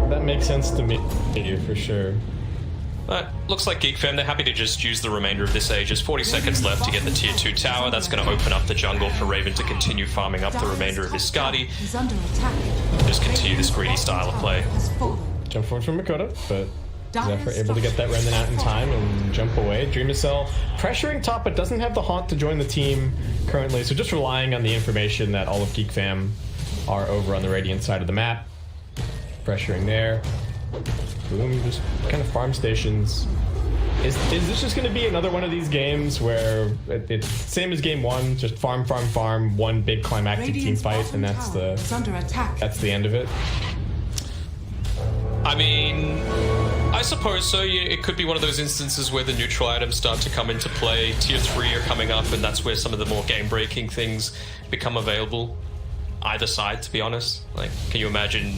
that makes sense to me, for sure. Looks like Geek Fam, they're happy to just use the remainder of this Aegis. 40 seconds left to get the tier 2 tower. That's going to open up the jungle for Raven to continue farming up the remainder of his Skadi. Just continue this greedy style of play. Jump forward from Makoto, but Zephyr able to get that remnant out in time and jump away. Dreamacell pressuring top, but doesn't have the haunt to join the team currently, so just relying on the information that all of Geek Fam are over on the Radiant side of the map. Pressuring there. Boom, just kind of farm stations. Is this just going to be another one of these games where it's same as game one, just farm, one big climactic team fight, and that's the end of it? I mean, I suppose so. It could be one of those instances where the neutral items start to come into play. Tier 3 are coming up, and that's where some of the more game-breaking things become available. Either side, to be honest. Like, can you imagine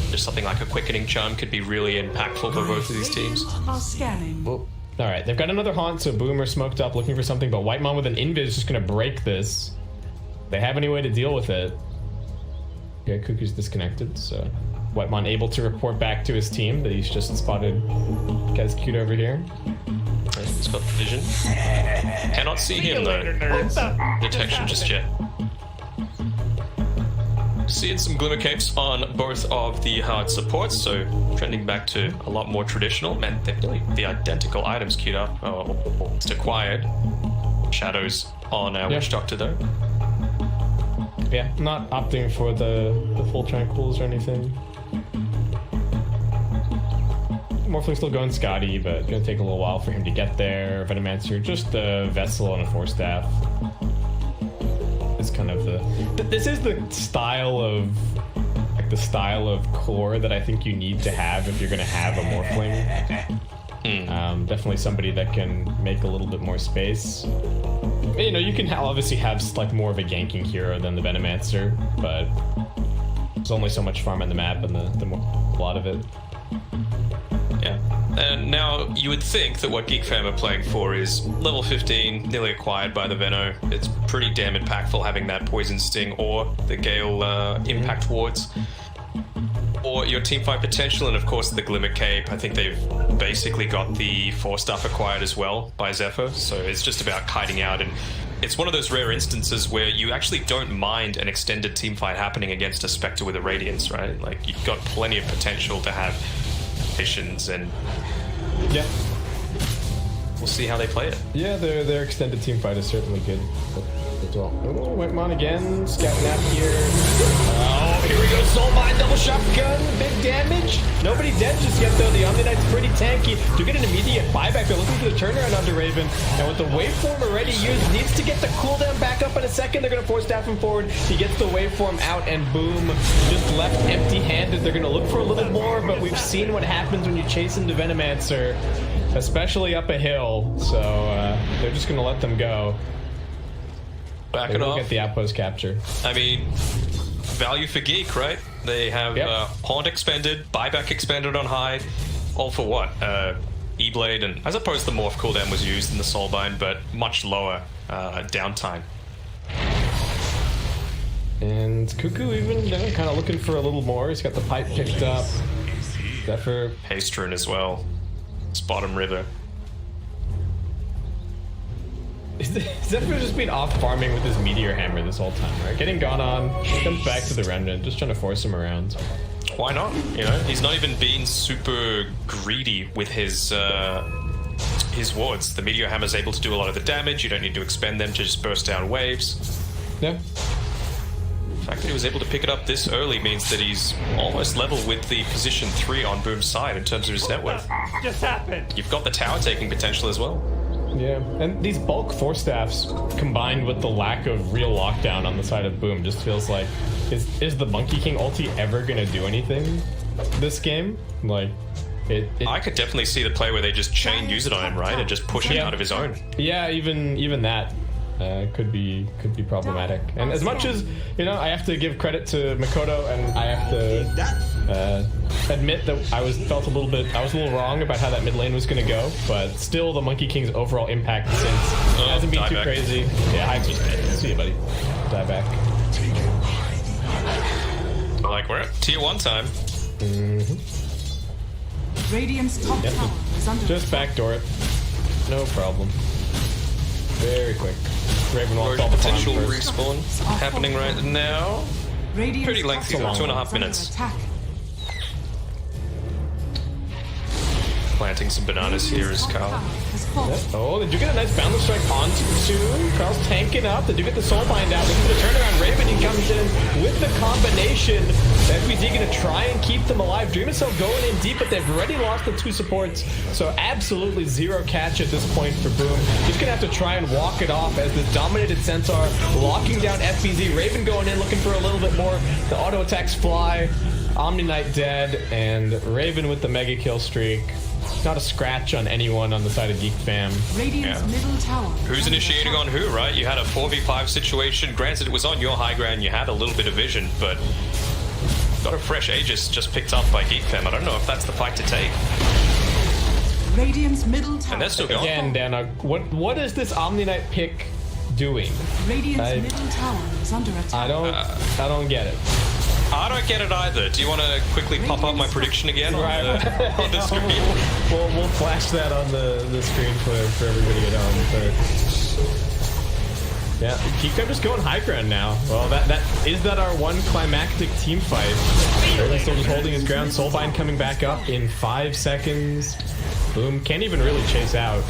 just something like a Quickening Charm could be really impactful for both of these teams? Well, all right, they've got another haunt, so Boomer smoked up looking for something, but Whitemon with an invis is just going to break this. They have any way to deal with it. Yeah, Cuckoo's disconnected, so Whitemon able to report back to his team that he's just spotted Kazcute over here. He's got vision. Cannot see him though. Detection just yet. Seeing some Glimmer Capes on both of the hard supports, so trending back to a lot more traditional. Man, they've nearly the identical items queued up, or it's acquired. Shadows on our Witch Doctor though. Yeah, not opting for the full Tranquils or anything. Morphling still going Skadi, but it's gonna take a little while for him to get there. Venomancer, just a Vessel and a Force Staff. It's kind of this is the style of core that I think you need to have if you're gonna have a Morphling. Definitely somebody that can make a little bit more space. You know, you can obviously have like more of a ganking hero than the Venomancer, but there's only so much farm on the map, and a lot of it. Yeah, and now you would think that what Geek Fam are playing for is level 15, nearly acquired by the Veno. It's pretty damn impactful having that Poison Sting or the Gale impact wards. Or your teamfight potential, and of course the Glimmer Cape. I think they've basically got the Force Staff acquired as well by Zephyr, so it's just about kiting out, and it's one of those rare instances where you actually don't mind an extended teamfight happening against a Spectre with a Radiance, right? Like, you've got plenty of potential to have missions, and yeah, we'll see how they play it. Yeah, their extended teamfight is certainly good. Oh, Whitemon again, scouting out here. Oh, here we go, Soulbind, double shotgun, big damage. Nobody dead just yet though. The Omni Knight's pretty tanky. Do get an immediate buyback. They're looking for the turnaround onto Raven. And with the waveform already used, needs to get the cooldown back up in a second. They're gonna force staff him forward. He gets the waveform out, and boom, just left empty-handed. They're gonna look for a little more, but we've seen what happens when you chase into Venomancer, especially up a hill. So they're just gonna let them go. Back it off. Get the outpost capture. I mean, value for Geek, right? They have Haunt expended, buyback expended on high. All for what? E-Blade, and I suppose the Morph cooldown was used in the Soulbind, but much lower downtime. And Cuckoo even kind of looking for a little more. He's got the pipe picked up. Zephyr. Hasterin as well. It's bottom river. Zephyr just been off farming with his Meteor Hammer this whole time, right? Getting gone on, comes back to the Remnant, just trying to force him around. Why not? You know, he's not even being super greedy with his his wards. The Meteor Hammer is able to do a lot of the damage. You don't need to expend them to just burst down waves. Yeah. The fact that he was able to pick it up this early means that he's almost level with the position 3 on Boom's side in terms of his net worth. Just happened. You've got the tower taking potential as well. Yeah, and these bulk force staffs combined with the lack of real lockdown on the side of Boom just feels like, is the Monkey King ulti ever gonna do anything this game? Like, I could definitely see the play where they just chain use it on him, right, and just push him out of his own. Yeah, even that could be problematic. And as much as, you know, I have to give credit to Mikoto, and I have to admit that I was a little wrong about how that mid lane was going to go, but still the Monkey King's overall impact since hasn't been too crazy. Yeah, Hyde's just dead. See you, buddy. Die back. Like, we're at tier 1 time. Radiant's top tower is under Just backdoor it. No problem. Very quick. Raven wants all the potential farm first. respawn happening right now. Pretty lengthy, 2.5 minutes. Planting some bananas here is Carl. Oh, they do get a nice boundless strike onto soon. Carl's tanking up. They do get the soulbind out. Looking for the turnaround. Raven, he comes in with the combination. FBZ gonna try and keep them alive. Dream itself going in deep, but they've already lost the 2 supports. So absolutely zero catch at this point for Boom. He's gonna have to try and walk it off as the dominated Centaur locking down FBZ. Raven going in looking for a little bit more. The auto attacks fly. Omni Knight dead, and Raven with the mega kill streak. Not a scratch on anyone on the side of Geek fam. Radiant's middle tower. Who's initiating on who, right? You had a 4v5 situation. Granted, it was on your high ground. You had a little bit of vision, but got a fresh Aegis just picked up by Geek fam. I don't know if that's the fight to take. Radiant's middle tower. And they're still going. Again, Dana, what is this Omni Knight pick doing? Radiant's middle tower is under attack. I don't get it. I don't get it either. Do you want to quickly pop up my prediction again on the screen? We'll flash that on the screen for everybody at home. But yeah, Geek just going high ground now. Well, is that our one climactic team fight? Raven still just holding his ground. Soulbind coming back up in 5 seconds. Boom, can't even really chase out.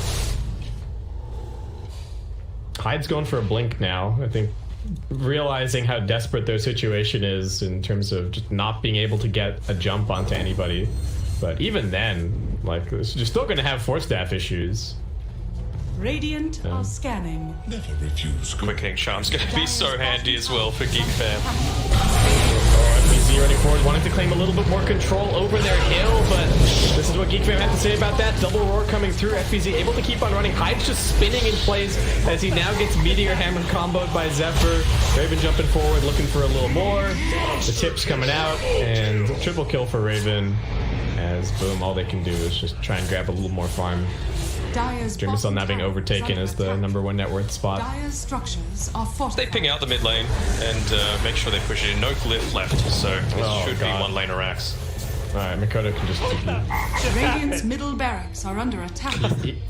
Hyde's going for a blink now, I think. Realizing how desperate their situation is in terms of just not being able to get a jump onto anybody. But even then, like, you're still going to have force staff issues. Radiant are scanning. Never refuse. Quickening Charm's going to be so handy as well for Geek fam. FBZ running forward, wanting to claim a little bit more control over their hill, but this is what Geek fam had to say about that. Double roar coming through. FBZ able to keep on running. Hyde's just spinning in place as he now gets Meteor Hammer comboed by Zephyr. Raven jumping forward, looking for a little more. The tip's coming out, and triple kill for Raven. As Boom, all they can do is just try and grab a little more farm. Dream Missile now being overtaken as the #1 net worth spot. Dire's structures are fortified. They ping out the mid lane and make sure they push it in. No glyph left, so this should be one lane of racks. Alright, Mikoto can just Radiant's middle barracks are under attack.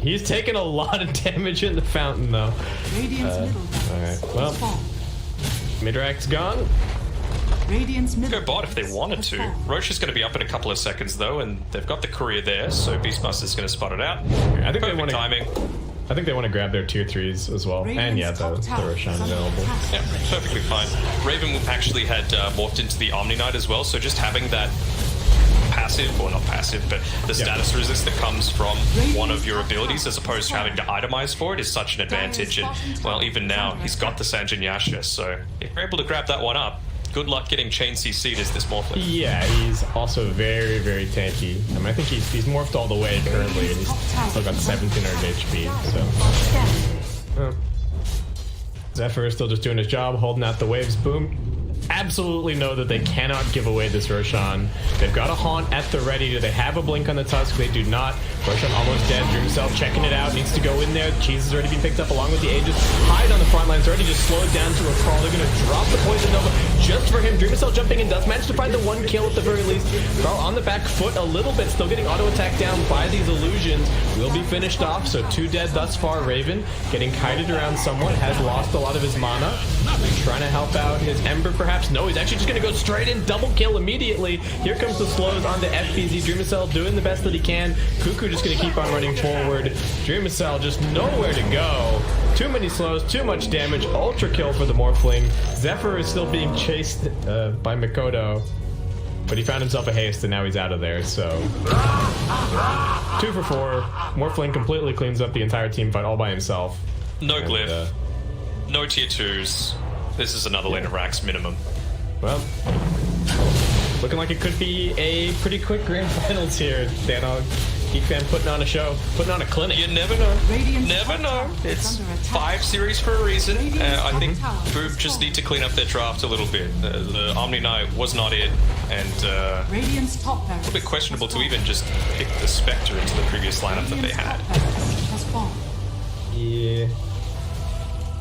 He's taking a lot of damage in the fountain, though. Radiant's middle barracks well, mid-rack's gone. Radiant's middle Go bot if they wanted to. Roche is going to be up in a couple of seconds though, and they've got the courier there, so Beastmaster's going to spot it out. I think they want timing. I think they want to grab their tier 3s as well. And yeah, the Roshan available. Yeah, perfectly fine. Raven actually had morphed into the Omni Knight as well, so just having that passive, or not passive, but the status resist that comes from one of your abilities as opposed to having to itemize for it is such an advantage. And well, even now, he's got the Sanjin Yasha, so if you're able to grab that one up, good luck getting chain CC'd as this morphling. Yeah, he's also very, very tanky. I mean, I think he's morphed all the way currently, and he's still got 1700 HP, so. Zephyr is still just doing his job, holding out the waves. Boom. Absolutely know that they cannot give away this Roshan. They've got a Haunt at the ready. Do they have a Blink on the Tusk? They do not. Roshan almost dead. Dream himself checking it out. Needs to go in there. Cheese has already been picked up along with the Aegis. Hyde on the front lines already just slowed down to a crawl. They're going to drop the Poison Nova just for him. Dream himself jumping in. Does manage to find the one kill at the very least. Carl on the back foot a little bit. Still getting auto attack down by these illusions. Will be finished off. So 2 dead thus far. Raven getting kited around somewhat. Has lost a lot of his mana. Trying to help out his Ember, perhaps. No, he's actually just going to go straight in. Double kill immediately. Here comes the slows onto FBZ. Dreamcell doing the best that he can. Cuckoo just going to keep on running forward. Dreamcell just nowhere to go. Too many slows, too much damage. Ultra kill for the Morphling. Zephyr is still being chased by Mikoto. But he found himself a haste, and now he's out of there, so... 2 for 4. Morphling completely cleans up the entire team fight all by himself. No glyph. No tier 2s. This is another lane of racks minimum. Well, looking like it could be a pretty quick grand finals here, Danog. Geek fan putting on a show, putting on a clinic. You never know. Never know. It's 5 series for a reason. I think Boob just need to clean up their draft a little bit. The Omni Knight was not it, and a little bit questionable to even just pick the Spectre into the previous lineup that they had. Yeah.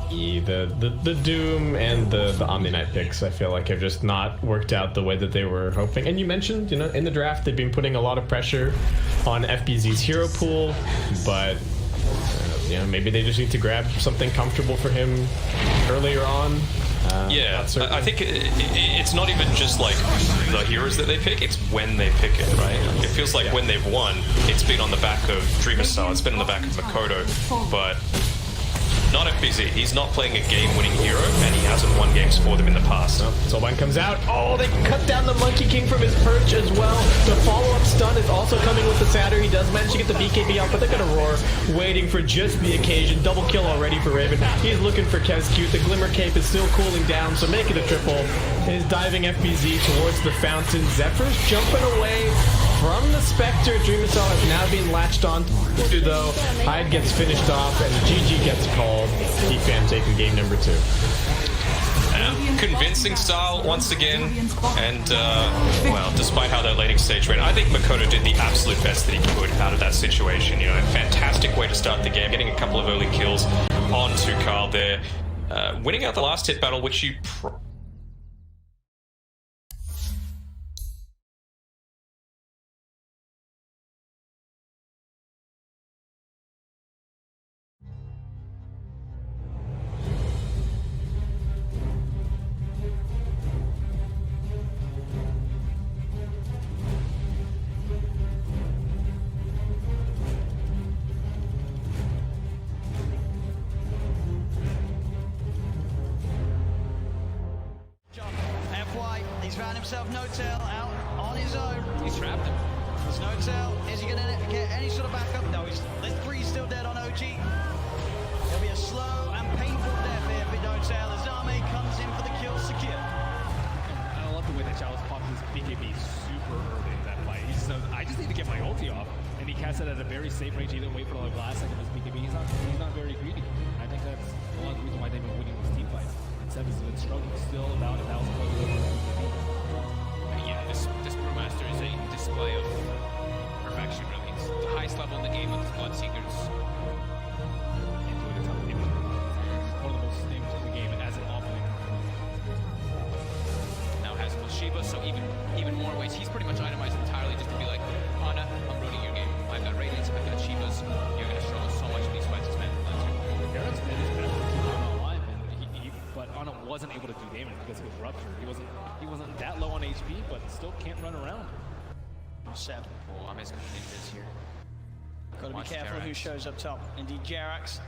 The Doom and the Omni Knight picks, I feel like, have just not worked out the way that they were hoping. And you mentioned, you know, in the draft they've been putting a lot of pressure on FBZ's hero pool, but you know, maybe they just need to grab something comfortable for him earlier on. Yeah, I think it's not even just like the heroes that they pick, it's when they pick it, right? It feels like when they've won, it's been on the back of Dreamcell, it's been on the back of Mikoto, but not FBZ. He's not playing a game-winning hero, and he hasn't won games for them in the past. Soulbind comes out. Oh, they cut down the Monkey King from his perch as well. The follow-up stun is also coming with the Satyr. He does manage to get the BKB out, but they're going to roar, waiting for just the occasion. Double kill already for Raven. He's looking for Kescute. The Glimmer Cape is still cooling down, so make it a triple. Is diving FBZ towards the fountain. Zephyr's jumping away from the Spectre. Dreamcell has now been latched on to, though. Hyde gets finished off, and GG gets called. Geek fan taking game number 2. Convincing style once again, and well, despite how that laning stage went, I think Mikoto did the absolute best that he could out of that situation. You know, fantastic way to start the game, getting a couple of early kills onto Carl there, winning out the last hit battle, which you He's found himself no-tail out on his own. He's trapped him. There's no-tail. Is he going to get any sort of backup? No, there's 3 still dead on OG. There'll be a slow and painful death here for no-tail as Zame comes in for the kill secure. I love the way that Chalice popped his BKB super early in that fight. He just knows, I just need to get my ulti off. And he cast it at a very safe range. He didn't wait for the last second of his BKB. He's not very greedy. I think that's a lot of the reason why they've been winning these team fights. Seb has been struggling still about 1,000 Yeah, this Brewmaster is a display of perfection, really. It's the highest level in the game with his Bloodseekers. One of the most names in the game as an offlane. Now has Shiva, so even more ways. He's pretty much itemized entirely just to be like, Ana, I'm ruining your game. I've got Radiance, I've got Shivas. You're going to struggle so much in these fights as man. Garrett's been his best to keep Ana alive, and but Ana wasn't able to do damage because of his rupture. He wasn't that low on HP, but still can't run around. Seb. Oh, I'm as good as here. Got to be careful who shows up top. Indeed, Jerax.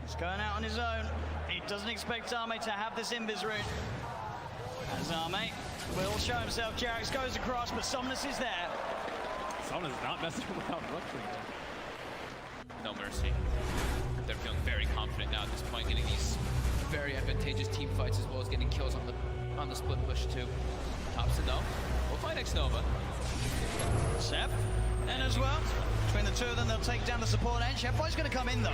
He's going out on his own. He doesn't expect Zame to have this invis rune. And Zame will show himself. Jerax goes across, but Somnus is there. Somnus is not messing around rupturing. No mercy. They're feeling very confident now at this point, getting these very advantageous team fights as well as getting kills on the split push too. Thompson though, we'll find X-Nova. Seb, and as well, between the two of them, they'll take down the support edge. FY's going to come in though.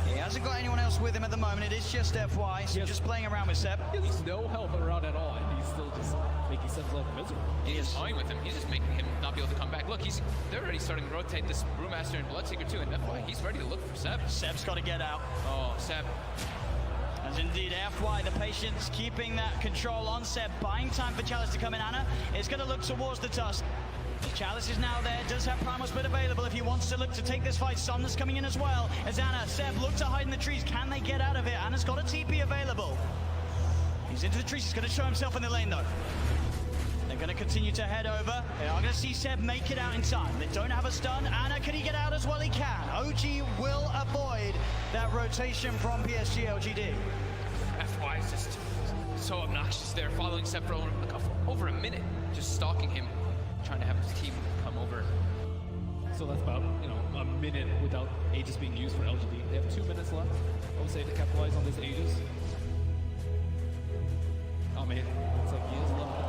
He hasn't got anyone else with him at the moment. It is just FY, so just playing around with Seb. He's no help around at all, and he's still just making Seb's life miserable. He is toying with him. He's just making him not be able to come back. Look, they're already starting to rotate this Brewmaster and Bloodseeker too, and FY, he's ready to look for Seb. Seb's got to get out. Oh, Seb. As indeed, FY, the patience keeping that control on Seb, buying time for Chalice to come in. Anna is going to look towards the Tusk. Chalice is now there, does have Primal Split available if he wants to look to take this fight. Somnus coming in as well. As Anna, Seb look to hide in the trees. Can they get out of it? Anna's got a TP available. He's into the trees, he's going to show himself in the lane though. They're going to continue to head over. They are going to see Seb make it out in time. They don't have a stun. Anna, can he get out as well? He can. OG will avoid that rotation from PSG LGD. FY is just so obnoxious there, following Seb for over a minute, just stalking him, trying to have his team come over. So that's about, a minute without Aegis being used for LGD. They have 2 minutes left, I would say, to capitalize on this Aegis. Oh man, looks like he is level.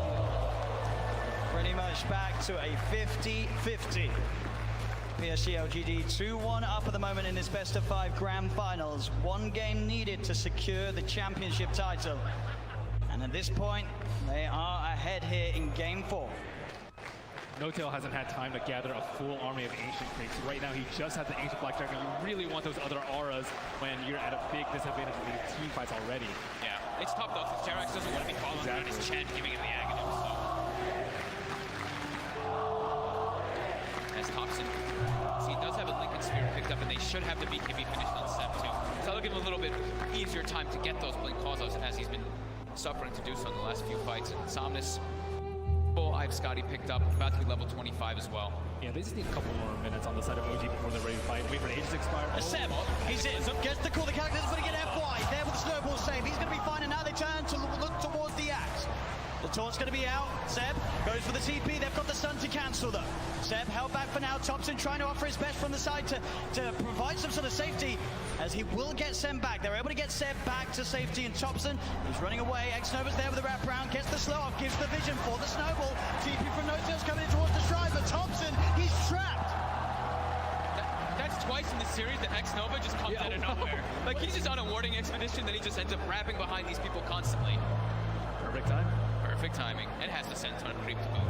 Pretty much back to a 50-50. PSG LGD 2-1 up at the moment in this best of 5 grand finals. 1 game needed to secure the championship title. And at this point, they are ahead here in game 4. N0tail hasn't had time to gather a full army of Ancient Creeps. Right now, he just has the Ancient Black Dragon. You really want those other auras when you're at a big disadvantage in these team fights already. Yeah, it's tough though, because Jerax doesn't want to be following around his Chen, giving him the agony. As Thompson, he does have a Lincoln Sphere picked up, and they should have the BKB finished on Seb too. So that'll give him a little bit easier time to get those blink calls out, as he's been suffering to do so in the last few fights. And Somnus, Bo5 Scotty picked up, about to be level 25 as well. Yeah, they just need a couple more minutes on the side of OG before they're ready to fight. Wait for the Aegis to expire. Seb, he's in, gets the call, the character's going to get FY. There with the snowball save. He's going to be fine, and now they turn to look towards the axe. The taunt's going to be out. Seb goes for the TP. They've got the stun to cancel them. Seb held back for now. Thompson trying to offer his best from the side to provide some sort of safety, as he will get Seb back. They're able to get Seb back to safety, and Thompson is running away. X-Nova's there with the wraparound, gets the slow off, gives the vision for the snowball. TP from N0tail's coming in towards the strider. Thompson, he's trapped. That's twice in this series that X-Nova just comes out of nowhere. Like, he's just on a warding expedition, then he just ends up wrapping behind these people constantly. Perfect time. Perfect timing. It has the sense on creep to move.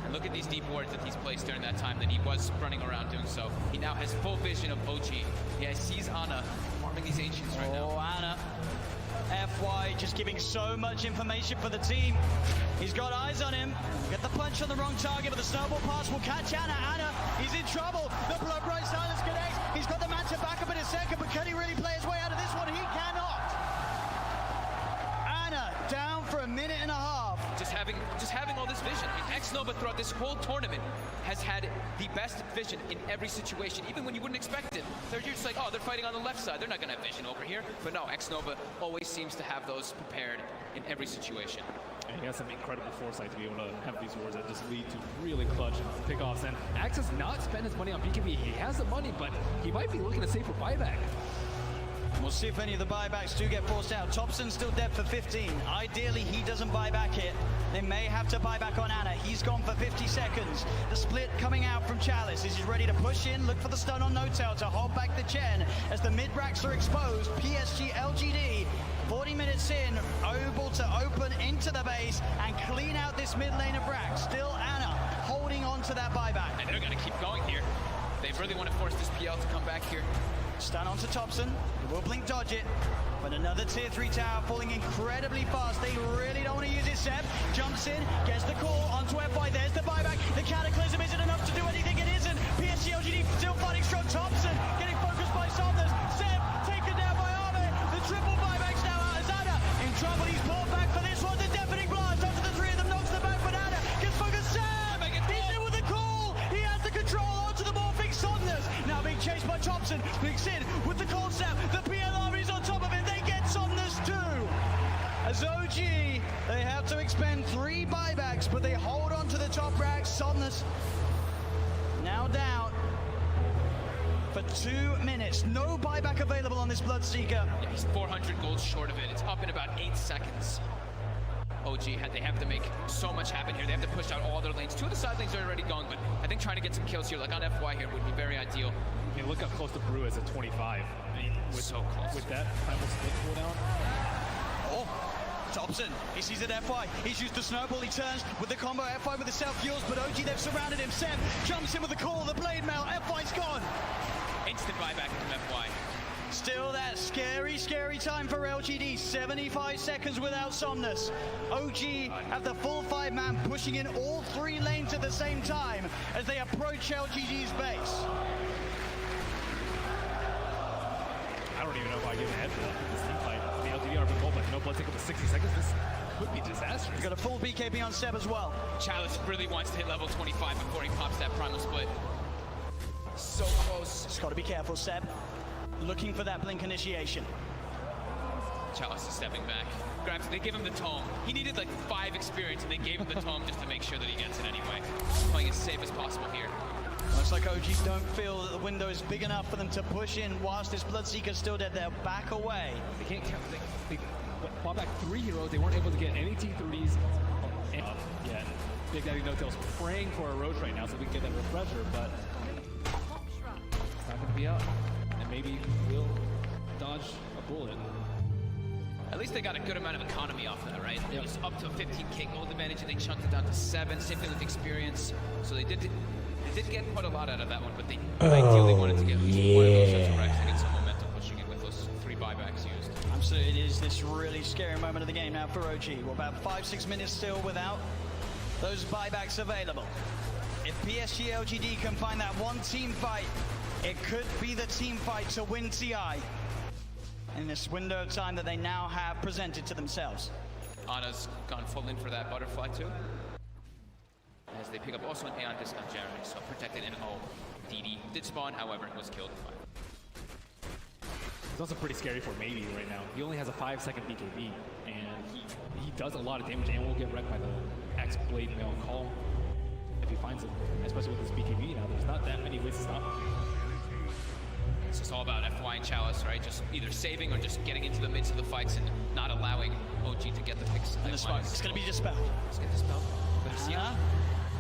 And look at these deep wards that he's placed during that time that he was running around doing so. He now has full vision of OG. He sees Ana farming these Ancients right now. Oh, Ana. FY just giving so much information for the team. He's got eyes on him. Get the punch on the wrong target, but the snowball pass will catch Ana. Ana, he's in trouble. The blood bright silence connects. He's got the matchup back up in a second, but can he really play his way out of this one? He cannot. Down for a minute and a half. Just having all this vision. X-Nova throughout this whole tournament has had the best vision in every situation, even when you wouldn't expect it. They're just like, oh, they're fighting on the left side. They're not going to have vision over here. But no, X-Nova always seems to have those prepared in every situation. And he has some incredible foresight to be able to have these wars that just lead to really clutch pickoffs. And Axe has not spent his money on BKB. He has the money, but he might be looking to save for buyback. We'll see if any of the buybacks do get forced out. Thompson's still dead for 15. Ideally, he doesn't buy back it. They may have to buy back on Ana. He's gone for 50 seconds. The split coming out from Chalice. He's ready to push in, look for the stun on N0tail to hold back the Chen. As the mid-racks are exposed, PSG LGD, 40 minutes in, able to open into the base and clean out this mid lane of Brack. Still Ana holding on to that buyback. And they're going to keep going here. They really want to force this PL to come back here. Stun onto Thompson. He will blink dodge it. But another tier 3 tower falling incredibly fast. They really don't want to use it. Seb jumps in, gets the call onto FY. There's the buyback. The Cataclysm isn't enough to do anything. It isn't. PSG LGD still fighting strong. Thompson getting focused by Somnus. Seb taken down by Arme. The triple buybacks now out as Ana in trouble. He's pulled back for this one. The deafening blast onto the 3 of them. Knocks them back, but Ana gets focused. Seb! He's in with the call. He has the control onto the morphing Somnus. Now being chased by Thompson. Blinks in with the call snap. The PLR is on top of it. They get Somnus too. As OG, they have to expend 3 buybacks, but they hold on to the top rack. Somnus now down for 2 minutes. No buyback available on this Bloodseeker. Yeah, he's 400 gold short of it. It's up in about 8 seconds. OG, they have to make so much happen here. They have to push out all their lanes. 2 of the side lanes are already going, but I think trying to get some kills here, like on FY here, would be very ideal. I mean, look how close to Brew is at 25. I mean, So close. With that primal split cooldown. Oh, Thompson, he sees it FY. He's used the snowball. He turns with the combo FY with the self-fuels, but OG, they've surrounded him. Seb jumps in with the call, the blade mail. FY's gone. Instant buyback from FY. Still that scary, scary time for LGD. 75 seconds without Somnus. OG have the full 5-man pushing in all 3 lanes at the same time as they approach LGD's base. I don't even know if I get an head for that. This team fight, the LGD are goal, but no blood take up to 60 seconds. This could be disastrous. He's got a full BKB on Seb as well. Chalice really wants to hit level 25 before he pops that primal split. So close. Just got to be careful, Seb. Looking for that blink initiation. Chalice is stepping back. Grabs, they give him the tome. He needed like 5 experience, and they gave him the tome just to make sure that he gets it anyway. Playing as safe as possible here. Looks like OG don't feel that the window is big enough for them to push in whilst this Bloodseeker's still dead. They'll back away. They can't count. They fought back 3 heroes. They weren't able to get any T3s yet. Big Daddy No Tail's praying for a Roach right now so we can get that refresher, but it's not going to be up. And maybe we'll dodge a bullet. At least they got a good amount of economy off that, right? It was up to a 15k gold advantage, and they chunked it down to 7. Same thing with experience. So they did get quite a lot out of that one, but they ideally wanted to get at least one of those resurrects and get some momentum pushing it with those 3 buybacks used. Absolutely, it is this really scary moment of the game now for OG. We're about 5-6 minutes still without those buybacks available. If PSG LGD can find that one team fight, it could be the team fight to win TI in this window of time that they now have presented to themselves. Ana's gone full in for that butterfly too. As they pick up also an Aeon disc on Jeremy, so protected in O. DD did spawn, however, it was killed. It's also pretty scary for Maybe right now. He only has a 5-second BKB, and he does a lot of damage and will get wrecked by the X-Blade Mail Call if he finds him, especially with his BKB now. There's not that many ways to stop him. It's just all about FY and Chalice, right? Just either saving or just getting into the midst of the fights and not allowing OG to get the picks. And the smoke, it's going to be dispelled. Let's get dispelled. Better see him.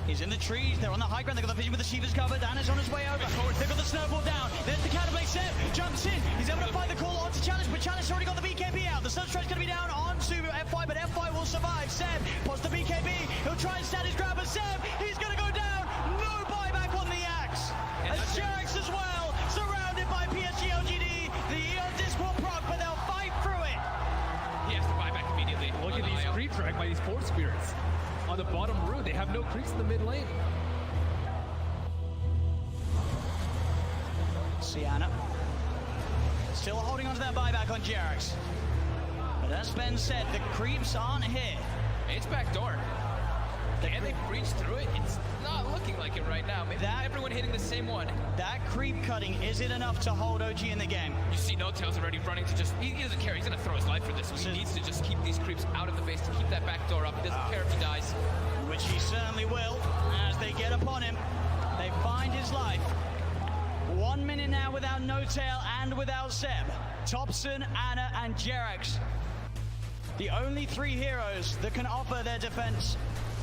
He's in the trees, they're on the high ground, they've got the vision with the Shiva's covered, Anna's on his way over, they've got the snowball down, there's the Catapult Seb, jumps in, he's able to find the call onto Chalice, but Chalice already got the BKB out, the Sunstride's going to be down onto FY, but FY will survive. Seb pots the BKB, he'll try and stand his grab, but Seb, he's going to go down, no buyback on the axe, as Jarex as well, surrounded by PSG LGD, the Eon disc will proc, but they'll fight through it. He has to buy back immediately. Look at these creep dragged by these 4 spirits. On the bottom route, they have no creeps in the mid lane. Sienna still holding on to that buyback on Jarex. But as Ben said, the creeps aren't here. It's backdoor. Can they breach through it? It's not looking like it right now. Maybe everyone hitting the same one. That creep cutting, is it enough to hold OG in the game? You see No Tail's already running to just, he doesn't care, he's gonna throw his life for this. So he needs to just keep these creeps out of the base to keep that back door up. He doesn't care if he dies. Which he certainly will, as they get upon him. They find his life. 1 minute now without No Tail and without Seb. Thompson, Anna, and Jarex. The only 3 heroes that can offer their defense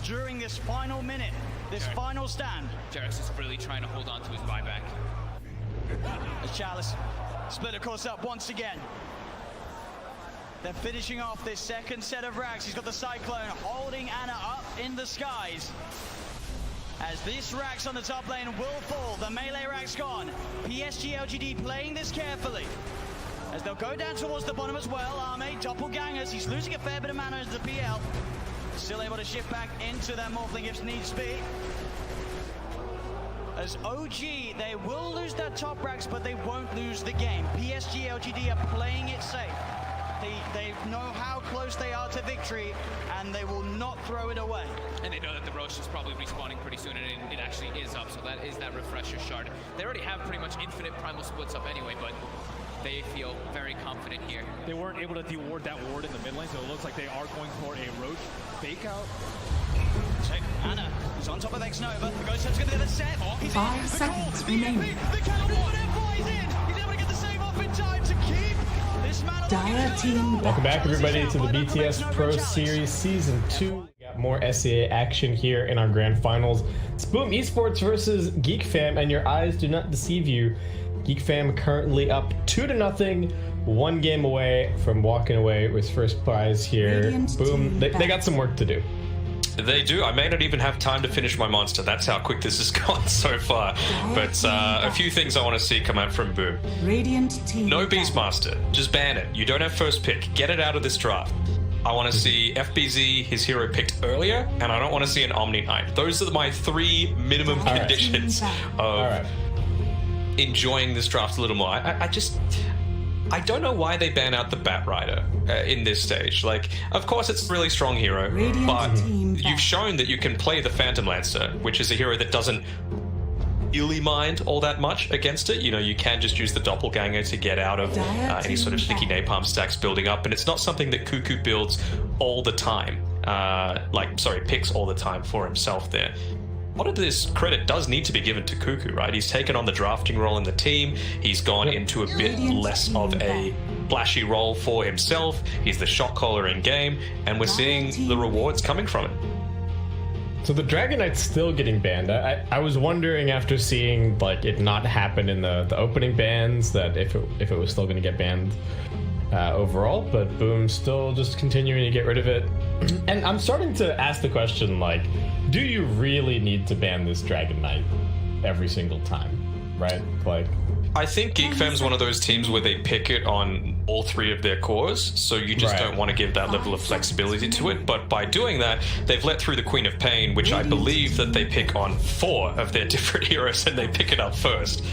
during this final minute, this final stand. Jarex is really trying to hold on to his buyback. As Chalice split a course up once again. They're finishing off this second set of racks. He's got the Cyclone holding Anna up in the skies. As this rack's on the top lane will fall, the melee rack's gone. PSG LGD playing this carefully. As they'll go down towards the bottom as well. Arme, doppelgangers, he's losing a fair bit of mana as the PL. Still able to shift back into that Morphling if needs be. As OG, they will lose their top racks, but they won't lose the game. PSG LGD are playing it safe. They know how close they are to victory, and they will not throw it away. And they know that the Roche is probably respawning pretty soon, and it actually is up, so that is that refresher shard. They already have pretty much infinite primal splits up anyway, but they feel very confident here. They weren't able to deward that ward in the mid lane, so it looks like they are going for a Roach fake out. So Anna is on top of X-Nova. The Ghost Head's going to get the set. He's 5 in. seconds The remaining. The Catapult and FY is in. He's able to get the save off in time to keep this man alive. Dire team Welcome back, everybody, to the BTS Pro Series Season 2. We got more SEA action here in our grand finals. It's Boom Esports versus Geek Fam, and your eyes do not deceive you. Geek Fam currently up 2-0, 1 game away from walking away with first prize here. Radiant Boom, team they got some work to do. They do. I may not even have time to finish my monster. That's how quick this has gone so far. But a few things I want to see come out from Boom. Radiant team. No Beastmaster. Just ban it. You don't have first pick. Get it out of this draft. I want to see FBZ, his hero, picked earlier, and I don't want to see an Omni Knight. Those are my 3 minimum conditions of enjoying this draft a little more. I don't know why they ban out the Bat Rider in this stage. Like, of course, it's a really strong hero, but you've shown that you can play the Phantom Lancer, which is a hero that doesn't really mind all that much against it. You know, you can just use the Doppelganger to get out of any sort of sticky napalm stacks building up, and it's not something that Cuckoo builds all the time. Picks all the time for himself there. A lot of this credit does need to be given to Cuckoo, right? He's taken on the drafting role in the team. He's gone into a bit less of a flashy role for himself. He's the shot caller in game, and we're seeing the rewards coming from it. So the Dragon Knight's still getting banned. I was wondering after seeing like it not happen in the opening bans that if it was still going to get banned overall, but Boom's still just continuing to get rid of it. And I'm starting to ask the question, like, do you really need to ban this Dragon Knight every single time, right? Like, I think Geek Fam's one of those teams where they pick it on all 3 of their cores, so you just don't want to give that level of flexibility to it. But by doing that, they've let through the Queen of Pain, which I believe that they pick on 4 of their different heroes, and they pick it up first.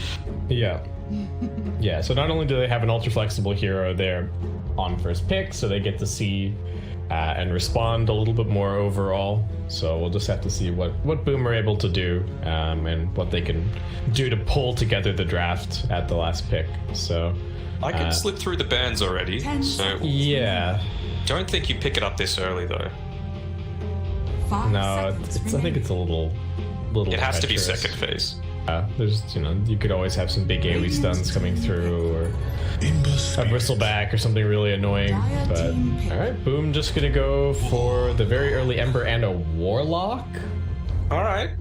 Yeah. Yeah, so not only do they have an ultra-flexible hero there on first pick, so they get to see and respond a little bit more overall. So we'll just have to see what Boom are able to do and what they can do to pull together the draft at the last pick. So I can slip through the bans already. So yeah, don't think you pick it up this early though. No, I think it's a little. It has to be treacherous. second phase. There's, you could always have some big AoE stuns coming through, or a bristleback or something really annoying. But all right, Boom just gonna go for the very early Ember and a Warlock. All right,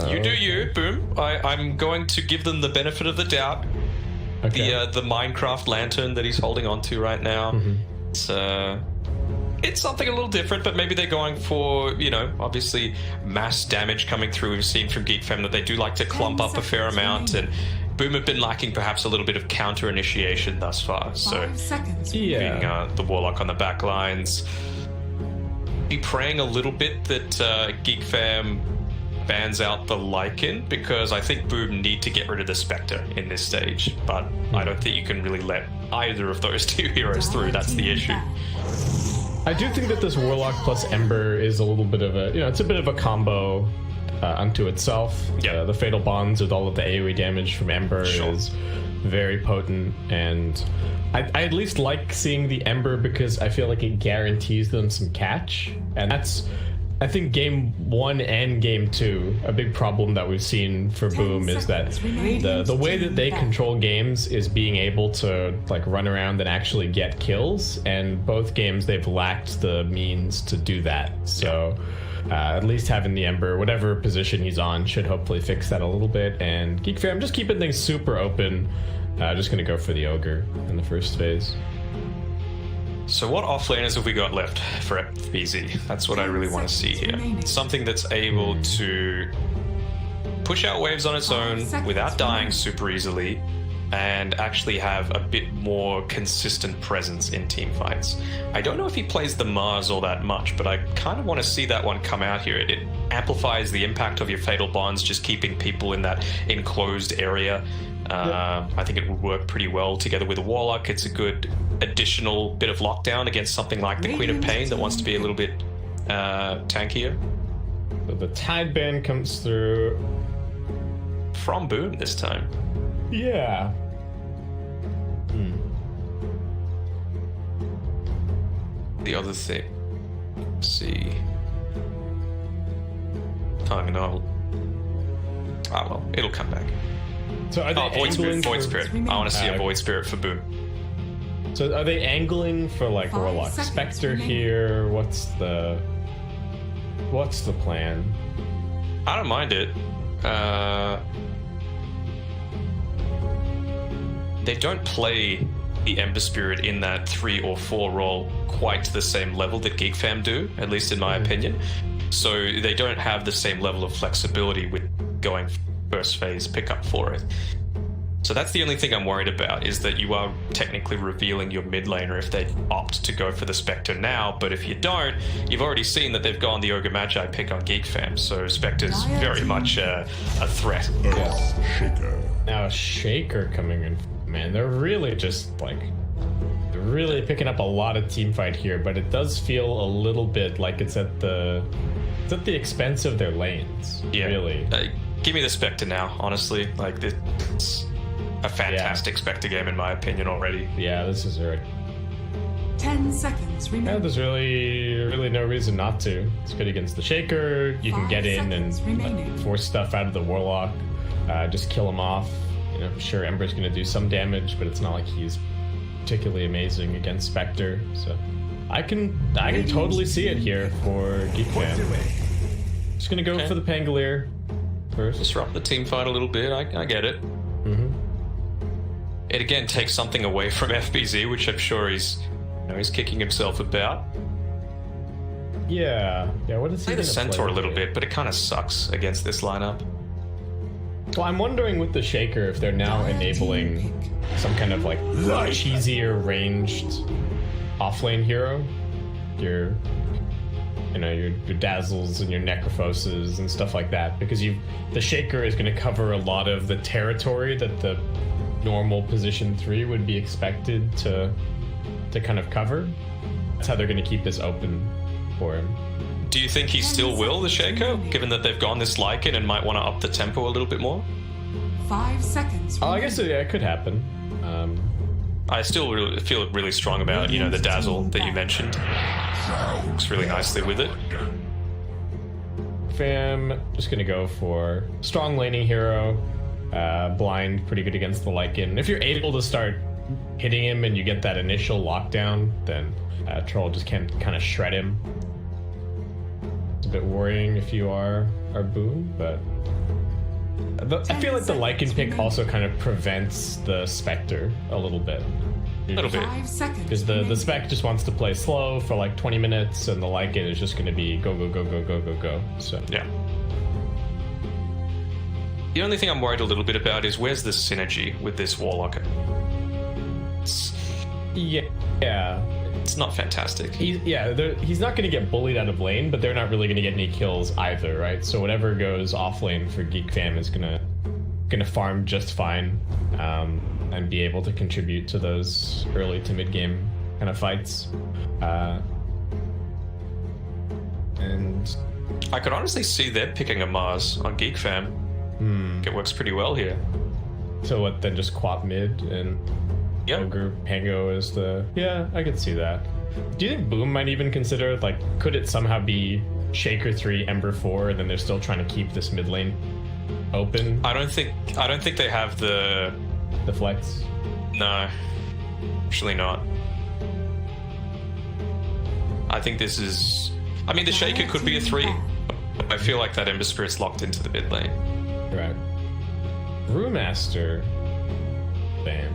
you do you, Boom. I'm going to give them the benefit of the doubt. Okay. The Minecraft lantern that he's holding on to right now. It's something a little different, but maybe they're going for, obviously mass damage coming through. We've seen from Geek Fam that they do like to clump up a fair amount, and Boom have been lacking perhaps a little bit of counter initiation thus far. So, being the Warlock on the back lines, be praying a little bit that Geek Fam bans out the Lycan, because I think Boom need to get rid of the Spectre in this stage, but I don't think you can really let either of those 2 heroes through. That's the issue. I do think that this Warlock plus Ember is a little bit of a, it's a bit of a combo unto itself. Yeah. The Fatal Bonds with all of the AoE damage from Ember is very potent, and I at least like seeing the Ember because I feel like it guarantees them some catch, and that's, I think, game 1 and game 2, a big problem that we've seen for Boom is that the way that they control games is being able to like run around and actually get kills, and both games they've lacked the means to do that. So at least having the Ember, whatever position he's on, should hopefully fix that a little bit. And Geek Fam just keeping things super open. Just gonna go for the Ogre in the first phase. So what offlaners have we got left for FBZ? That's what I really want to see here. Something that's able to push out waves on its own without dying super easily, and actually have a bit more consistent presence in team fights. I don't know if he plays the Mars all that much, but I kind of want to see that one come out here. It amplifies the impact of your Fatal Bonds, just keeping people in that enclosed area. I think it would work pretty well together with a Warlock. It's a good additional bit of lockdown against something like the Queen of Pain that wants to be a little bit tankier. So the Tide Band comes through. From Boom this time. Yeah. The other thing. Let's see. Well, it'll come back. So are they Void Spirit. I want to see a Void Spirit for Boom. So are they angling for like Warlock Spectre here? What's the plan? I don't mind it. They don't play the Ember Spirit in that 3 or 4 role quite to the same level that Geek Fam do, at least in my opinion. So they don't have the same level of flexibility with going first phase pickup for it. So that's the only thing I'm worried about, is that you are technically revealing your mid laner if they opt to go for the Spectre now, but if you don't, you've already seen that they've gone the Ogre Magi pick on Geek Fam, so Spectre's very much a threat. Now a Shaker coming in. Man, they're really just like, they're really picking up a lot of team fight here, but it does feel a little bit like it's at the expense of their lanes. Yeah. Really. Give me the Spectre now, honestly. Like, this a fantastic Spectre game in my opinion already. Yeah, this is right. 10 seconds remaining. Yeah, there's really no reason not to. It's good against the Shaker. You can 5 get in and seconds remaining. force stuff out of the Warlock. Just kill him off. You know, sure, Ember's going to do some damage, but it's not like he's particularly amazing against Spectre. So I can totally see it here for Geek Fam. Just going to go for the Pangolier first. Disrupt the team fight a little bit. I get it. It again takes something away from FBZ, which I'm sure he's kicking himself about. Yeah. What is he Play the gonna Centaur play a little here? bit, but it kind of sucks against this lineup. Well, I'm wondering with the Shaker if they're now enabling some kind of like cheesier ranged offlane hero. Your Dazzles and your Necrophoses and stuff like that, because the Shaker is going to cover a lot of the territory that the normal position 3 would be expected to kind of cover. That's how they're going to keep this open for him. Do you think he still will, the Shaker, given that they've gone this Lycan and might want to up the tempo a little bit more? 5 seconds Oh, I remaining. guess it could happen. I still feel really strong about, the Dazzle that you mentioned. Works really nicely with it. Fam, just gonna go for strong laning hero. Blind, pretty good against the Lycan. If you're able to start hitting him and you get that initial lockdown, then Troll just can kind of shred him. It's a bit worrying if you are Boom, but I feel like the Lycan pick also kind of prevents the Spectre a little bit. A little bit. 5 seconds Because the remaining. Spec just wants to play slow for like 20 minutes, and the Lycan is just going to be go. So Yeah. The only thing I'm worried a little bit about is where's the synergy with this Warlock? yeah. It's not fantastic. He's not going to get bullied out of lane, but they're not really going to get any kills either, right? So whatever goes off lane for Geek Fam is gonna farm just fine, and be able to contribute to those early to mid game kind of fights. And I could honestly see them picking a Mars on Geek Fam. It works pretty well here. so what? Then just quap mid and Yep. Ogre Pango is the... Yeah, I could see that. Do you think Boom might even consider, like, could it somehow be Shaker 3, Ember 4, and then they're still trying to keep this mid lane open? I don't think they have the... The flex? No. Actually not. I think this is... I mean, the Shaker could be a 3. But I feel like that Ember Spirit's locked into the mid lane. Right. Brewmaster. Bam.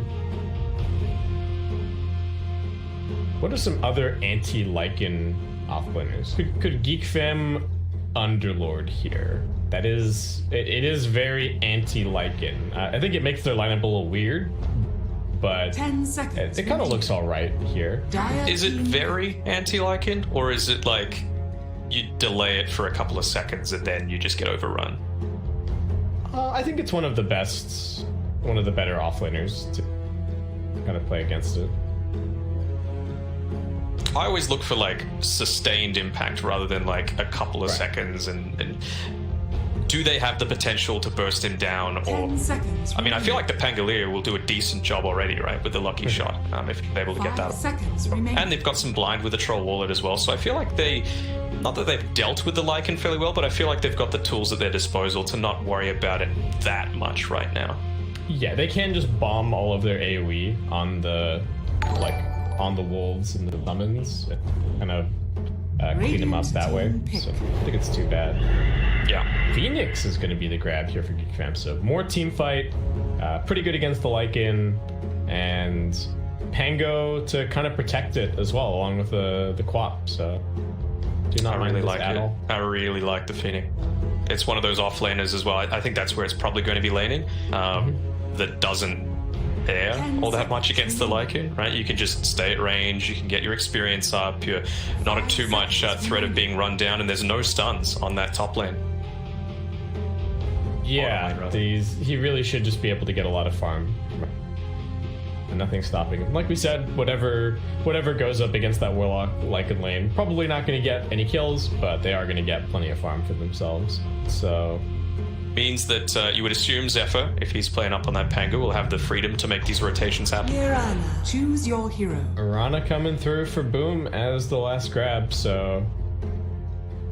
What are some other anti-Lycan offlaners? Could Geek Fam Underlord here? That is... It is very anti-Lycan. I think it makes their lineup a little weird, but 10 seconds. it kind of looks alright here. Is it very anti-Lycan? Or is it like you delay it for a couple of seconds and then you just get overrun? I think it's one of the better offlaners to kind of play against it. I always look for like sustained impact rather than like a couple of seconds and do they have the potential to burst him down? Or 10 seconds. I mean, I feel like the Pangolier will do a decent job already, right, with the lucky shot, if they're able to get 5 that. seconds remaining. And they've got some blind with the Troll Wallet as well, so I feel like they, not that they've dealt with the Lycan fairly well, but I feel like they've got the tools at their disposal to not worry about it that much right now. Yeah, they can just bomb all of their AoE on the wolves and the summons, kind of clean them up that way. So I don't think it's too bad. Yeah. Phoenix is going to be the grab here for Geek Fam. So more team fight, pretty good against the Lycan, and Pango to kind of protect it as well, along with the Quap. So do not I mind really this like at it. all. I really like the Phoenix. It's one of those off-laners as well. I think that's where it's probably going to be laning. That doesn't pair all that much against the Lycan, right? You can just stay at range, you can get your experience up, you're not at too much threat of being run down, and there's no stuns on that top lane. Yeah, he really should just be able to get a lot of farm. And nothing's stopping him. Like we said, whatever goes up against that Warlock Lycan lane, probably not going to get any kills, but they are going to get plenty of farm for themselves. So means that you would assume Zephyr, if he's playing up on that Pango, will have the freedom to make these rotations happen. Mirana, choose your hero. Arana coming through for Boom as the last grab, so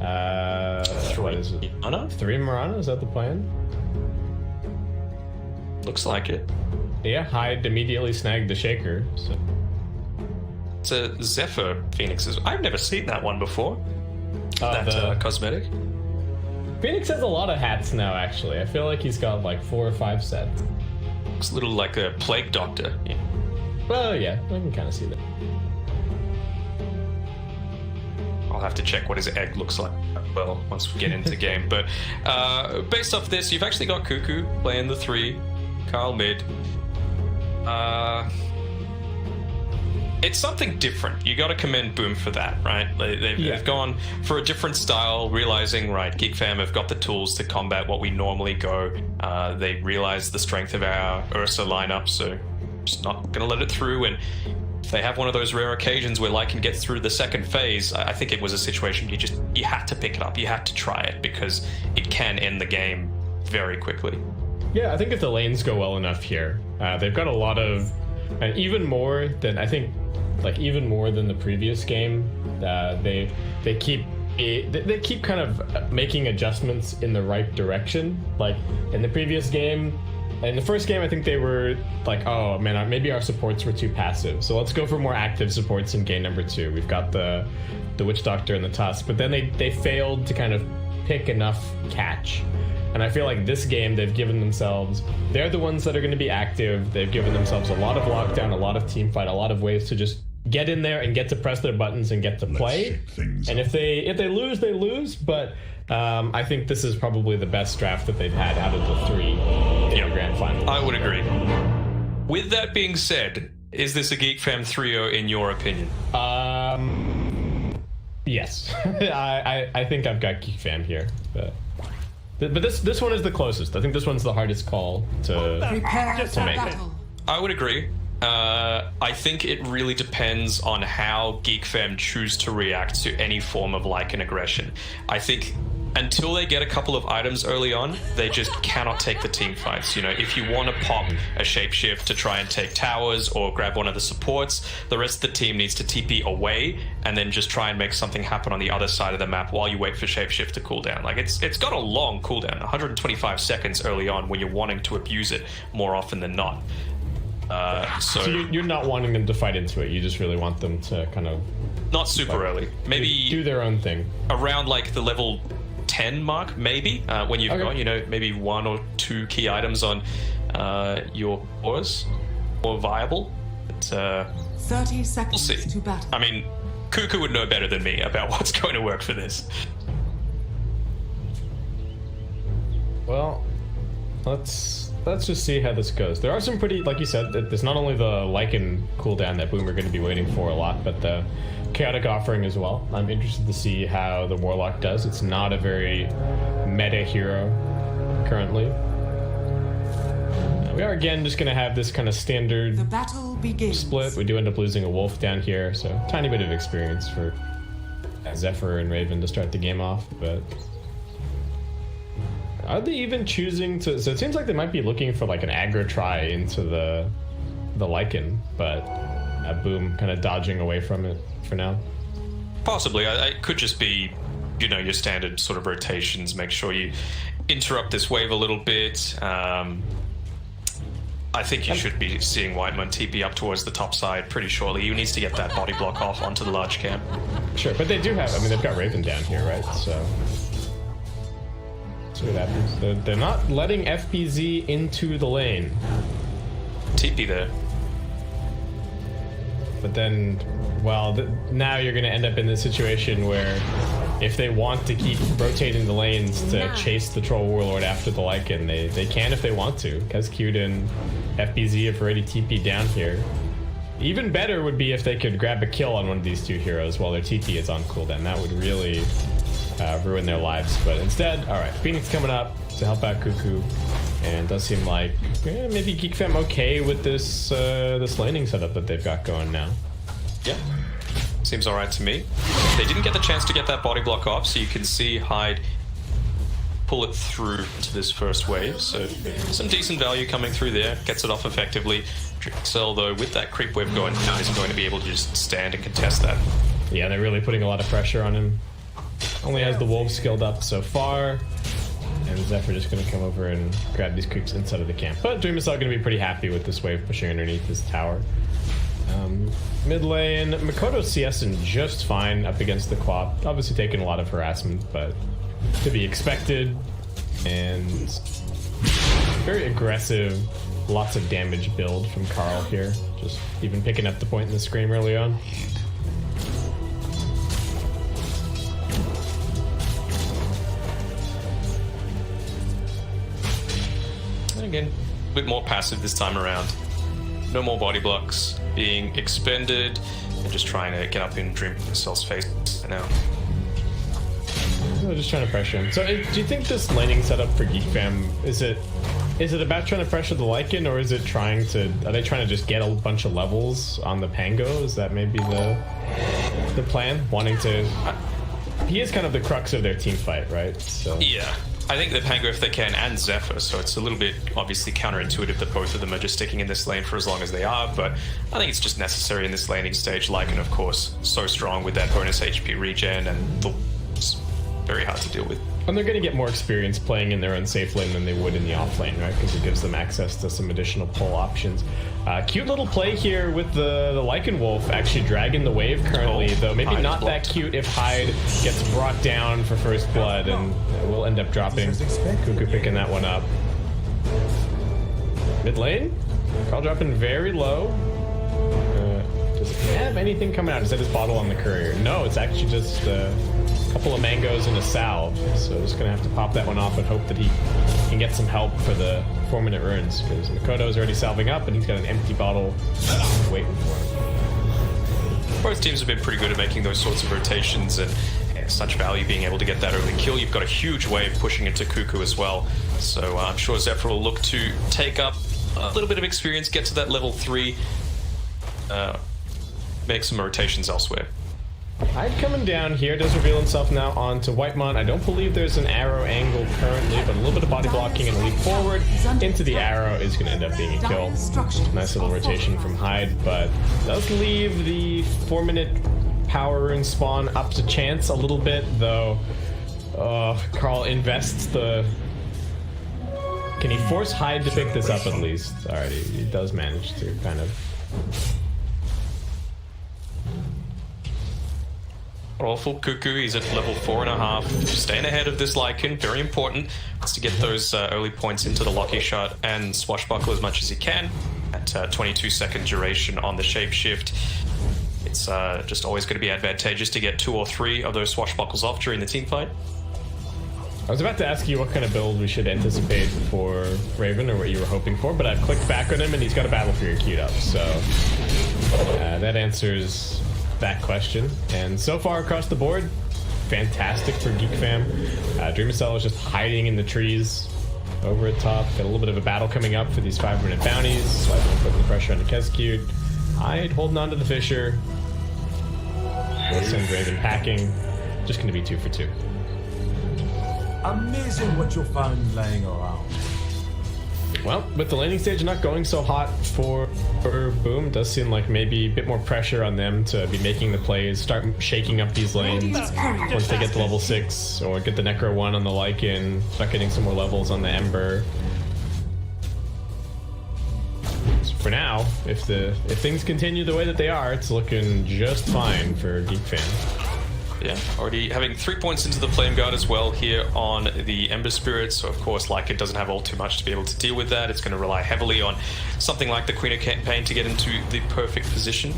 what is it? Mirana? 3 Mirana, is that the plan? Looks like it. Yeah, Hyde immediately snagged the Shaker. So. It's a Zephyr Phoenix's. I've never seen that one before. That cosmetic. Phoenix has a lot of hats now, actually. I feel like he's got like 4 or 5 sets. Looks a little like a plague doctor. Yeah. Well, yeah, I can kind of see that. I'll have to check what his egg looks like well once we get into the game. But based off this, you've actually got Cuckoo playing the 3, Carl mid. It's something different. You got to commend Boom for that, right? They've gone for a different style, realizing, right, Geek Fam have got the tools to combat what we normally go. They realize the strength of our Ursa lineup, so just not going to let it through. And if they have one of those rare occasions where Lycan gets through the second phase, I think it was a situation you had to pick it up. You had to try it because it can end the game very quickly. Yeah, I think if the lanes go well enough here, they've got a lot of, even more than I think, like even more than the previous game. They keep kind of making adjustments in the right direction. Like in the previous game, in the first game, I think they were like, oh man, maybe our supports were too passive. So let's go for more active supports in game number 2. We've got the Witch Doctor and the Tusk, but then they failed to kind of pick enough catch. And I feel like this game, they've given themselves, they're the ones that are going to be active. They've given themselves a lot of lockdown, a lot of team fight, a lot of ways to just get in there and get to press their buttons and get to play. And if they lose, they lose. But I think this is probably the best draft that they've had out of the 3 in the grand final. I would agree. With that being said, is this a Geek Fam 3-0 in your opinion? Yes. I think I've got Geek Fam here. But this one is the closest. I think this one's the hardest call to make. Battle. I would agree. I think it really depends on how Geek Fam choose to react to any form of Lycan aggression. I think until they get a couple of items early on, they just cannot take the team fights. You know, if you want to pop a shapeshift to try and take towers or grab one of the supports, the rest of the team needs to TP away and then just try and make something happen on the other side of the map while you wait for shapeshift to cool down. Like it's got a long cooldown, 125 seconds early on when you're wanting to abuse it more often than not. So you're not wanting them to fight into it. You just really want them to kind of not super early. Maybe do their own thing around like the level 10 mark, maybe when you've got, you know, maybe 1 or 2 key items on your cores or viable. But, 30 seconds we'll see. to battle. I mean, Cuckoo would know better than me about what's going to work for this. Well, let's just see how this goes. There are some pretty, like you said, there's not only the Lycan cooldown that Boom are going to be waiting for a lot, but the Chaotic Offering as well. I'm interested to see how the Warlock does. It's not a very meta hero currently. We are again just going to have this kind of standard The battle begins. split. We do end up losing a Wolf down here, so tiny bit of experience for Zephyr and Raven to start the game off, but are they even choosing to? So it seems like they might be looking for like an aggro try into the Lycan, but Boom kind of dodging away from it for now. Possibly. It could just be, you know, your standard sort of rotations. Make sure you interrupt this wave a little bit. I think you should be seeing Whiteman TP up towards the top side pretty shortly. He needs to get that body block off onto the large camp. Sure, but they do have, I mean, they've got Raven down here, right? So see what happens. They're not letting FBZ into the lane. TP there. But then, well, now you're going to end up in this situation where if they want to keep rotating the lanes to chase the Troll Warlord after the Lycan, they can if they want to. Kescute and FBZ have already TP'd down here. Even better would be if they could grab a kill on one of these two heroes while their TP is on cooldown. That would really ruin their lives. But instead, alright, Phoenix coming up to help out Cuckoo. And it does seem like maybe Geek Fam okay with this this laning setup that they've got going now. Yeah, seems alright to me. They didn't get the chance to get that body block off, so you can see Hyde pull it through to this first wave. So some decent value coming through there, gets it off effectively. Drixel, though, with that creep wave going down, isn't going to be able to just stand and contest that. Yeah, they're really putting a lot of pressure on him. Only has the Wolves skilled up so far. And Zephyr just going to come over and grab these creeps inside of the camp. But Dream is still going to be pretty happy with this wave pushing underneath this tower. Mid lane, Makoto's CSing just fine up against the Quap. Obviously taking a lot of harassment, but to be expected. And very aggressive, lots of damage build from Carl here. Just even picking up the point in the Scream early on. Again, a bit more passive this time around. No more body blocks being expended, and just trying to get up in Dream Cell's face now. Just trying to pressure him. So, do you think this laning setup for Geek Fam is it about trying to pressure the Lycan, or is it are they trying to just get a bunch of levels on the Pango? Is that maybe the plan? Wanting to. He is kind of the crux of their team fight, right? So. Yeah. I think the Pango, if they can, and Zephyr, so it's a little bit obviously counterintuitive that both of them are just sticking in this lane for as long as they are, but I think it's just necessary in this laning stage. Lycan, of course, so strong with that bonus HP regen, and it's very hard to deal with. And they're going to get more experience playing in their own safe lane than they would in the off lane, right? Because it gives them access to some additional pull options. Cute little play here with the Lycan Wolf actually dragging the wave currently, though maybe not that cute if Hyde gets brought down for first blood, and we'll end up dropping. Cuckoo picking that one up. Mid lane, Carl dropping very low. Does it have anything coming out? Is that his bottle on the courier? No, it's actually just a couple of mangoes and a salve. So just gonna have to pop that one off and hope that he can get some help for the 4-minute runes, because Makoto is already salving up and he's got an empty bottle waiting for him. Both teams have been pretty good at making those sorts of rotations, and such value being able to get that early kill. You've got a huge wave pushing into Cuckoo as well, so I'm sure Zephyr will look to take up a little bit of experience, get to that level 3, make some rotations elsewhere. Hyde coming down here, does reveal himself now onto Whitemon. I don't believe there's an arrow angle currently, but a little bit of body blocking and a leap forward into the arrow is going to end up being a kill. Nice little rotation from Hyde, but does leave the 4-minute power rune spawn up to chance a little bit, though. Carl invests the... Can he force Hyde to pick this up at least? Alright, he does manage to kind of... Awful Cuckoo, he's at level 4.5, staying ahead of this Lycan, very important. Wants to get those early points into the Locky Shot and Swashbuckle as much as he can at 22-second duration on the Shapeshift. It's just always going to be advantageous to get 2 or 3 of those Swashbuckles off during the team fight. I was about to ask you what kind of build we should anticipate for Raven, or what you were hoping for, but I've clicked back on him and he's got a Battle Fury queued up, so that answers that question. And so far across the board, fantastic for Geek Fam. Dreamcell is just hiding in the trees over at top. Got a little bit of a battle coming up for these 5-minute bounties, so I'm putting the pressure on the Kescute. Hyde holding on to the Fisher. We'll send Raven packing. Just going to be 2 for 2. Amazing what you'll find laying around. Well, with the laning stage not going so hot for Boom, does seem like maybe a bit more pressure on them to be making the plays, start shaking up these lanes once they get to level 6, or get the Necro 1 on the Lycan, start getting some more levels on the Ember. So for now, if things continue the way that they are, it's looking just fine for Geek Fam. Yeah, already having 3 points into the Flame Guard as well here on the Ember Spirit, so of course Lycan doesn't have all too much to be able to deal with that. It's going to rely heavily on something like the Queen of Campaign to get into the perfect position.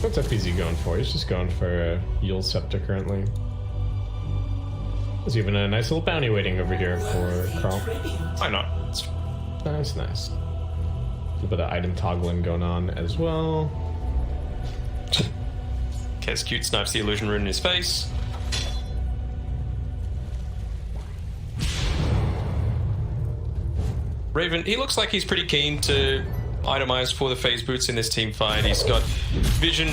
What's FPZ going for? He's just going for a Yule Scepter currently. There's even a nice little bounty waiting over here for Carl. Why not? Nice, nice. A little bit of item toggling going on as well. Cute snipes the illusion rune in his face. Raven, he looks like he's pretty keen to itemize for the phase boots in this team fight. He's got vision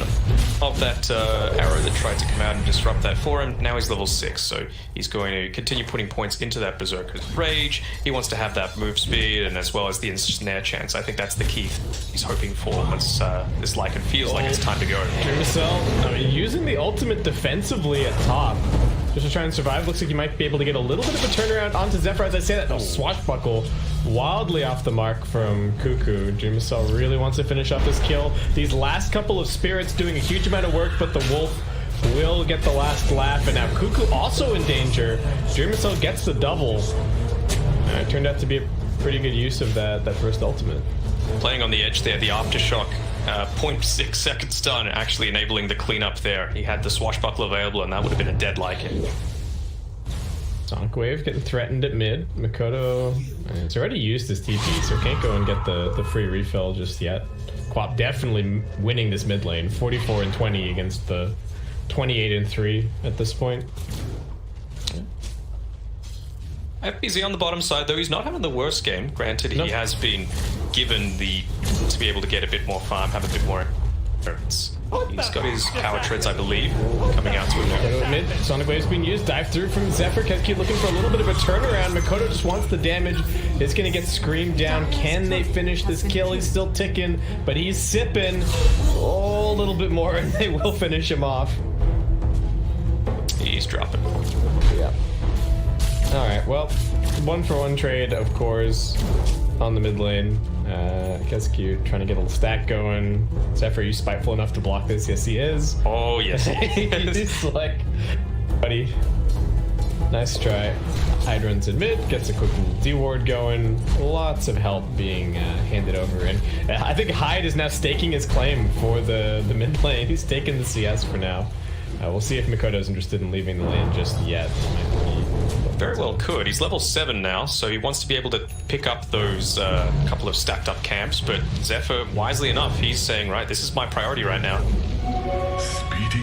of that arrow that tried to come out and disrupt that for him. Now he's level 6, so he's going to continue putting points into that Berserker's Rage. He wants to have that move speed and as well as the ensnare chance. I think that's the key he's hoping for once this Lycan feels like it's time to go. Dreamcell, I mean, using the ultimate defensively at top, just to try and survive. Looks like he might be able to get a little bit of a turnaround onto Zephyr. As I say that, no, Swashbuckle wildly off the mark from Cuckoo. Dreamcell really wants to finish off this kill. These last couple of spirits doing a huge amount of work, but the Wolf will get the last laugh. And now Cuckoo also in danger. Dreamcell gets the double. It turned out to be a pretty good use of that first ultimate. Playing on the edge there, the Aftershock. 0.6 seconds stun, actually enabling the cleanup there. He had the Swashbuckle available, and that would have been a dead Lycan. Sonic Wave getting threatened at mid. Makoto, it's already used his TP, so can't go and get the free refill just yet. Quap definitely winning this mid lane, 44 and 20 against the 28 and 3 at this point. FPZ on the bottom side, though, he's not having the worst game. Granted, he has been given to be able to get a bit more farm, have a bit more experience. He's got his power treads, I believe, coming out to him. Mid, Sonic Wave's being used. Dive through from Zephyr. Keski looking for a little bit of a turnaround. Makoto just wants the damage. It's going to get screamed down. Can they finish this kill? He's still ticking, but he's sipping. Oh, a little bit more, and they will finish him off. He's dropping. Yeah. All right, well, 1-for-1 trade, of course, on the mid lane. Keski trying to get a little stack going. Zephyr, are you spiteful enough to block this? Yes, he is. Oh, yes, he is. He's like, buddy, nice try. Hydrant's in mid, gets a quick little D-ward going. Lots of help being handed over. And I think Hyde is now staking his claim for the mid lane. He's taking the CS for now. We'll see if Makoto's interested in leaving the lane just yet. Very well could. He's level 7 now, so he wants to be able to pick up those couple of stacked up camps, but Zephyr, wisely enough, he's saying, right, this is my priority right now.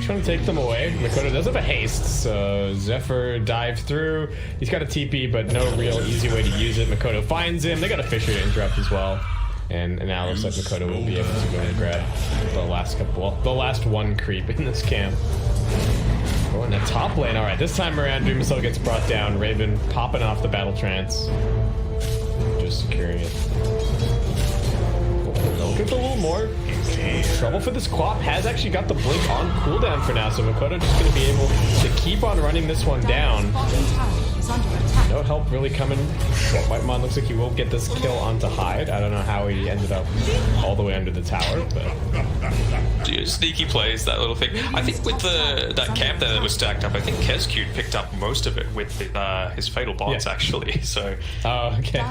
Trying to take them away. Makoto does have a haste, so Zephyr dive through. He's got a TP, but no real easy way to use it. Makoto finds him. They got a Fisher to interrupt as well. And now it looks like Makoto will be able to go and grab the last couple, well, the last one creep in this camp. Going to top lane. All right, this time around, Dreamcell gets brought down. Raven popping off the battle trance. Just securing it. Looking for a little more. Trouble for this Quap. Has actually got the blink on cooldown for now, so Makoto just going to be able to keep on running this one down. No help really coming. Whitemon looks like he will get this kill onto Hyde. I don't know how he ended up all the way under the tower, but sneaky plays, that little thing. I think with that camp there that was stacked up, I think Keski picked up most of it with his fatal bonds, actually. So okay.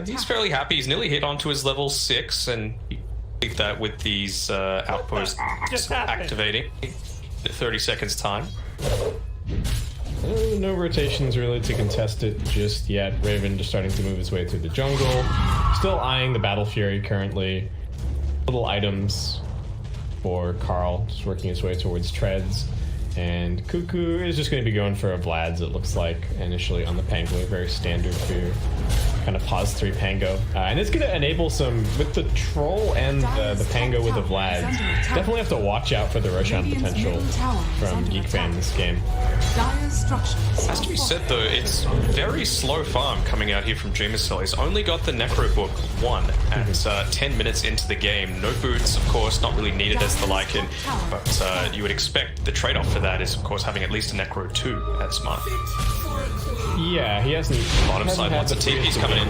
He's fairly happy. He's nearly hit onto his level 6, and he did that with these outposts activating. 30 seconds time. No rotations really to contest it just yet. Raven just starting to move his way through the jungle. Still eyeing the Battle Fury currently. Little items for Carl, just working his way towards treads. And Cuckoo is just going to be going for a Vlad's, it looks like, initially on the Pango. Very standard for kind of pause 3 Pango. And it's going to enable some, with the Troll and the Pango with the Vlad's, definitely have to watch out for the Roshan potential from Geek Fan in this game. Has to be said though, it's very slow farm coming out here from Dreamcell. He's only got the Necro Book 1 at 10 minutes into the game. No boots, of course, not really needed as the Lycan, but you would expect the trade-off for that is, of course, having at least a Necro 2 at Smart. Yeah, he hasn't. Bottom side wants a TP's coming in.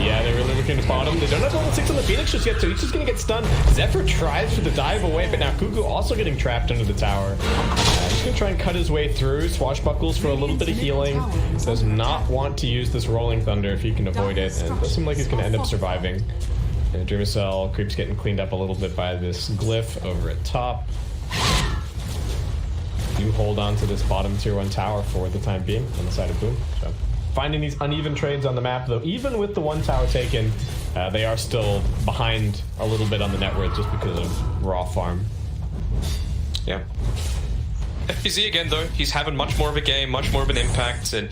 Yeah, they're really looking to bottom. They don't have level 6 on the Phoenix just yet, so he's just going to get stunned. Zephyr tries for the dive away, but now Cuckoo also getting trapped under the tower. He's going to try and cut his way through. Swashbuckles for a little bit of healing. Does not want to use this Rolling Thunder if he can avoid it, and it does seem like he's going to end up surviving Dreamcell creeps getting cleaned up a little bit by this glyph over at top. You hold on to this bottom tier 1 tower for the time being on the side of Boom. So finding these uneven trades on the map, though, even with the 1 tower taken, they are still behind a little bit on the net worth just because of raw farm. Yeah. FBZ again, though, he's having much more of a game, much more of an impact, and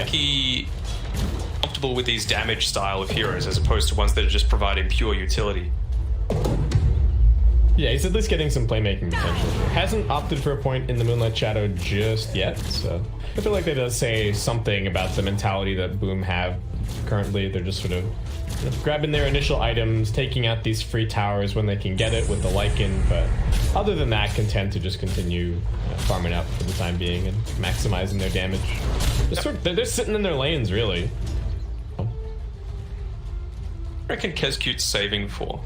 he comfortable with these damage style of heroes as opposed to ones that are just providing pure utility. Yeah, he's at least getting some playmaking potential. Hasn't opted for a point in the Moonlight Shadow just yet, so I feel like that does say something about the mentality that Boom have currently. They're just sort of grabbing their initial items, taking out these free towers when they can get it with the Lycan, but other than that, content to just continue farming up for the time being and maximizing their damage. Just sort of, they're sitting in their lanes, really. I reckon Kezcute's saving for.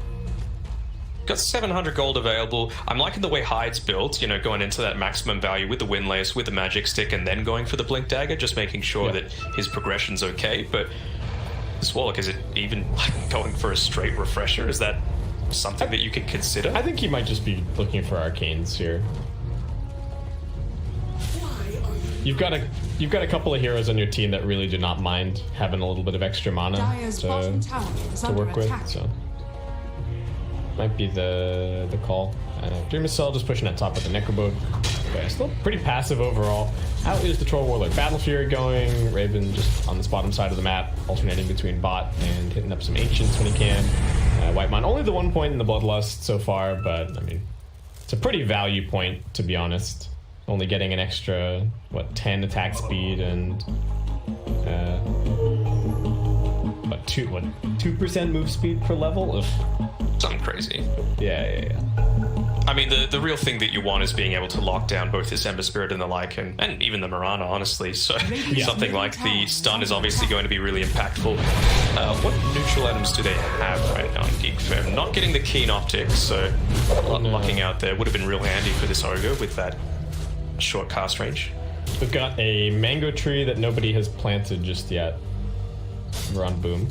Got 700 gold available. I'm liking the way Hyde's built, you know, going into that maximum value with the Windlace, with the Magic Stick, and then going for the Blink Dagger, just making sure that his progression's okay. But this Warlock, is it even like going for a straight refresher? Is that something that you could consider? I think he might just be looking for arcanes here. You've got a couple of heroes on your team that really do not mind having a little bit of extra mana to work with, so might be the call. Dreamcell just pushing at top with the Necroboat. Okay, still pretty passive overall. Out is the Troll Warlord. Battle Fury going. Raven just on this bottom side of the map, alternating between bot and hitting up some Ancients when he can. Whitemon only the 1 point in the Bloodlust so far, but I mean, it's a pretty value point to be honest. Only getting an extra, 10 attack speed and 2% move speed per level? Ugh. Something crazy. Yeah. I mean, the real thing that you want is being able to lock down both this Ember Spirit and the Lycan, and even the Mirana, honestly. So something like the stun is obviously going to be really impactful. What neutral items do they have right now in Geek Fam? Not getting the Keen Optics, so lucking out there would have been real handy for this Ogre with that short cast range. We've got a mango tree that nobody has planted just yet. We're on Boom.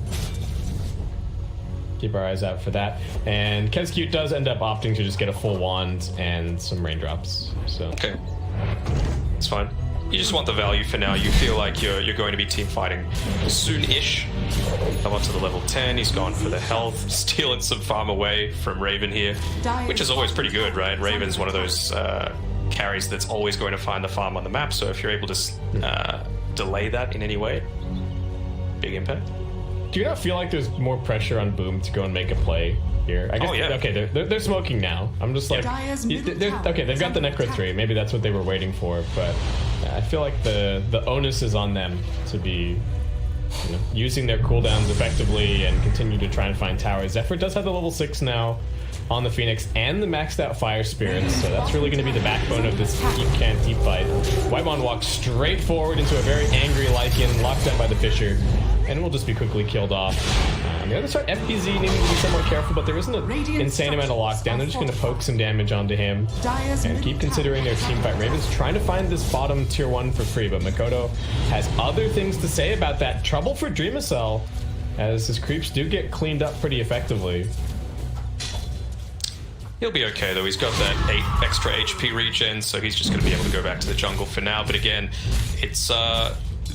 Keep our eyes out for that. And Kezcute does end up opting to just get a full wand and some raindrops. So okay, it's fine. You just want the value for now. You feel like you're going to be team fighting soon-ish. Come up to the level 10. He's gone for the health, stealing some farm away from Raven here, which is always pretty good, right? Raven's one of those carries that's always going to find the farm on the map. So if you're able to delay that in any way, big impact. Do you not feel like there's more pressure on Boom to go and make a play here? I guess, okay, they're smoking now. I'm just like, okay, they've got the Necro 3. Maybe that's what they were waiting for, but I feel like the onus is on them to be using their cooldowns effectively and continue to try and find towers. Zephyr does have the level 6 now on the Phoenix and the maxed out Fire Spirits, so that's really going to be the backbone of this Keep Can't Deep fight. Whitemon walks straight forward into a very angry Lycan, locked down by the Fisher, and will just be quickly killed off. On the other side, FBZ needing to be somewhat careful, but there isn't an insane amount of lockdown. They're just going to poke some damage onto him and keep considering their team fight. Raven's trying to find this bottom tier 1 for free, but Makoto has other things to say about that. Trouble for Dreamcell, as his creeps do get cleaned up pretty effectively. He'll be okay though. He's got that 8 extra HP regen, so he's just going to be able to go back to the jungle for now. But again, it's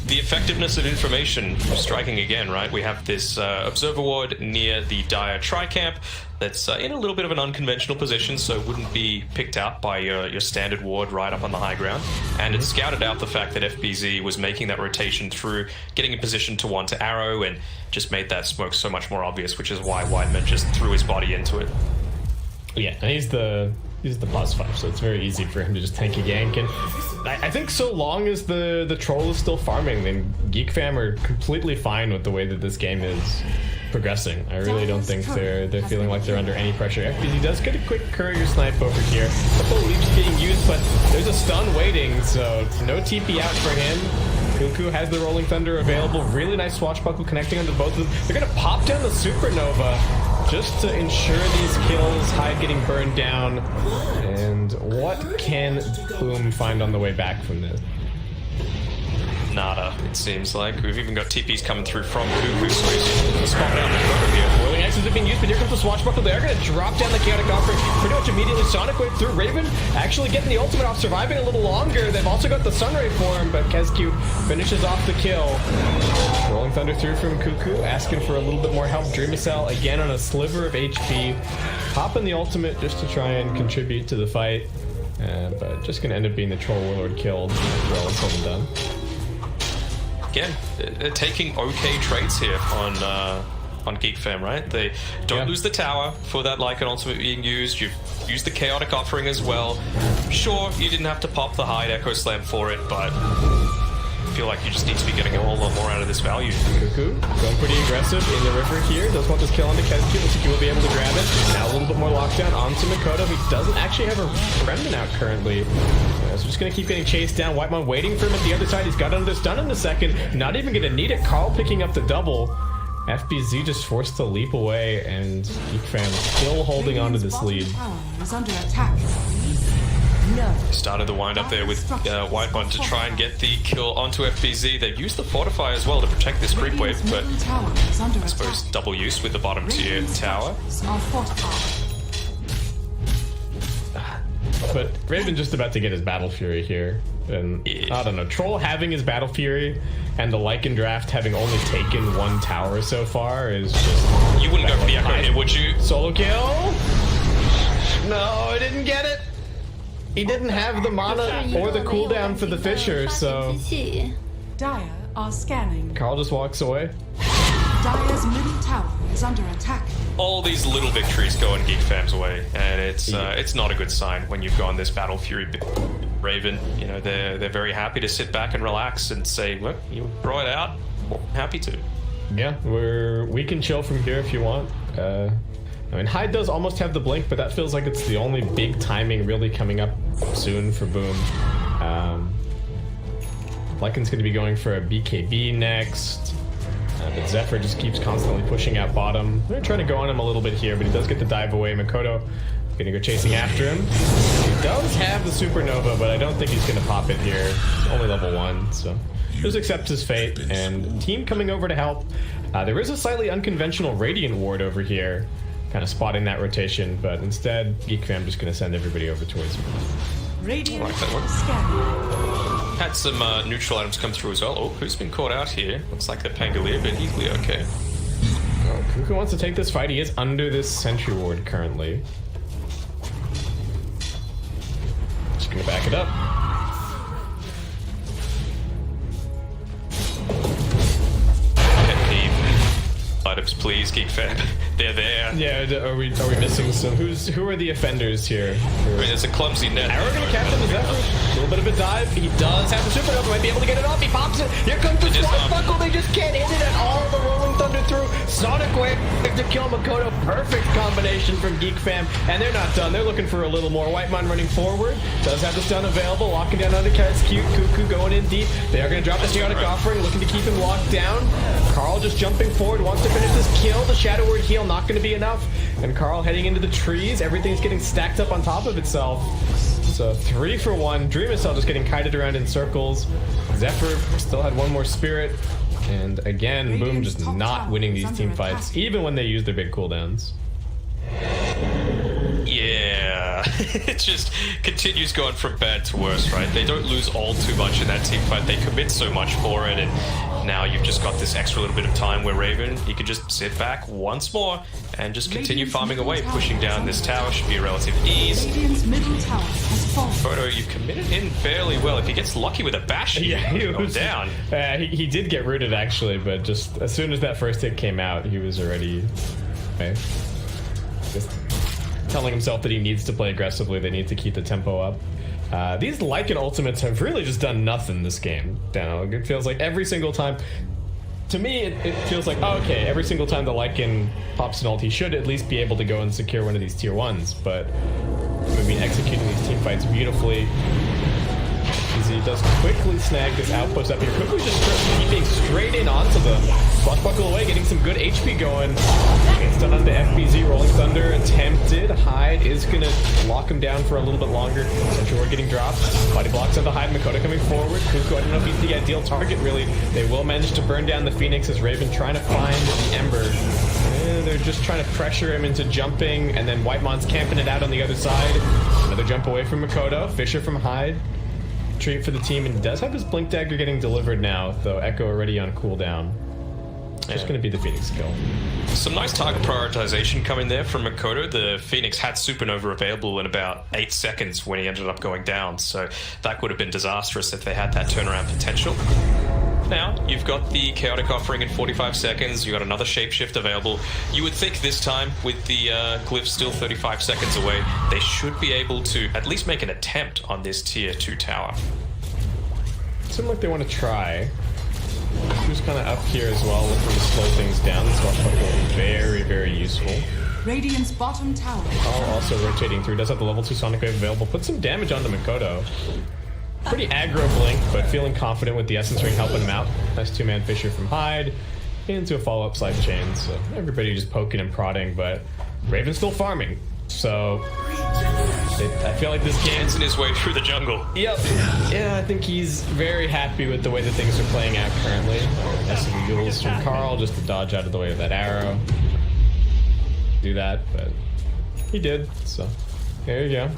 the effectiveness of information striking again, right? We have this observer ward near the Dire Tri-Camp that's in a little bit of an unconventional position, so wouldn't be picked out by your standard ward right up on the high ground. And it scouted out the fact that FBZ was making that rotation through, getting in position to want to arrow, and just made that smoke so much more obvious, which is why Whiteman just threw his body into it. Yeah, and he's the +5, so it's very easy for him to just tank a gank. And I think so long as the troll is still farming, then Geek Fam are completely fine with the way that this game is progressing. I really don't think they're feeling like they're under any pressure. FBZ does get a quick courier snipe over here. A couple of leaps being used, but there's a stun waiting, so no TP out for him. Kuku has the Rolling Thunder available. Really nice swashbuckle connecting onto both of them. They're gonna pop down the Supernova just to ensure these kills. Hyde getting burned down. And what can Boom find on the way back from this? Nada, it seems like. We've even got TPs coming through from Cuckoo, so he's spot down the photo here. Whirling Axes are being used, but here comes the Swashbuckle. They are going to drop down the Chaotic Offering pretty much immediately. Sonic Wave through Raven, actually getting the ultimate off, surviving a little longer. They've also got the Sunray form, but Kezcute finishes off the kill. Rolling Thunder through from Cuckoo, asking for a little bit more help. Dreamcell again on a sliver of HP. Popping the ultimate just to try and contribute to the fight. But just going to end up being the Troll Warlord killed as well as all done. Again, they're taking okay trades here on Geek Fam, right? They don't lose the tower for that Lycan ultimate being used. You've used the Chaotic Offering as well. Sure, you didn't have to pop the Hide Echo Slam for it, but I feel like you just need to be getting a whole lot more out of this value. Cuckoo going pretty aggressive in the river here. Does want this kill onto Kezcute. Looks like he will be able to grab it. Now a little bit more lockdown onto Makoto. He doesn't actually have a remnant out currently. So just going to keep getting chased down. Whitemon waiting for him at the other side. He's got another stun in a second. Not even going to need it. Carl picking up the double. FBZ just forced to leap away, and Geek Fam still holding on to this lead. Is under attack. Started the wind up there with Whitemon to try and get the kill onto FBZ. They've used the Fortify as well to protect this creep wave, but I suppose double use with the bottom tier tower. But Raven just about to get his Battle Fury here. And I don't know, Troll having his Battle Fury and the Lycan draft having only taken one tower so far is just... You wouldn't go for the Echo here, would you? Solo kill? No, I didn't get it. He didn't have the mana or the cooldown for the Fisher, so... Dire are scanning. Carl just walks away. Dire's middle tower is under attack. All these little victories go in Geek Fam's way, and it's not a good sign when you've gone this Battle Fury Raven. You know, they're very happy to sit back and relax and say, look, you throw it out, we're happy to. Yeah, we can chill from here if you want. I mean, Hyde does almost have the blink, but that feels like it's the only big timing really coming up soon for Boom. Lycan's going to be going for a BKB next. But Zephyr just keeps constantly pushing out bottom. They're trying to go on him a little bit here, but he does get the dive away. Makoto gonna go chasing after him. He does have the Supernova, but I don't think he's gonna pop it here. It's only level 1, so just accept his fate. And team coming over to help. There is a slightly unconventional Radiant Ward over here, kind of spotting that rotation, but instead, Geek Fam just gonna send everybody over towards him. Radiant like that one. scanning. Had some neutral items come through as well. Oh, who's been caught out here? Looks like the Pangolier, but he's okay. Oh, Cuckoo wants to take this fight. He is under this Sentry Ward currently. Just gonna back it up. Pet peeve. Items, please, Geek Fam. They're there. Yeah, are we missing some? Who are the offenders here? I mean, there's a clumsy net. Arrow gonna catch him, is that a little bit of a dive? He does have the Supernova, might be able to get it off. He pops it. Here comes the Swashbuckle. They just can't hit it at all. The Rolling Thunder through. Sonic Wave to kill Makoto. Perfect combination from Geek Fam. And they're not done. They're looking for a little more. Whitemon running forward. Does have the stun available. Locking down under Kezcute. Cuckoo going in deep. They are gonna drop the Chaotic Offering, looking to keep him locked down. Carl just jumping forward, wants to finish this kill. The Shadow Word heal not gonna be enough. And Carl heading into the trees. Everything's getting stacked up on top of itself. So 3 for 1. Dreamcell just getting kited around in circles. Zephyr still had one more spirit. And again, Boom just not winning these team fights, even when they use their big cooldowns. Yeah, it just continues going from bad to worse, right? They don't lose all too much in that team fight. They commit so much for it, and now you've just got this extra little bit of time where Raven, he could just sit back once more and just continue farming away, pushing down this tower. Should be a relative ease. Photo, you've committed in fairly well. If he gets lucky with a bash, he goes down. He did get rooted actually, but just as soon as that first hit came out, he was already just telling himself that he needs to play aggressively. They need to keep the tempo up. These Lycan ultimates have really just done nothing this game. It feels like every single time. To me, it feels like, oh, okay, every single time the Lycan pops an ult, he should at least be able to go and secure one of these tier 1s. But, I mean, executing these team fights beautifully. easy. Does quickly snag this outpost up here. Cuckoo's just keeping straight in onto them. Swashbuckle away, getting some good HP going. It's done onto FBZ. Rolling Thunder attempted. Hyde is going to lock him down for a little bit longer. Central Ward getting dropped. Body blocks onto Hyde. Makoto coming forward. Cuckoo, I don't know if he's the ideal target, really. They will manage to burn down the Phoenix as Raven trying to find the Ember. They're just trying to pressure him into jumping, and then Whitemon's camping it out on the other side. Another jump away from Makoto. Fisher from Hyde. Treat for the team, and does have his Blink Dagger getting delivered now, though Echo already on cooldown. Just going to be the Phoenix kill. Some nice target prioritization coming there from Makoto. The Phoenix had Supernova available in about 8 seconds when he ended up going down, so that would have been disastrous if they had that turnaround potential. Now, you've got the Chaotic Offering in 45 seconds, you've got another Shapeshift available. You would think this time, with the Glyph still 35 seconds away, they should be able to at least make an attempt on this tier 2 tower. Seems like they want to try. Who's kind of up here as well, looking to slow things down. This Swashbuckle very, very useful. Radiant's bottom tower. Also rotating through. Does have the level 2 Sonic Wave available. Put some damage onto Makoto. Pretty aggro Blink, but feeling confident with the Essence Ring helping him out. Nice 2-man Fisher from Hyde. Into a follow-up Slice Chain. So everybody just poking and prodding, but Raven's still farming. So I feel like this game... Dancing his way through the jungle. Yep. Yeah, I think he's very happy with the way that things are playing out currently. Nice some mules from Carl just to dodge out of the way of that arrow. Do that, but he did, so there you go.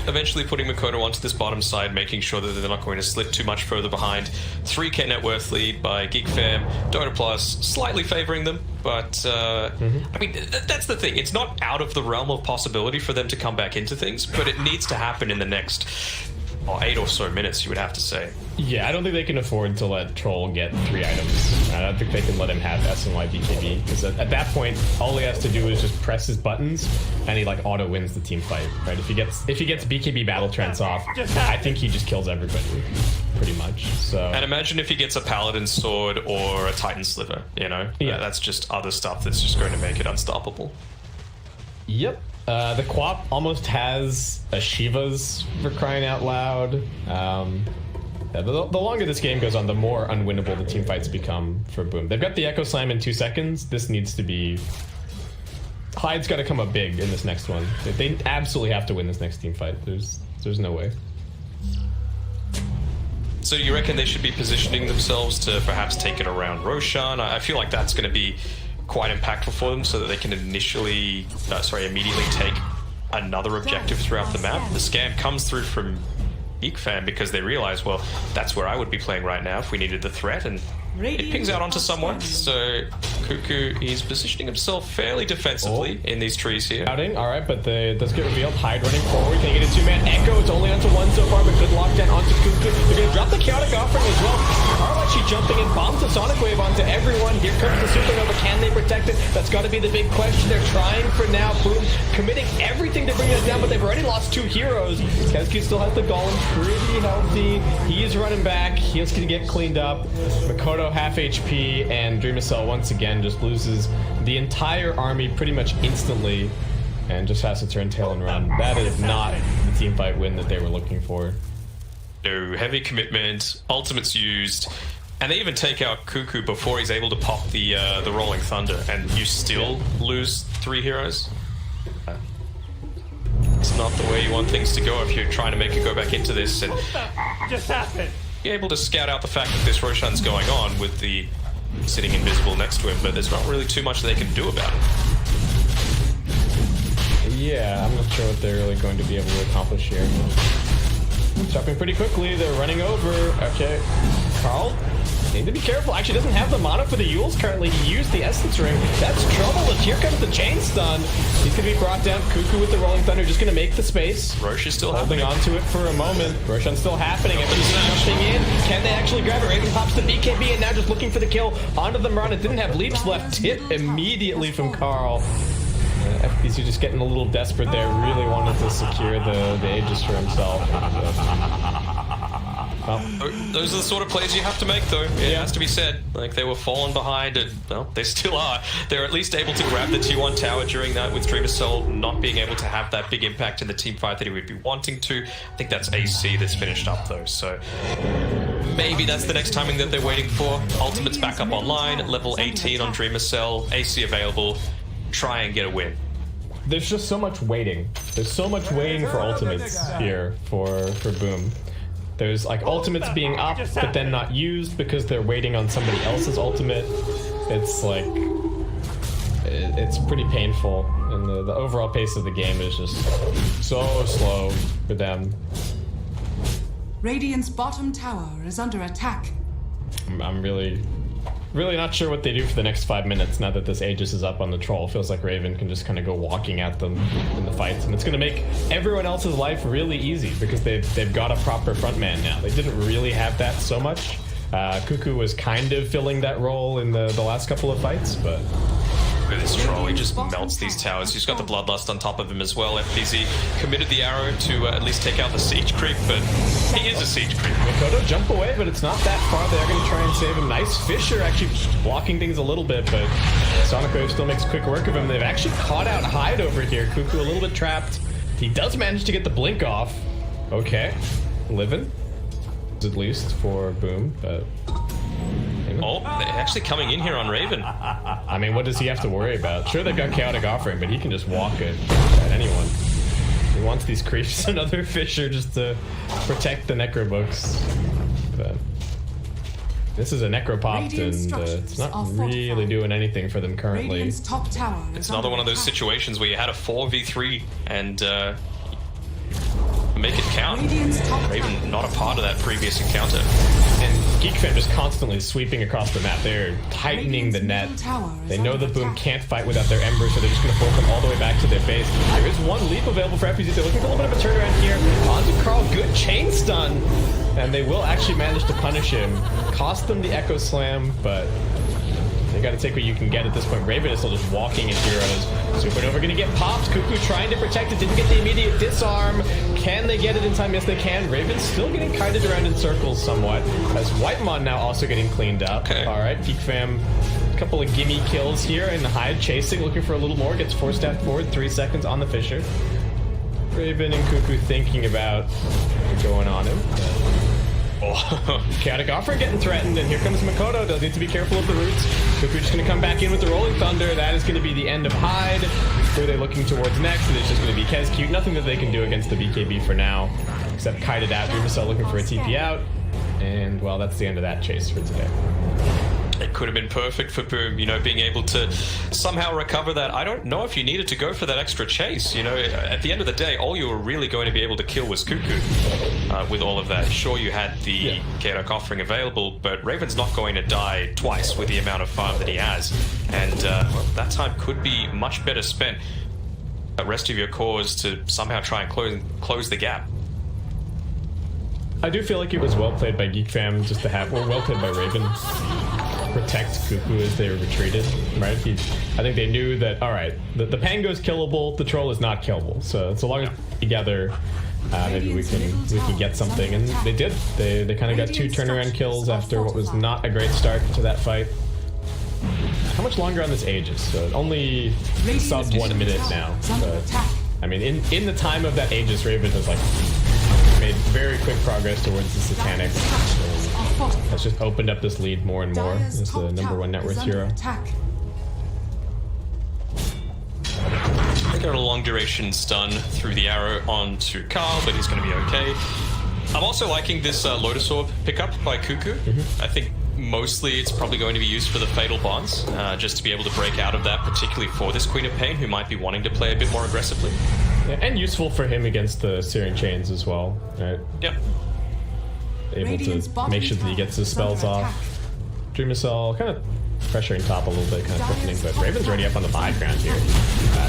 Eventually putting Makoto onto this bottom side, making sure that they're not going to slip too much further behind. 3k net worth lead by Geek Fam. Dota Plus slightly favoring them, but I mean, that's the thing. It's not out of the realm of possibility for them to come back into things, but it needs to happen in the next 8 or so minutes, you would have to say. Yeah, I don't think they can afford to let Troll get 3 items. I don't think they can let him have SNY BKB, because at that point, all he has to do is just press his buttons, and he like auto wins the team fight, right? If he gets BKB Battle Trance off, I think he just kills everybody, pretty much. So. And imagine if he gets a Paladin Sword or a Titan Sliver, you know? Yeah. That's just other stuff that's just going to make it unstoppable. Yep. The Quap almost has a Shiva's, for crying out loud. The longer this game goes on, the more unwinnable the team fights become for Boom. They've got the Echo Slam in 2 seconds. This needs to be... Hyde's got to come up big in this next one. They absolutely have to win this next team fight. There's no way. So you reckon they should be positioning themselves to perhaps take it around Roshan? I feel like that's going to be quite impactful for them, so that they can immediately take another objective throughout the map. The scan comes through from Geek Fan because they realize, well, that's where I would be playing right now if we needed the threat, and it pings out onto someone. So Cuckoo is positioning himself fairly defensively in these trees here. All right, but does get revealed. Hyde running forward. Can he get a 2-man Echo? It's only onto 1 so far, but good lockdown onto Cuckoo. They're going to drop the Chaotic Offering as well. Carl actually jumping in, bombs the Sonic Wave onto everyone. Here comes the Supernova. Can they protect it? That's got to be the big question. They're trying for now. Boom, committing everything to bring us down, but they've already lost 2 heroes. Kesky still has the Golem, pretty healthy. He's running back. He's going to get cleaned up. Makoto half HP, and Dreamacell once again just loses the entire army pretty much instantly and just has to turn tail and run. That is not the team fight win that they were looking for. No heavy commitment, ultimates used, and they even take out Cuckoo before he's able to pop the Rolling Thunder, and you still lose 3 heroes? It's not the way you want things to go if you're trying to make it go back into this. And Just happened. you're able to scout out the fact that this Roshan's going on with the sitting invisible next to him, but there's not really too much they can do about it. Yeah, I'm not sure what they're really going to be able to accomplish here. Jumping pretty quickly, they're running over. Okay, Carl, need to be careful. Actually doesn't have the mana for the Yules currently. He used the Essence Ring. That's trouble. Here comes the Chain Stun. He's going to be brought down. Cuckoo with the Rolling Thunder, just going to make the space. Roche is still holding happening. on to it for a moment. Roshan's still happening. Everybody's jumping in. Can they actually grab it? Raven pops the BKB and now just looking for the kill onto the Marauder. Didn't have leaps left. Tip immediately from Carl. FPC just getting a little desperate there. Really wanted to secure the Aegis for himself. Well, those are the sort of plays you have to make, though. It has to be said. Like, they were falling behind, and, well, they still are. They're at least able to grab the Tier 1 tower during that, with Dreamer Cell not being able to have that big impact in the team fight that he would be wanting to. I think that's AC that's finished up, though, so maybe that's the next timing that they're waiting for. Ultimate's back up online, level 18 on Dreamer Cell, AC available. Try and get a win. there's just so much waiting. There's so much waiting for ultimates here for Boom. There's like ultimates being up, but then not used because they're waiting on somebody else's ultimate. It's like, it's pretty painful, and the overall pace of the game is just so slow for them. Radiant's bottom tower is under attack. I'm really not sure what they do for the next 5 minutes now that this Aegis is up on the troll. Feels like Raven can just kind of go walking at them in the fights, and it's going to make everyone else's life really easy because they've got a proper frontman now. They didn't really have that so much. Cuckoo was kind of filling that role in the last couple of fights, but... Look at this troll, he just melts these towers. He's got the Bloodlust on top of him as well. FPZ committed the arrow to at least take out the siege creep, but he is a siege creep. Mikoto jump away, but it's not that far. They're going to try and save him. Nice Fisher actually blocking things a little bit, but Sonic Wave still makes quick work of him. They've actually caught out Hyde over here. Cuckoo a little bit trapped. He does manage to get the blink off. Okay, living. At least for Boom, but... Oh, they're actually coming in here on Raven. I mean, what does he have to worry about? Sure, they've got Chaotic Offering, but he can just walk at anyone. He wants these creeps. Another Fisher just to protect the Necro books. But this is a Necropopt, and it's not really doing anything for them currently. Top tower It's another one of those situations where you had a 4v3 and make it count. Raven not a part of that previous encounter. And Geek Fan just constantly sweeping across the map. They're tightening the net. They know the Boom can't fight without their Ember, so they're just going to force them all the way back to their base. There is one leap available for FPZ. They're looking for a little bit of a turnaround here. Onto Carl, good chain stun. And they will actually manage to punish him. Cost them the Echo Slam, but... you gotta take what you can get at this point. Raven is still just walking in heroes. Supernova gonna get popped. Cuckoo trying to protect it. Didn't get the immediate disarm. Can they get it in time? Yes, they can. Raven's still getting kited around in circles somewhat. As Whitemon now also getting cleaned up. Okay. Alright, Geek Fam. A couple of gimme kills here, and Hyde chasing, looking for a little more. Gets 4-staffed forward. 3 seconds on the Fisher. Raven and Cuckoo thinking about going on him. Chaotic Offering getting threatened, and here comes Mikoto. Does need to be careful of the roots. Cuckoo just going to come back in with the Rolling Thunder. That is going to be the end of Hyde. Who are they looking towards next? It's just going to be Kezcute. Nothing that they can do against the BKB for now, except kite it out. Dreamercell looking for a TP out. And, well, that's the end of that chase for today. It could have been perfect for Boom, you know, being able to somehow recover that. I don't know if you needed to go for that extra chase, you know. At the end of the day, all you were really going to be able to kill was Cuckoo with all of that. Sure, you had the Chaotic Offering available, but Raven's not going to die twice with the amount of farm that he has. And well, that time could be much better spent. The rest of your cores to somehow try and close the gap. I do feel like it was well played by Geek Fam just to have, or well played by Raven. Protect Cuckoo as they retreated, right? I think they knew that, alright, the Pango is killable, the Troll is not killable. So long as together, maybe we can get something. And they did. They kind of got 2 turnaround kills after what was not a great start to that fight. How much longer on this Aegis? So only sub 1 minute now. But, I mean, in the time of that Aegis, Raven has like made very quick progress towards the Satanic. Has just opened up this lead more and more as the #1 net worth hero. They got a long duration stun through the arrow onto Carl, but he's going to be okay. I'm also liking this Lotus Orb pickup by Cuckoo. I think mostly it's probably going to be used for the Fatal Bonds, just to be able to break out of that, particularly for this Queen of Pain, who might be wanting to play a bit more aggressively. Yeah, and useful for him against the Searing Chains as well, right? Yep. Able to make sure that he gets his spells off. Dreamercell kind of pressuring top a little bit, kind of threatening, but Raven's already up on the high ground here.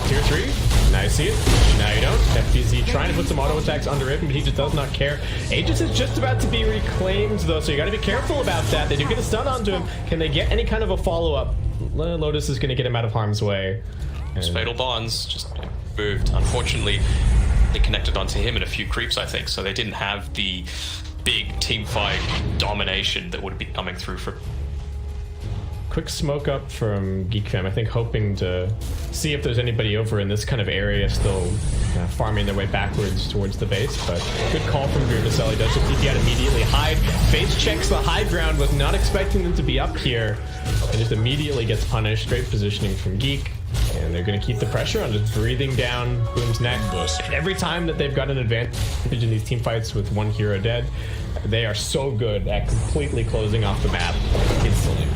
Tier 3, now you see it, now you don't. FPZ trying to put some auto attacks under it, but he just does not care. Aegis is just about to be reclaimed though, so you gotta be careful about that. They do get a stun onto him. Can they get any kind of a follow-up? Lotus is gonna get him out of harm's way. Those Fatal Bonds just moved. Unfortunately, they connected onto him and a few creeps, I think, so they didn't have the big team fight domination that would be coming through for. Quick smoke up from Geek Fam, I think hoping to see if there's anybody over in this kind of area still farming their way backwards towards the base, but good call from Dreamicel. He does just TP out immediately. Hide, face checks the high ground, was not expecting them to be up here, and just immediately gets punished. Great positioning from Geek, and they're going to keep the pressure on, just breathing down Boom's neck. And every time that they've got an advantage in these team fights with one hero dead, they are so good at completely closing off the map instantly.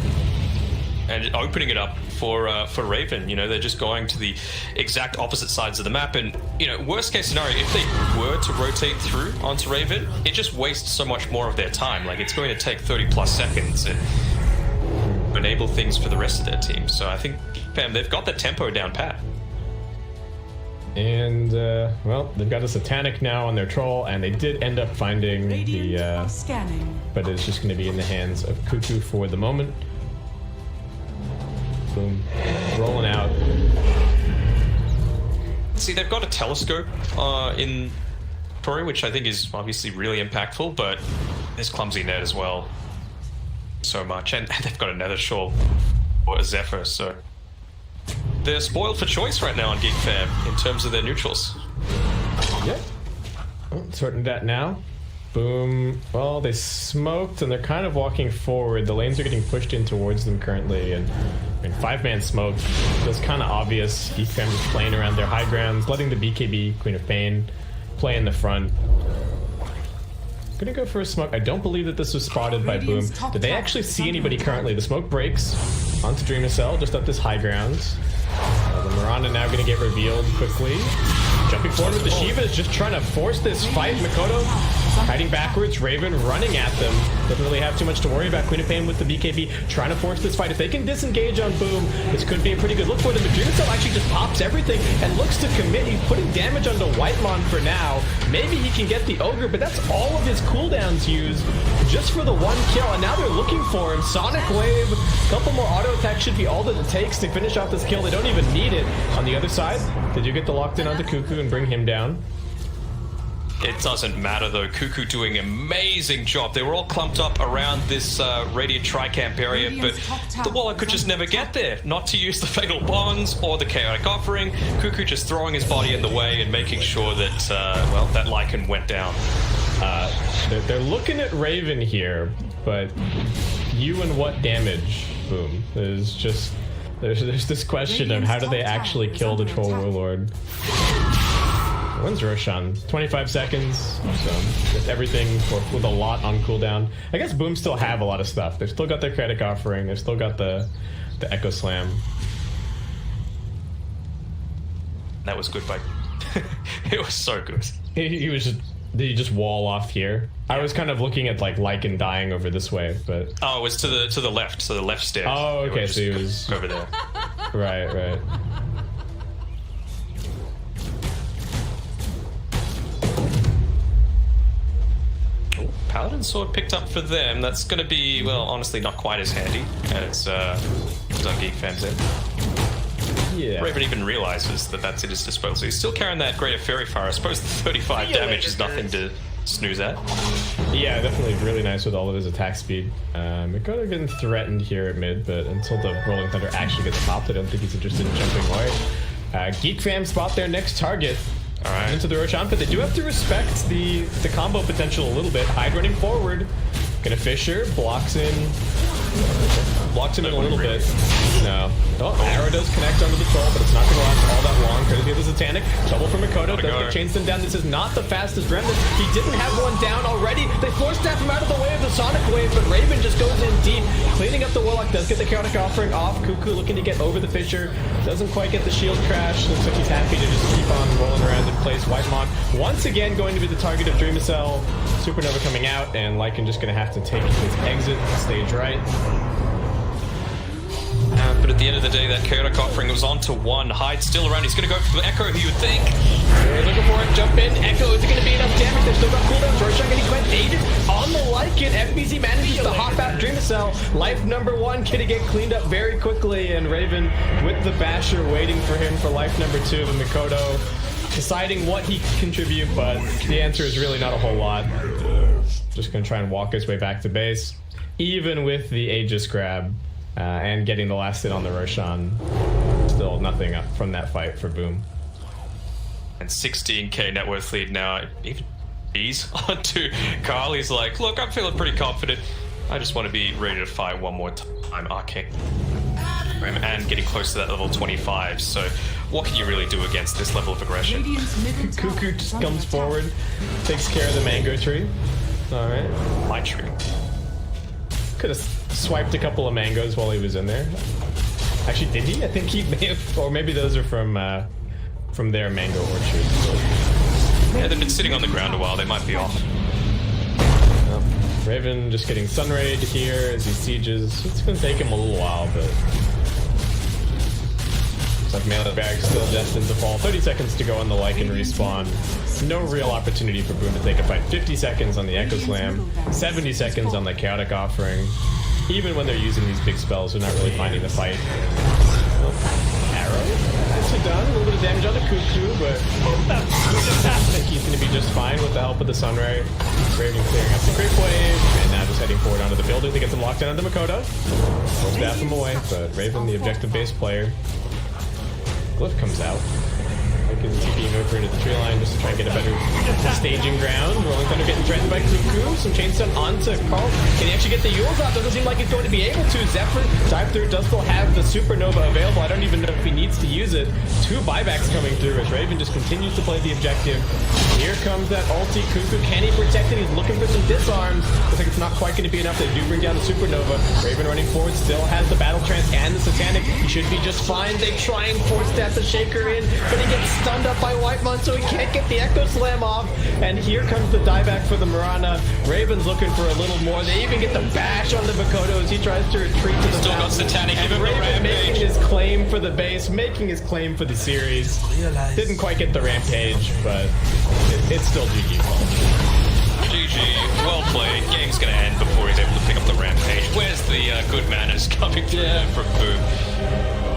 And opening it up for Raven. You know, they're just going to the exact opposite sides of the map. And, you know, worst case scenario, if they were to rotate through onto Raven, it just wastes so much more of their time. Like, it's going to take 30 plus seconds and enable things for the rest of their team. So I think, fam, they've got the tempo down pat. And, well, they've got a Satanic now on their troll, and they did end up finding the, scanning. but it's just going to be in the hands of Cuckoo for the moment. Boom. Rolling out. See, they've got a telescope in Tori, which I think is obviously really impactful, but there's clumsy net as well. So much. And they've got a nether shawl or a Zephyr, so they're spoiled for choice right now on Geek Fam in terms of their neutrals. Yep. Oh, sorting that now. Boom. Well, they smoked and they're kind of walking forward. The lanes are getting pushed in towards them currently, and I mean, 5-man smoke feels kind of obvious. Geek Fam just playing around their high grounds, letting the BKB, Queen of Pain, play in the front. Gonna go for a smoke. I don't believe that this was spotted by Boom. Did they actually see anybody currently? The smoke breaks onto Dreamicel, just up this high ground. The Miranda now gonna get revealed quickly. Jumping forward with the Shiva is just trying to force this fight. Makoto hiding backwards. Raven running at them. Doesn't really have too much to worry about. Queen of Pain with the BKB trying to force this fight. If they can disengage on Boom, this could be a pretty good look for them. But Dreamicel actually just pops everything and looks to commit. He's putting damage onto Whitemon for now. Maybe he can get the Ogre, but that's all of his cooldowns used just for the one kill. And now they're looking for him. Sonic Wave, a couple more auto attacks should be all that it takes to finish off this kill. They don't even need it. On the other side, they do get the locked in onto Cuckoo and bring him down. It doesn't matter though. Cuckoo doing an amazing job. They were all clumped up around this Radiant Tricamp area, but the Warlock could just never get there. Not to use the Fatal Bonds or the Chaotic Offering. Cuckoo just throwing his body in the way and making sure that, well, that Lycan went down. They're looking at Raven here, but you and what damage? Boom. There's this question of how do they actually kill the Troll Warlord? When's Roshan? 25 seconds. So with everything with a lot on cooldown. I guess Boom still have a lot of stuff. They've still got their Chaotic Offering. They've still got the Echo Slam. That was good, bud. It was so good. He was just. Did he just wall off here? I was kind of looking at like Lycan dying over this way, but oh, it was to the left, so the left stair. Oh, okay, so he was over there. Right. Paladin Sword picked up for them. That's going to be, well, honestly, not quite as handy as on Geek Fam's end. Yeah. Raven even realizes that that's at his disposal. So he's still carrying that Greater Fairy Fire. I suppose the 35 damage is nothing to snooze at. Yeah, definitely really nice with all of his attack speed. Makoto getting threatened here at mid, but until the Rolling Thunder actually gets popped, I don't think he's interested in jumping away. Geek Fam spot their next target. All right. Into the Roshan, but they do have to respect the combo potential a little bit. Hyde running forward. Gonna Fisher, blocks him in a little bit. No. Oh, Arrow does connect onto the troll, but it's not gonna last all that long. Courtesy of the Satanic. Trouble for Makoto. Does get chains them down. This is not the fastest remnant. He didn't have one down already. They force staff him out of the way of the Sonic Wave, but Raven just goes in deep. Cleaning up the Warlock, does get the Chaotic Offering off. Cuckoo looking to get over the Fisher. Doesn't quite get the shield crash. Looks like he's happy to just keep on rolling around in place. Whitemon once again going to be the target of Dreamicel. Supernova coming out, and Lycan just gonna have to take his exit stage right. But at the end of the day, that Chaotic Offering was on to one. Hyde still around. He's going to go for the Echo, who you would think. They're looking for it. Jump in. Echo. Is it going to be enough damage? They've still got cooldowns. Rorschach getting quite aided on the Lycan. FBZ manages to hop out Dreamicel. Life number one going to get cleaned up very quickly. And Raven with the Basher waiting for him for life number two. And Makoto deciding what he can contribute, but the answer is really not a whole lot. just gonna try and walk his way back to base. Even with the Aegis grab and getting the last hit on the Roshan, still nothing up from that fight for Boom. And 16k net worth lead now. Even B's onto Carl. He's like, look, I'm feeling pretty confident. I just want to be ready to fight one more time. Arcane. And getting close to that level 25. So what can you really do against this level of aggression? Cuckoo just comes forward, takes care of the mango tree. Alright. My tree. Could have swiped a couple of mangoes while he was in there. Actually, did he? I think he may have, or maybe those are from their mango orchard. Yeah, they've been sitting on the ground a while. They might be off. Oh, Raven just getting sunrayed here as he sieges. It's going to take him a little while, but looks like Melee Bag's still destined to fall. 30 seconds to go on the Lycan respawn. No real opportunity for Boom to take a fight. 50 seconds on the Echo Slam, 70 seconds on the Chaotic Offering. Even when they're using these big spells, they're not really finding the fight. Oh, arrow? Nicely done. A little bit of damage on the Cuckoo, but I think he's going to be just fine with the help of the Sunray. Raven clearing up the Creep Wave, and now just heading forward onto the building to get some lockdown on the Makoto. We'll staff him away, but Raven, the objective-based player. Glyph comes out. Is TPing over into the tree line just to try and get a better staging ground. Rolling Thunder getting threatened by Cuckoo. Some chainstone onto Carl. Can he actually get the Yules out? Doesn't seem like he's going to be able to. Zephyr dive through does still have the Supernova available. I don't even know if he needs to use it. 2 buybacks coming through as Raven just continues to play the objective. Here comes that ulti. Cuckoo, can he protect it? He's looking for some disarms. Looks like it's not quite going to be enough. They do bring down the Supernova. Raven running forward still has the Battle Trance and the Satanic. He should be just fine. They try and force that the Shaker in, but he gets stunned up by Whitemon, so he can't get the Echo Slam off. And here comes the dieback for the Mirana. Raven's looking for a little more. They even get the bash on the Makoto as he tries to retreat to the Still got Satanic, give him the Raven making Rampage. his claim for the base, making his claim for the series. Didn't quite get the Rampage, but it's still GG. GG, well played. Game's gonna end before he's able to pick up the Rampage. Where's the good manners coming through from Boom?